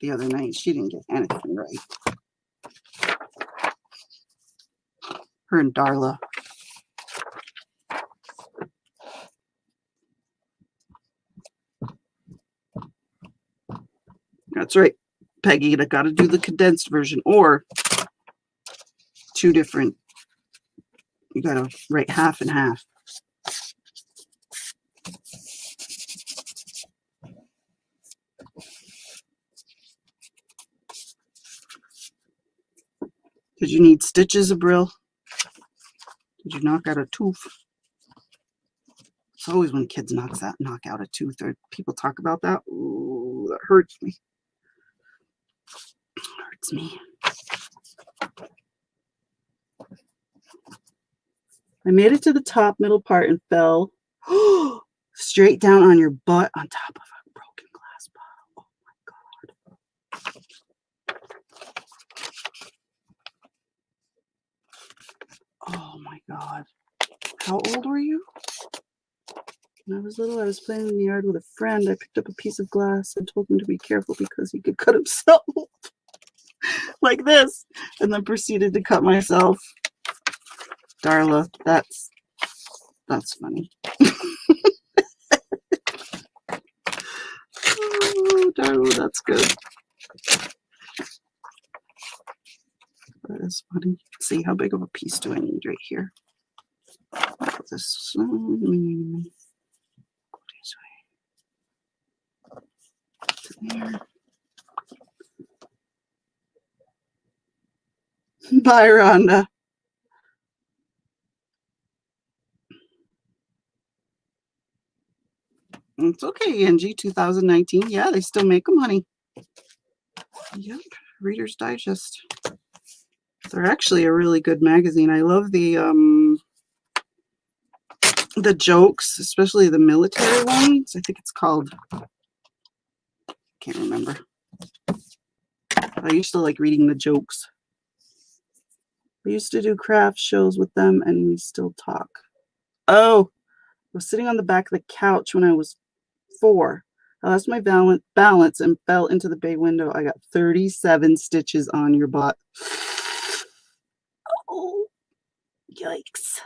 the other night. She didn't get anything right. Her and Darla. That's right, Peggy. I got to do the condensed version or 2 different. You got to write half and half. Did you need stitches, Abril? Did you knock out a tooth? It's always when kids knock out a tooth, or people talk about that. Ooh, that hurts me. Hurts me. I made it to the top middle part and fell straight down on your butt on top of a broken glass bottle. Oh my God. How old were you? When I was little, I was playing in the yard with a friend. I picked up a piece of glass and told him to be careful because he could cut himself like this, and then proceeded to cut myself. Darla, that's funny. Oh, Darla, that's good. That is funny. Let's see, how big of a piece do I need right here? Put this there. Bye, Rhonda. It's okay, Angie. 2019. Yeah, they still make them, honey. Yep. Reader's Digest. They're actually a really good magazine. I love the jokes, especially the military ones. I think it's called, can't remember. I used to like reading the jokes. We used to do craft shows with them, and we still talk. Oh, I was sitting on the back of the couch when I was 4. I lost my balance and fell into the bay window. I got 37 stitches on your butt. Oh, yikes.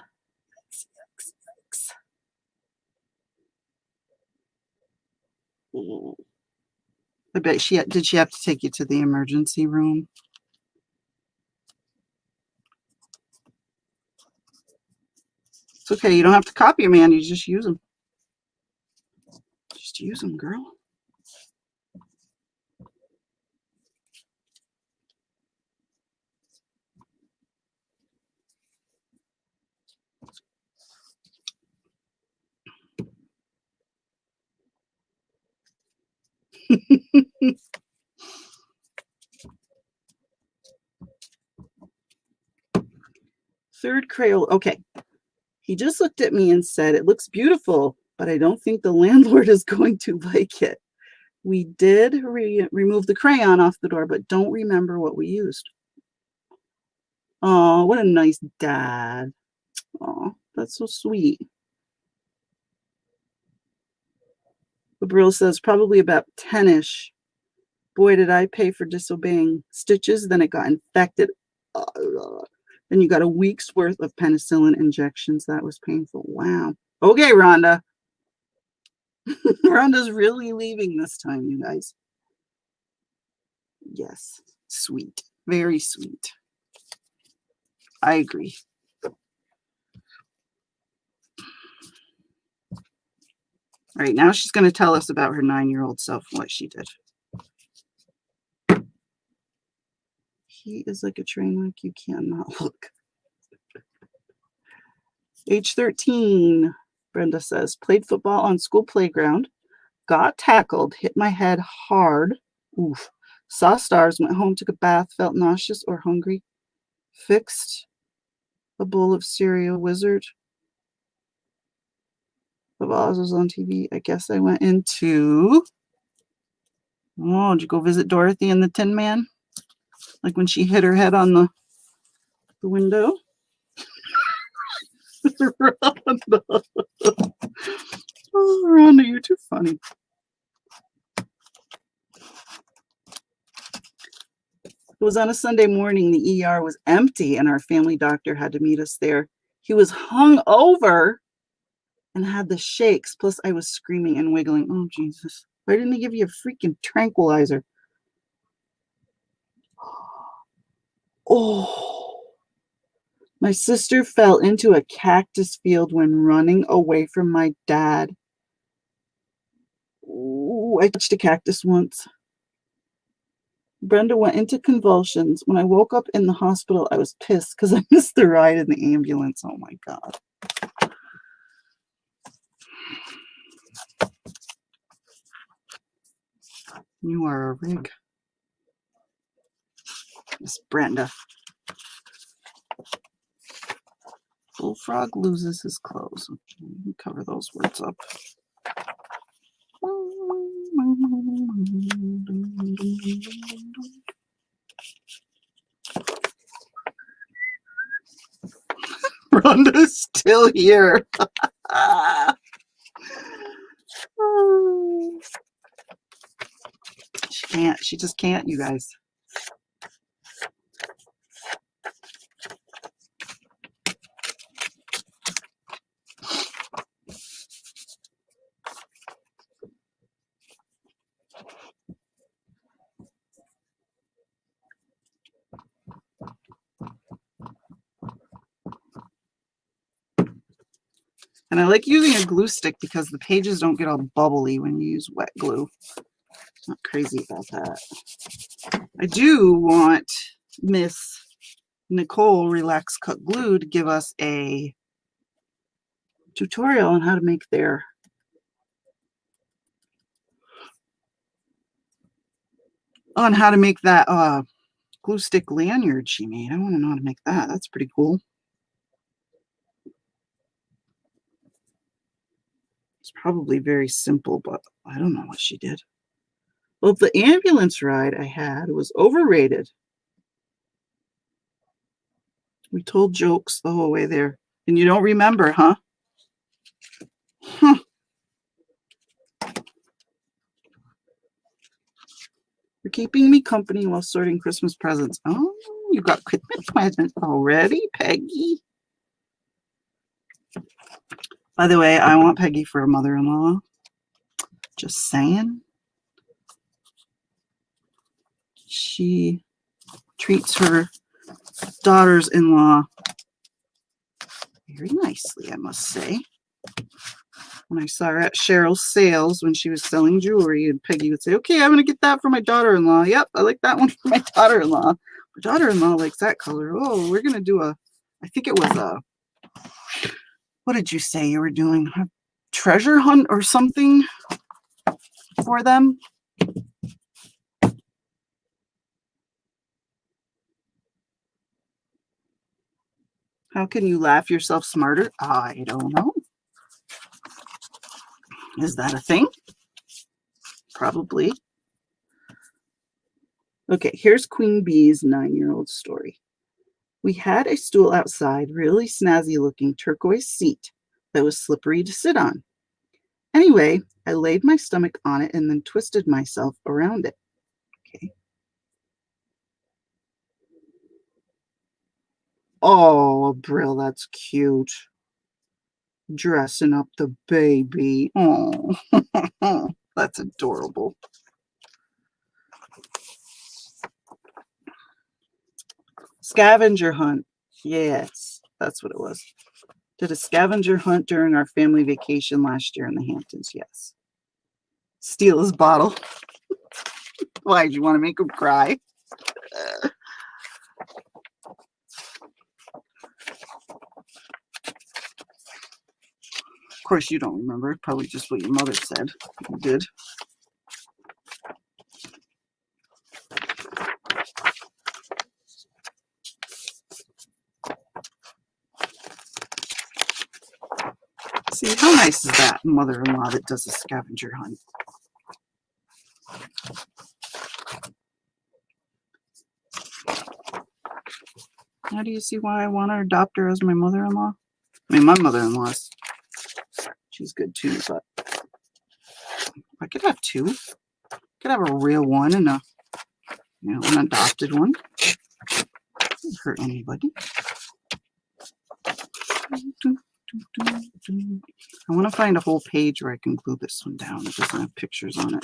Yikes. I bet did she have to take you to the emergency room? It's okay. You don't have to copy them, man. You just use them. Just use them, girl. Third Crayola. Okay. He just looked at me and said, "It looks beautiful, but I don't think the landlord is going to like it." We did remove the crayon off the door, but don't remember what we used. Oh, what a nice dad. Oh, that's so sweet. Gabriel says probably about 10-ish. Boy, did I pay for disobeying. Stitches, then it got infected. Then you got a week's worth of penicillin injections. That was painful. Wow. Okay, Rhonda. Rhonda's really leaving this time, you guys. Yes, sweet. Very sweet. I agree. All right, now she's going to tell us about her 9-year-old self and what she did. He is like a train wreck. You cannot look. Age 13, Brenda says, played football on school playground, got tackled, hit my head hard. Oof. Saw stars, went home, took a bath, felt nauseous or hungry, fixed a bowl of cereal, wizard. The Oz was on TV. I guess I went into. Oh, did you go visit Dorothy and the Tin Man? Like when she hit her head on the window? Rhonda. Oh, Rhonda, you're too funny. It was on a Sunday morning. The ER was empty, and our family doctor had to meet us there. He was hung over and had the shakes. Plus, I was screaming and wiggling. Oh, Jesus. Why didn't he give you a freaking tranquilizer? Oh. My sister fell into a cactus field when running away from my dad. Ooh, I touched a cactus once. Brenda went into convulsions. When I woke up in the hospital, I was pissed because I missed the ride in the ambulance. Oh, my God. You are a rig. Miss Brenda. Bullfrog loses his clothes. Cover those words up. Rhonda's still here. She can't. She just can't, you guys. And I like using a glue stick because the pages don't get all bubbly when you use wet glue. Not crazy about that. I do want Miss Nicole Relax Cut Glue to give us a tutorial on how to make their that glue stick lanyard she made. I want to know how to make that. That's pretty cool. It's probably very simple, but I don't know what she did. Well, the ambulance ride I had was overrated. We told jokes the whole way there. And you don't remember, huh? Huh. You're keeping me company while sorting Christmas presents. Oh, you got Christmas presents already, Peggy? By the way, I want Peggy for a mother-in-law. Just saying. She treats her daughters-in-law very nicely, I must say. When I saw her at Cheryl's sales when she was selling jewelry, and Peggy would say, okay, I'm going to get that for my daughter-in-law. Yep, I like that one for my daughter-in-law. My daughter-in-law likes that color. Oh, we're going to do I think it was what did you say you were doing? A treasure hunt or something for them? How can you laugh yourself smarter? I don't know. Is that a thing? Probably. Okay, here's Queen Bee's 9-year-old story. We had a stool outside, really snazzy looking turquoise seat that was slippery to sit on. Anyway, I laid my stomach on it and then twisted myself around it. Okay. Oh, Brill, that's cute. dressing up the baby. Oh, that's adorable. Scavenger hunt. Yes, that's what it was. Did a scavenger hunt during our family vacation last year in the Hamptons. Yes. Steal his bottle. Why, did you want to make him cry? Of course, you don't remember. Probably just what your mother said you did. See, how nice is that mother-in-law that does a scavenger hunt? Now do you see why I want to adopt her as my mother-in-law? I mean, my mother-in-law's, she's good too, but I could have two. I could have a real one and a, an adopted one. Doesn't hurt anybody. I want to find a whole page where I can glue this one down. It doesn't have pictures on it.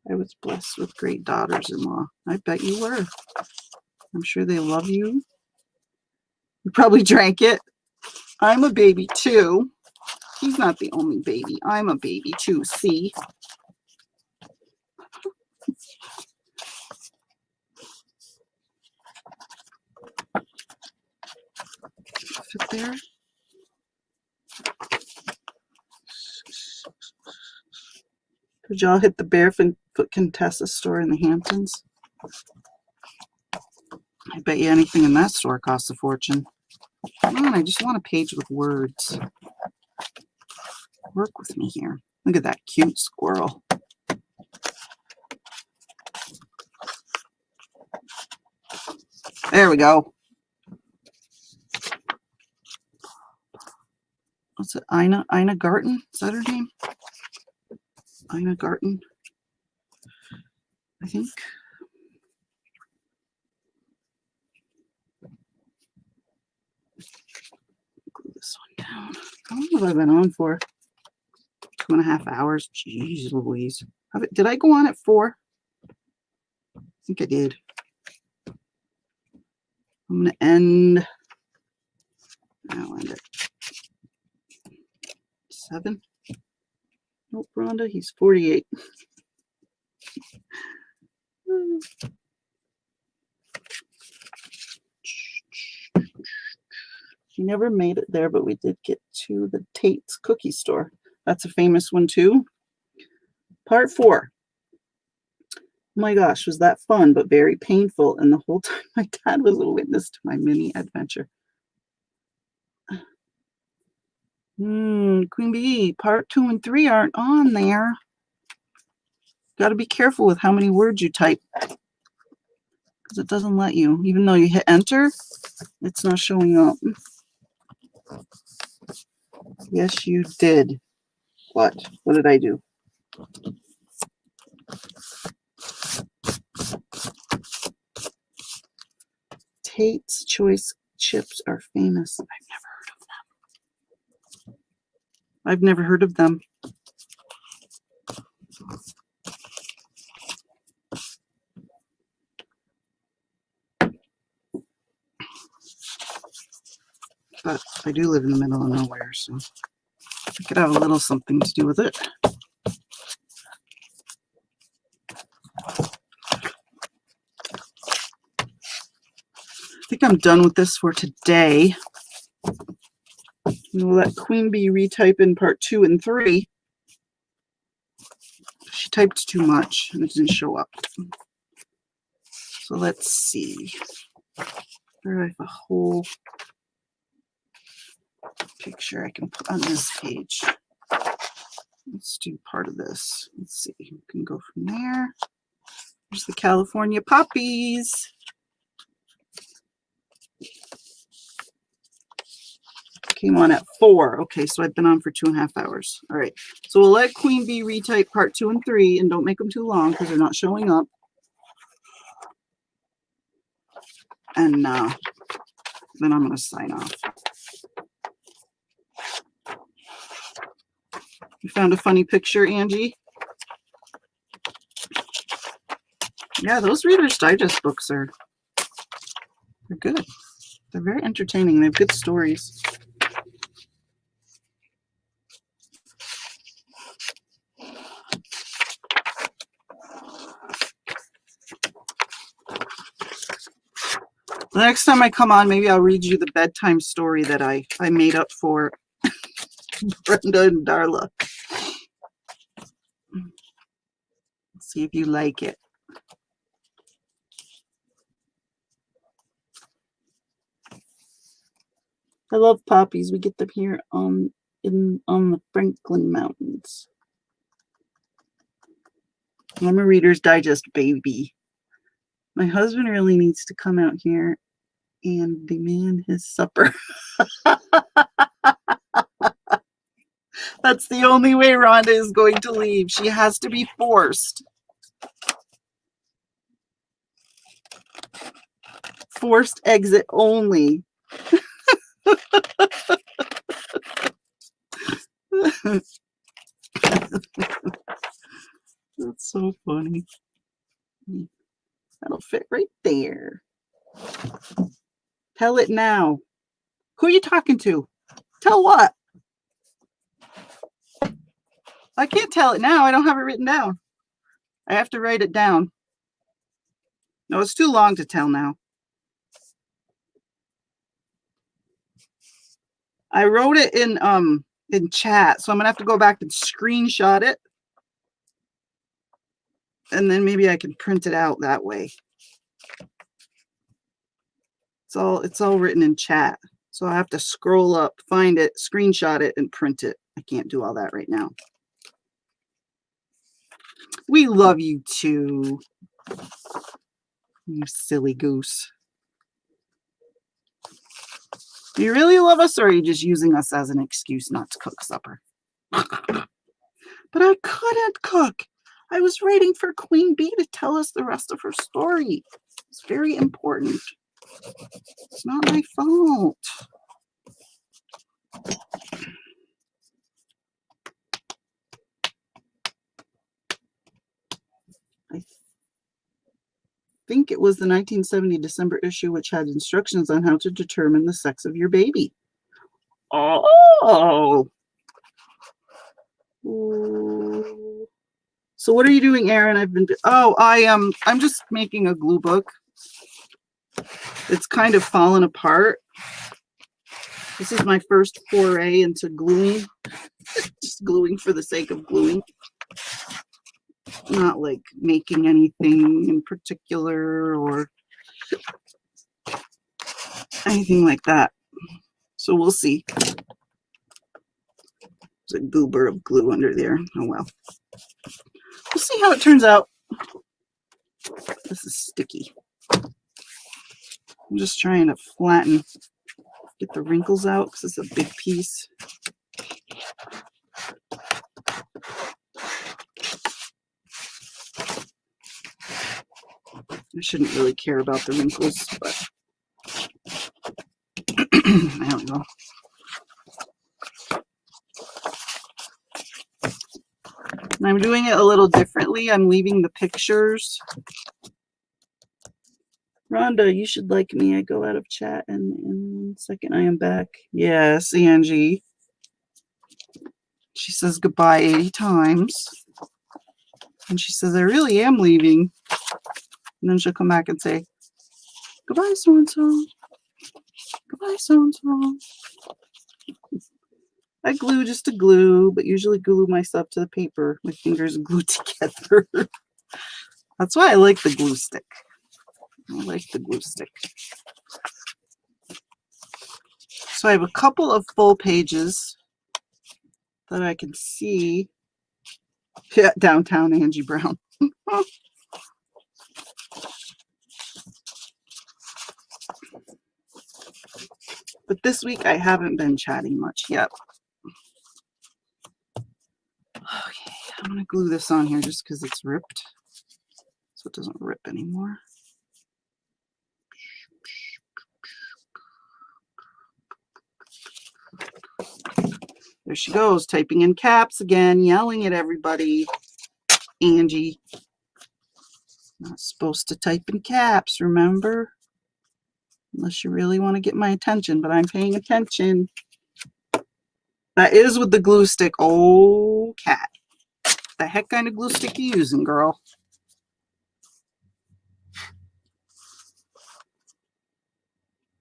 I was blessed with great daughters-in-law. I bet you were. I'm sure they love you. You probably drank it. I'm a baby too. He's not the only baby. I'm a baby too. See? Fit there. Did y'all hit the Barefoot Contessa store in the Hamptons? I bet you anything in that store costs a fortune. Come on, I just want a page with words. Work with me here. Look at that cute squirrel. There we go. What's it? Ina Garten? Is that her name? Ina Garten, I think. Glue this one down. How long have I been on for? 2.5 hours. Jeez Louise. Did I go on at 4? I think I did. I'm going to end. I'll end at 7. Nope, Rhonda, he's 48. She never made it there, but we did get to the Tate's Cookie Store. That's a famous one too. Part 4. Oh my gosh, was that fun, but very painful. And the whole time my dad was a witness to my mini adventure. Queen Bee, part 2 and 3 aren't on there. Got to be careful with how many words you type, because it doesn't let you. Even though you hit enter, it's not showing up. Yes, you did. What? What did I do? Tate's Choice chips are famous. I've never heard of them. But I do live in the middle of nowhere, so I could have a little something to do with it. I think I'm done with this for today. We'll let Queen Bee retype in part 2 and 3. She typed too much and it didn't show up. So let's see. There I have a whole picture I can put on this page. Let's do part of this. Let's see. We can go from there. There's the California poppies. Came on at 4. Okay, so I've been on for 2.5 hours. All right, so we'll let Queen Bee retype part 2 and 3, and don't make them too long because they're not showing up. And then I'm going to sign off. You found a funny picture, Angie? Yeah, those Reader's Digest books they're good. They're very entertaining. They have good stories. The next time I come on, maybe I'll read you the bedtime story that I made up for Brenda and Darla. See if you like it. I love poppies. We get them here on the Franklin Mountains. I'm a Reader's Digest baby. My husband really needs to come out here and demand his supper. That's the only way Rhonda is going to leave. She has to be forced. Forced exit only. That's so funny. That'll fit right there. Tell it now. Who are you talking to? Tell what? I can't tell it now. I don't have it written down. I have to write it down. No, it's too long to tell now. I wrote it in chat, so I'm gonna have to go back and screenshot it. And then maybe I can print it out that way. It's all written in chat. So I have to scroll up, find it, screenshot it, and print it. I can't do all that right now. We love you too, you silly goose. Do you really love us, or are you just using us as an excuse not to cook supper? But I couldn't cook. I was waiting for Queen Bee to tell us the rest of her story. It's very important. It's not my fault. I think it was the 1970 December issue, which had instructions on how to determine the sex of your baby. Oh. So what are you doing, Erin? I'm just making a glue book. It's kind of fallen apart. This is my first foray into gluing. Just gluing for the sake of gluing. Not like making anything in particular or anything like that. So we'll see. There's a goober of glue under there. Oh well. We'll see how it turns out. This is sticky. I'm just trying to flatten, get the wrinkles out because it's a big piece. I shouldn't really care about the wrinkles, but I don't know. And I'm doing it a little differently. I'm leaving the pictures. Rhonda, you should like me. I go out of chat and in 1 second I am back. Yes, Angie. She says goodbye 80 times. And she says, I really am leaving. And then she'll come back and say, goodbye, so-and-so. Goodbye, so-and-so. I glue just to glue, but usually glue myself to the paper. My fingers glued together. That's why I like the glue stick. I like the glue stick. So I have a couple of full pages that I can see. Yeah, downtown Angie Brown. But this week I haven't been chatting much yet. Okay, I'm going to glue this on here just because it's ripped. So it doesn't rip anymore. There she goes, typing in caps again, yelling at everybody. Angie. Not supposed to type in caps, remember? Unless you really want to get my attention, but I'm paying attention. That is with the glue stick. Oh, cat. The heck kind of glue stick you using, girl?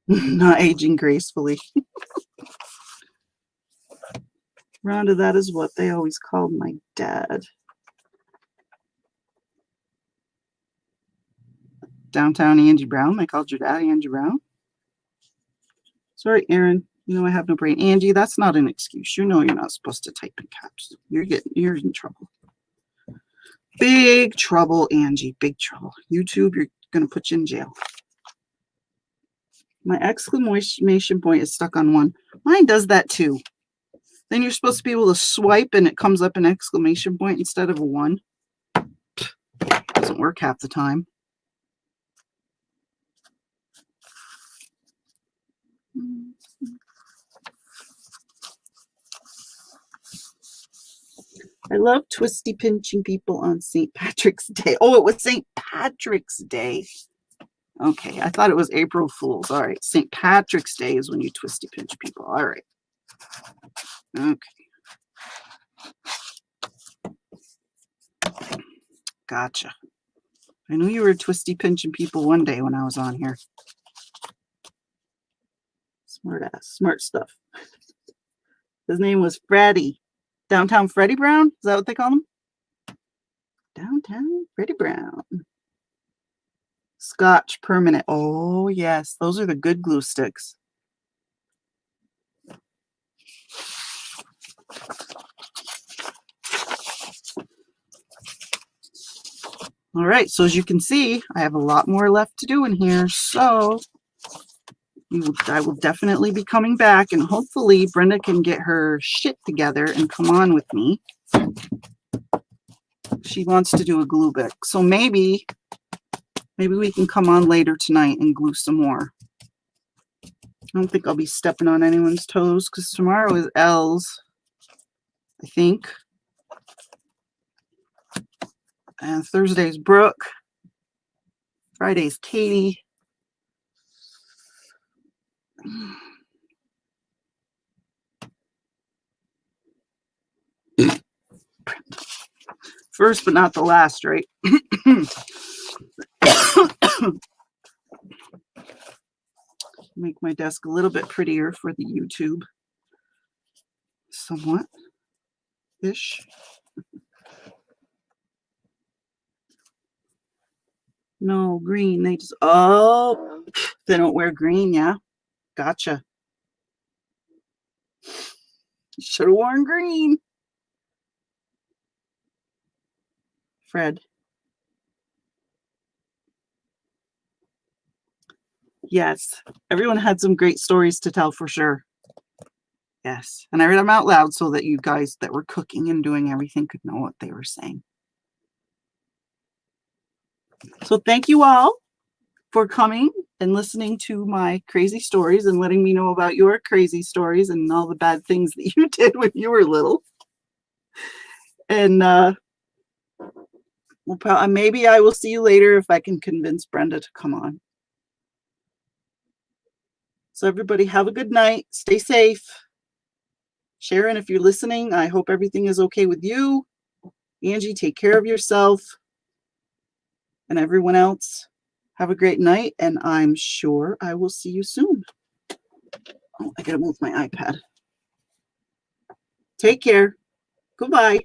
Not aging gracefully. Rhonda, that is what they always called my dad. Downtown Angie Brown. They called your dad Angie Brown. Sorry, Aaron. You know I have no brain. Angie, that's not an excuse. You know you're not supposed to type in caps. You're in trouble. Big trouble, Angie. Big trouble. YouTube, you're gonna put you in jail. My exclamation point is stuck on 1. Mine does that too. Then you're supposed to be able to swipe and it comes up an exclamation point instead of a 1. Doesn't work half the time. I love twisty pinching people on St. Patrick's Day. Oh, it was St. Patrick's Day. Okay, I thought it was April Fool's. All right, St. Patrick's Day is when you twisty pinch people. All right. Okay. Gotcha. I knew you were twisty pinching people one day when I was on here. Smart ass, smart stuff. His name was Freddie. Downtown Freddie Brown? Is that what they call him? Downtown Freddie Brown. Scotch Permanent. Oh, yes. Those are the good glue sticks. All right. So as you can see, I have a lot more left to do in here. So I will definitely be coming back, and hopefully Brenda can get her shit together and come on with me. She wants to do a glue book. So maybe we can come on later tonight and glue some more. I don't think I'll be stepping on anyone's toes because tomorrow is Elle's, I think. And Thursday's Brooke. Friday's Katie. First but not the last, right? Make my desk a little bit prettier for the YouTube. Somewhat-ish. No, green. They just, oh, they don't wear green, yeah? Gotcha. You should have worn green. Fred. Yes, everyone had some great stories to tell for sure. Yes, and I read them out loud so that you guys that were cooking and doing everything could know what they were saying. So thank you all for coming and listening to my crazy stories and letting me know about your crazy stories and all the bad things that you did when you were little. And maybe I will see you later if I can convince Brenda to come on. So everybody have a good night. Stay safe. Sharon, if you're listening, I hope everything is okay with you. Angie, take care of yourself. And everyone else, have a great night. And I'm sure I will see you soon. Oh, I gotta move my iPad. Take care. Goodbye.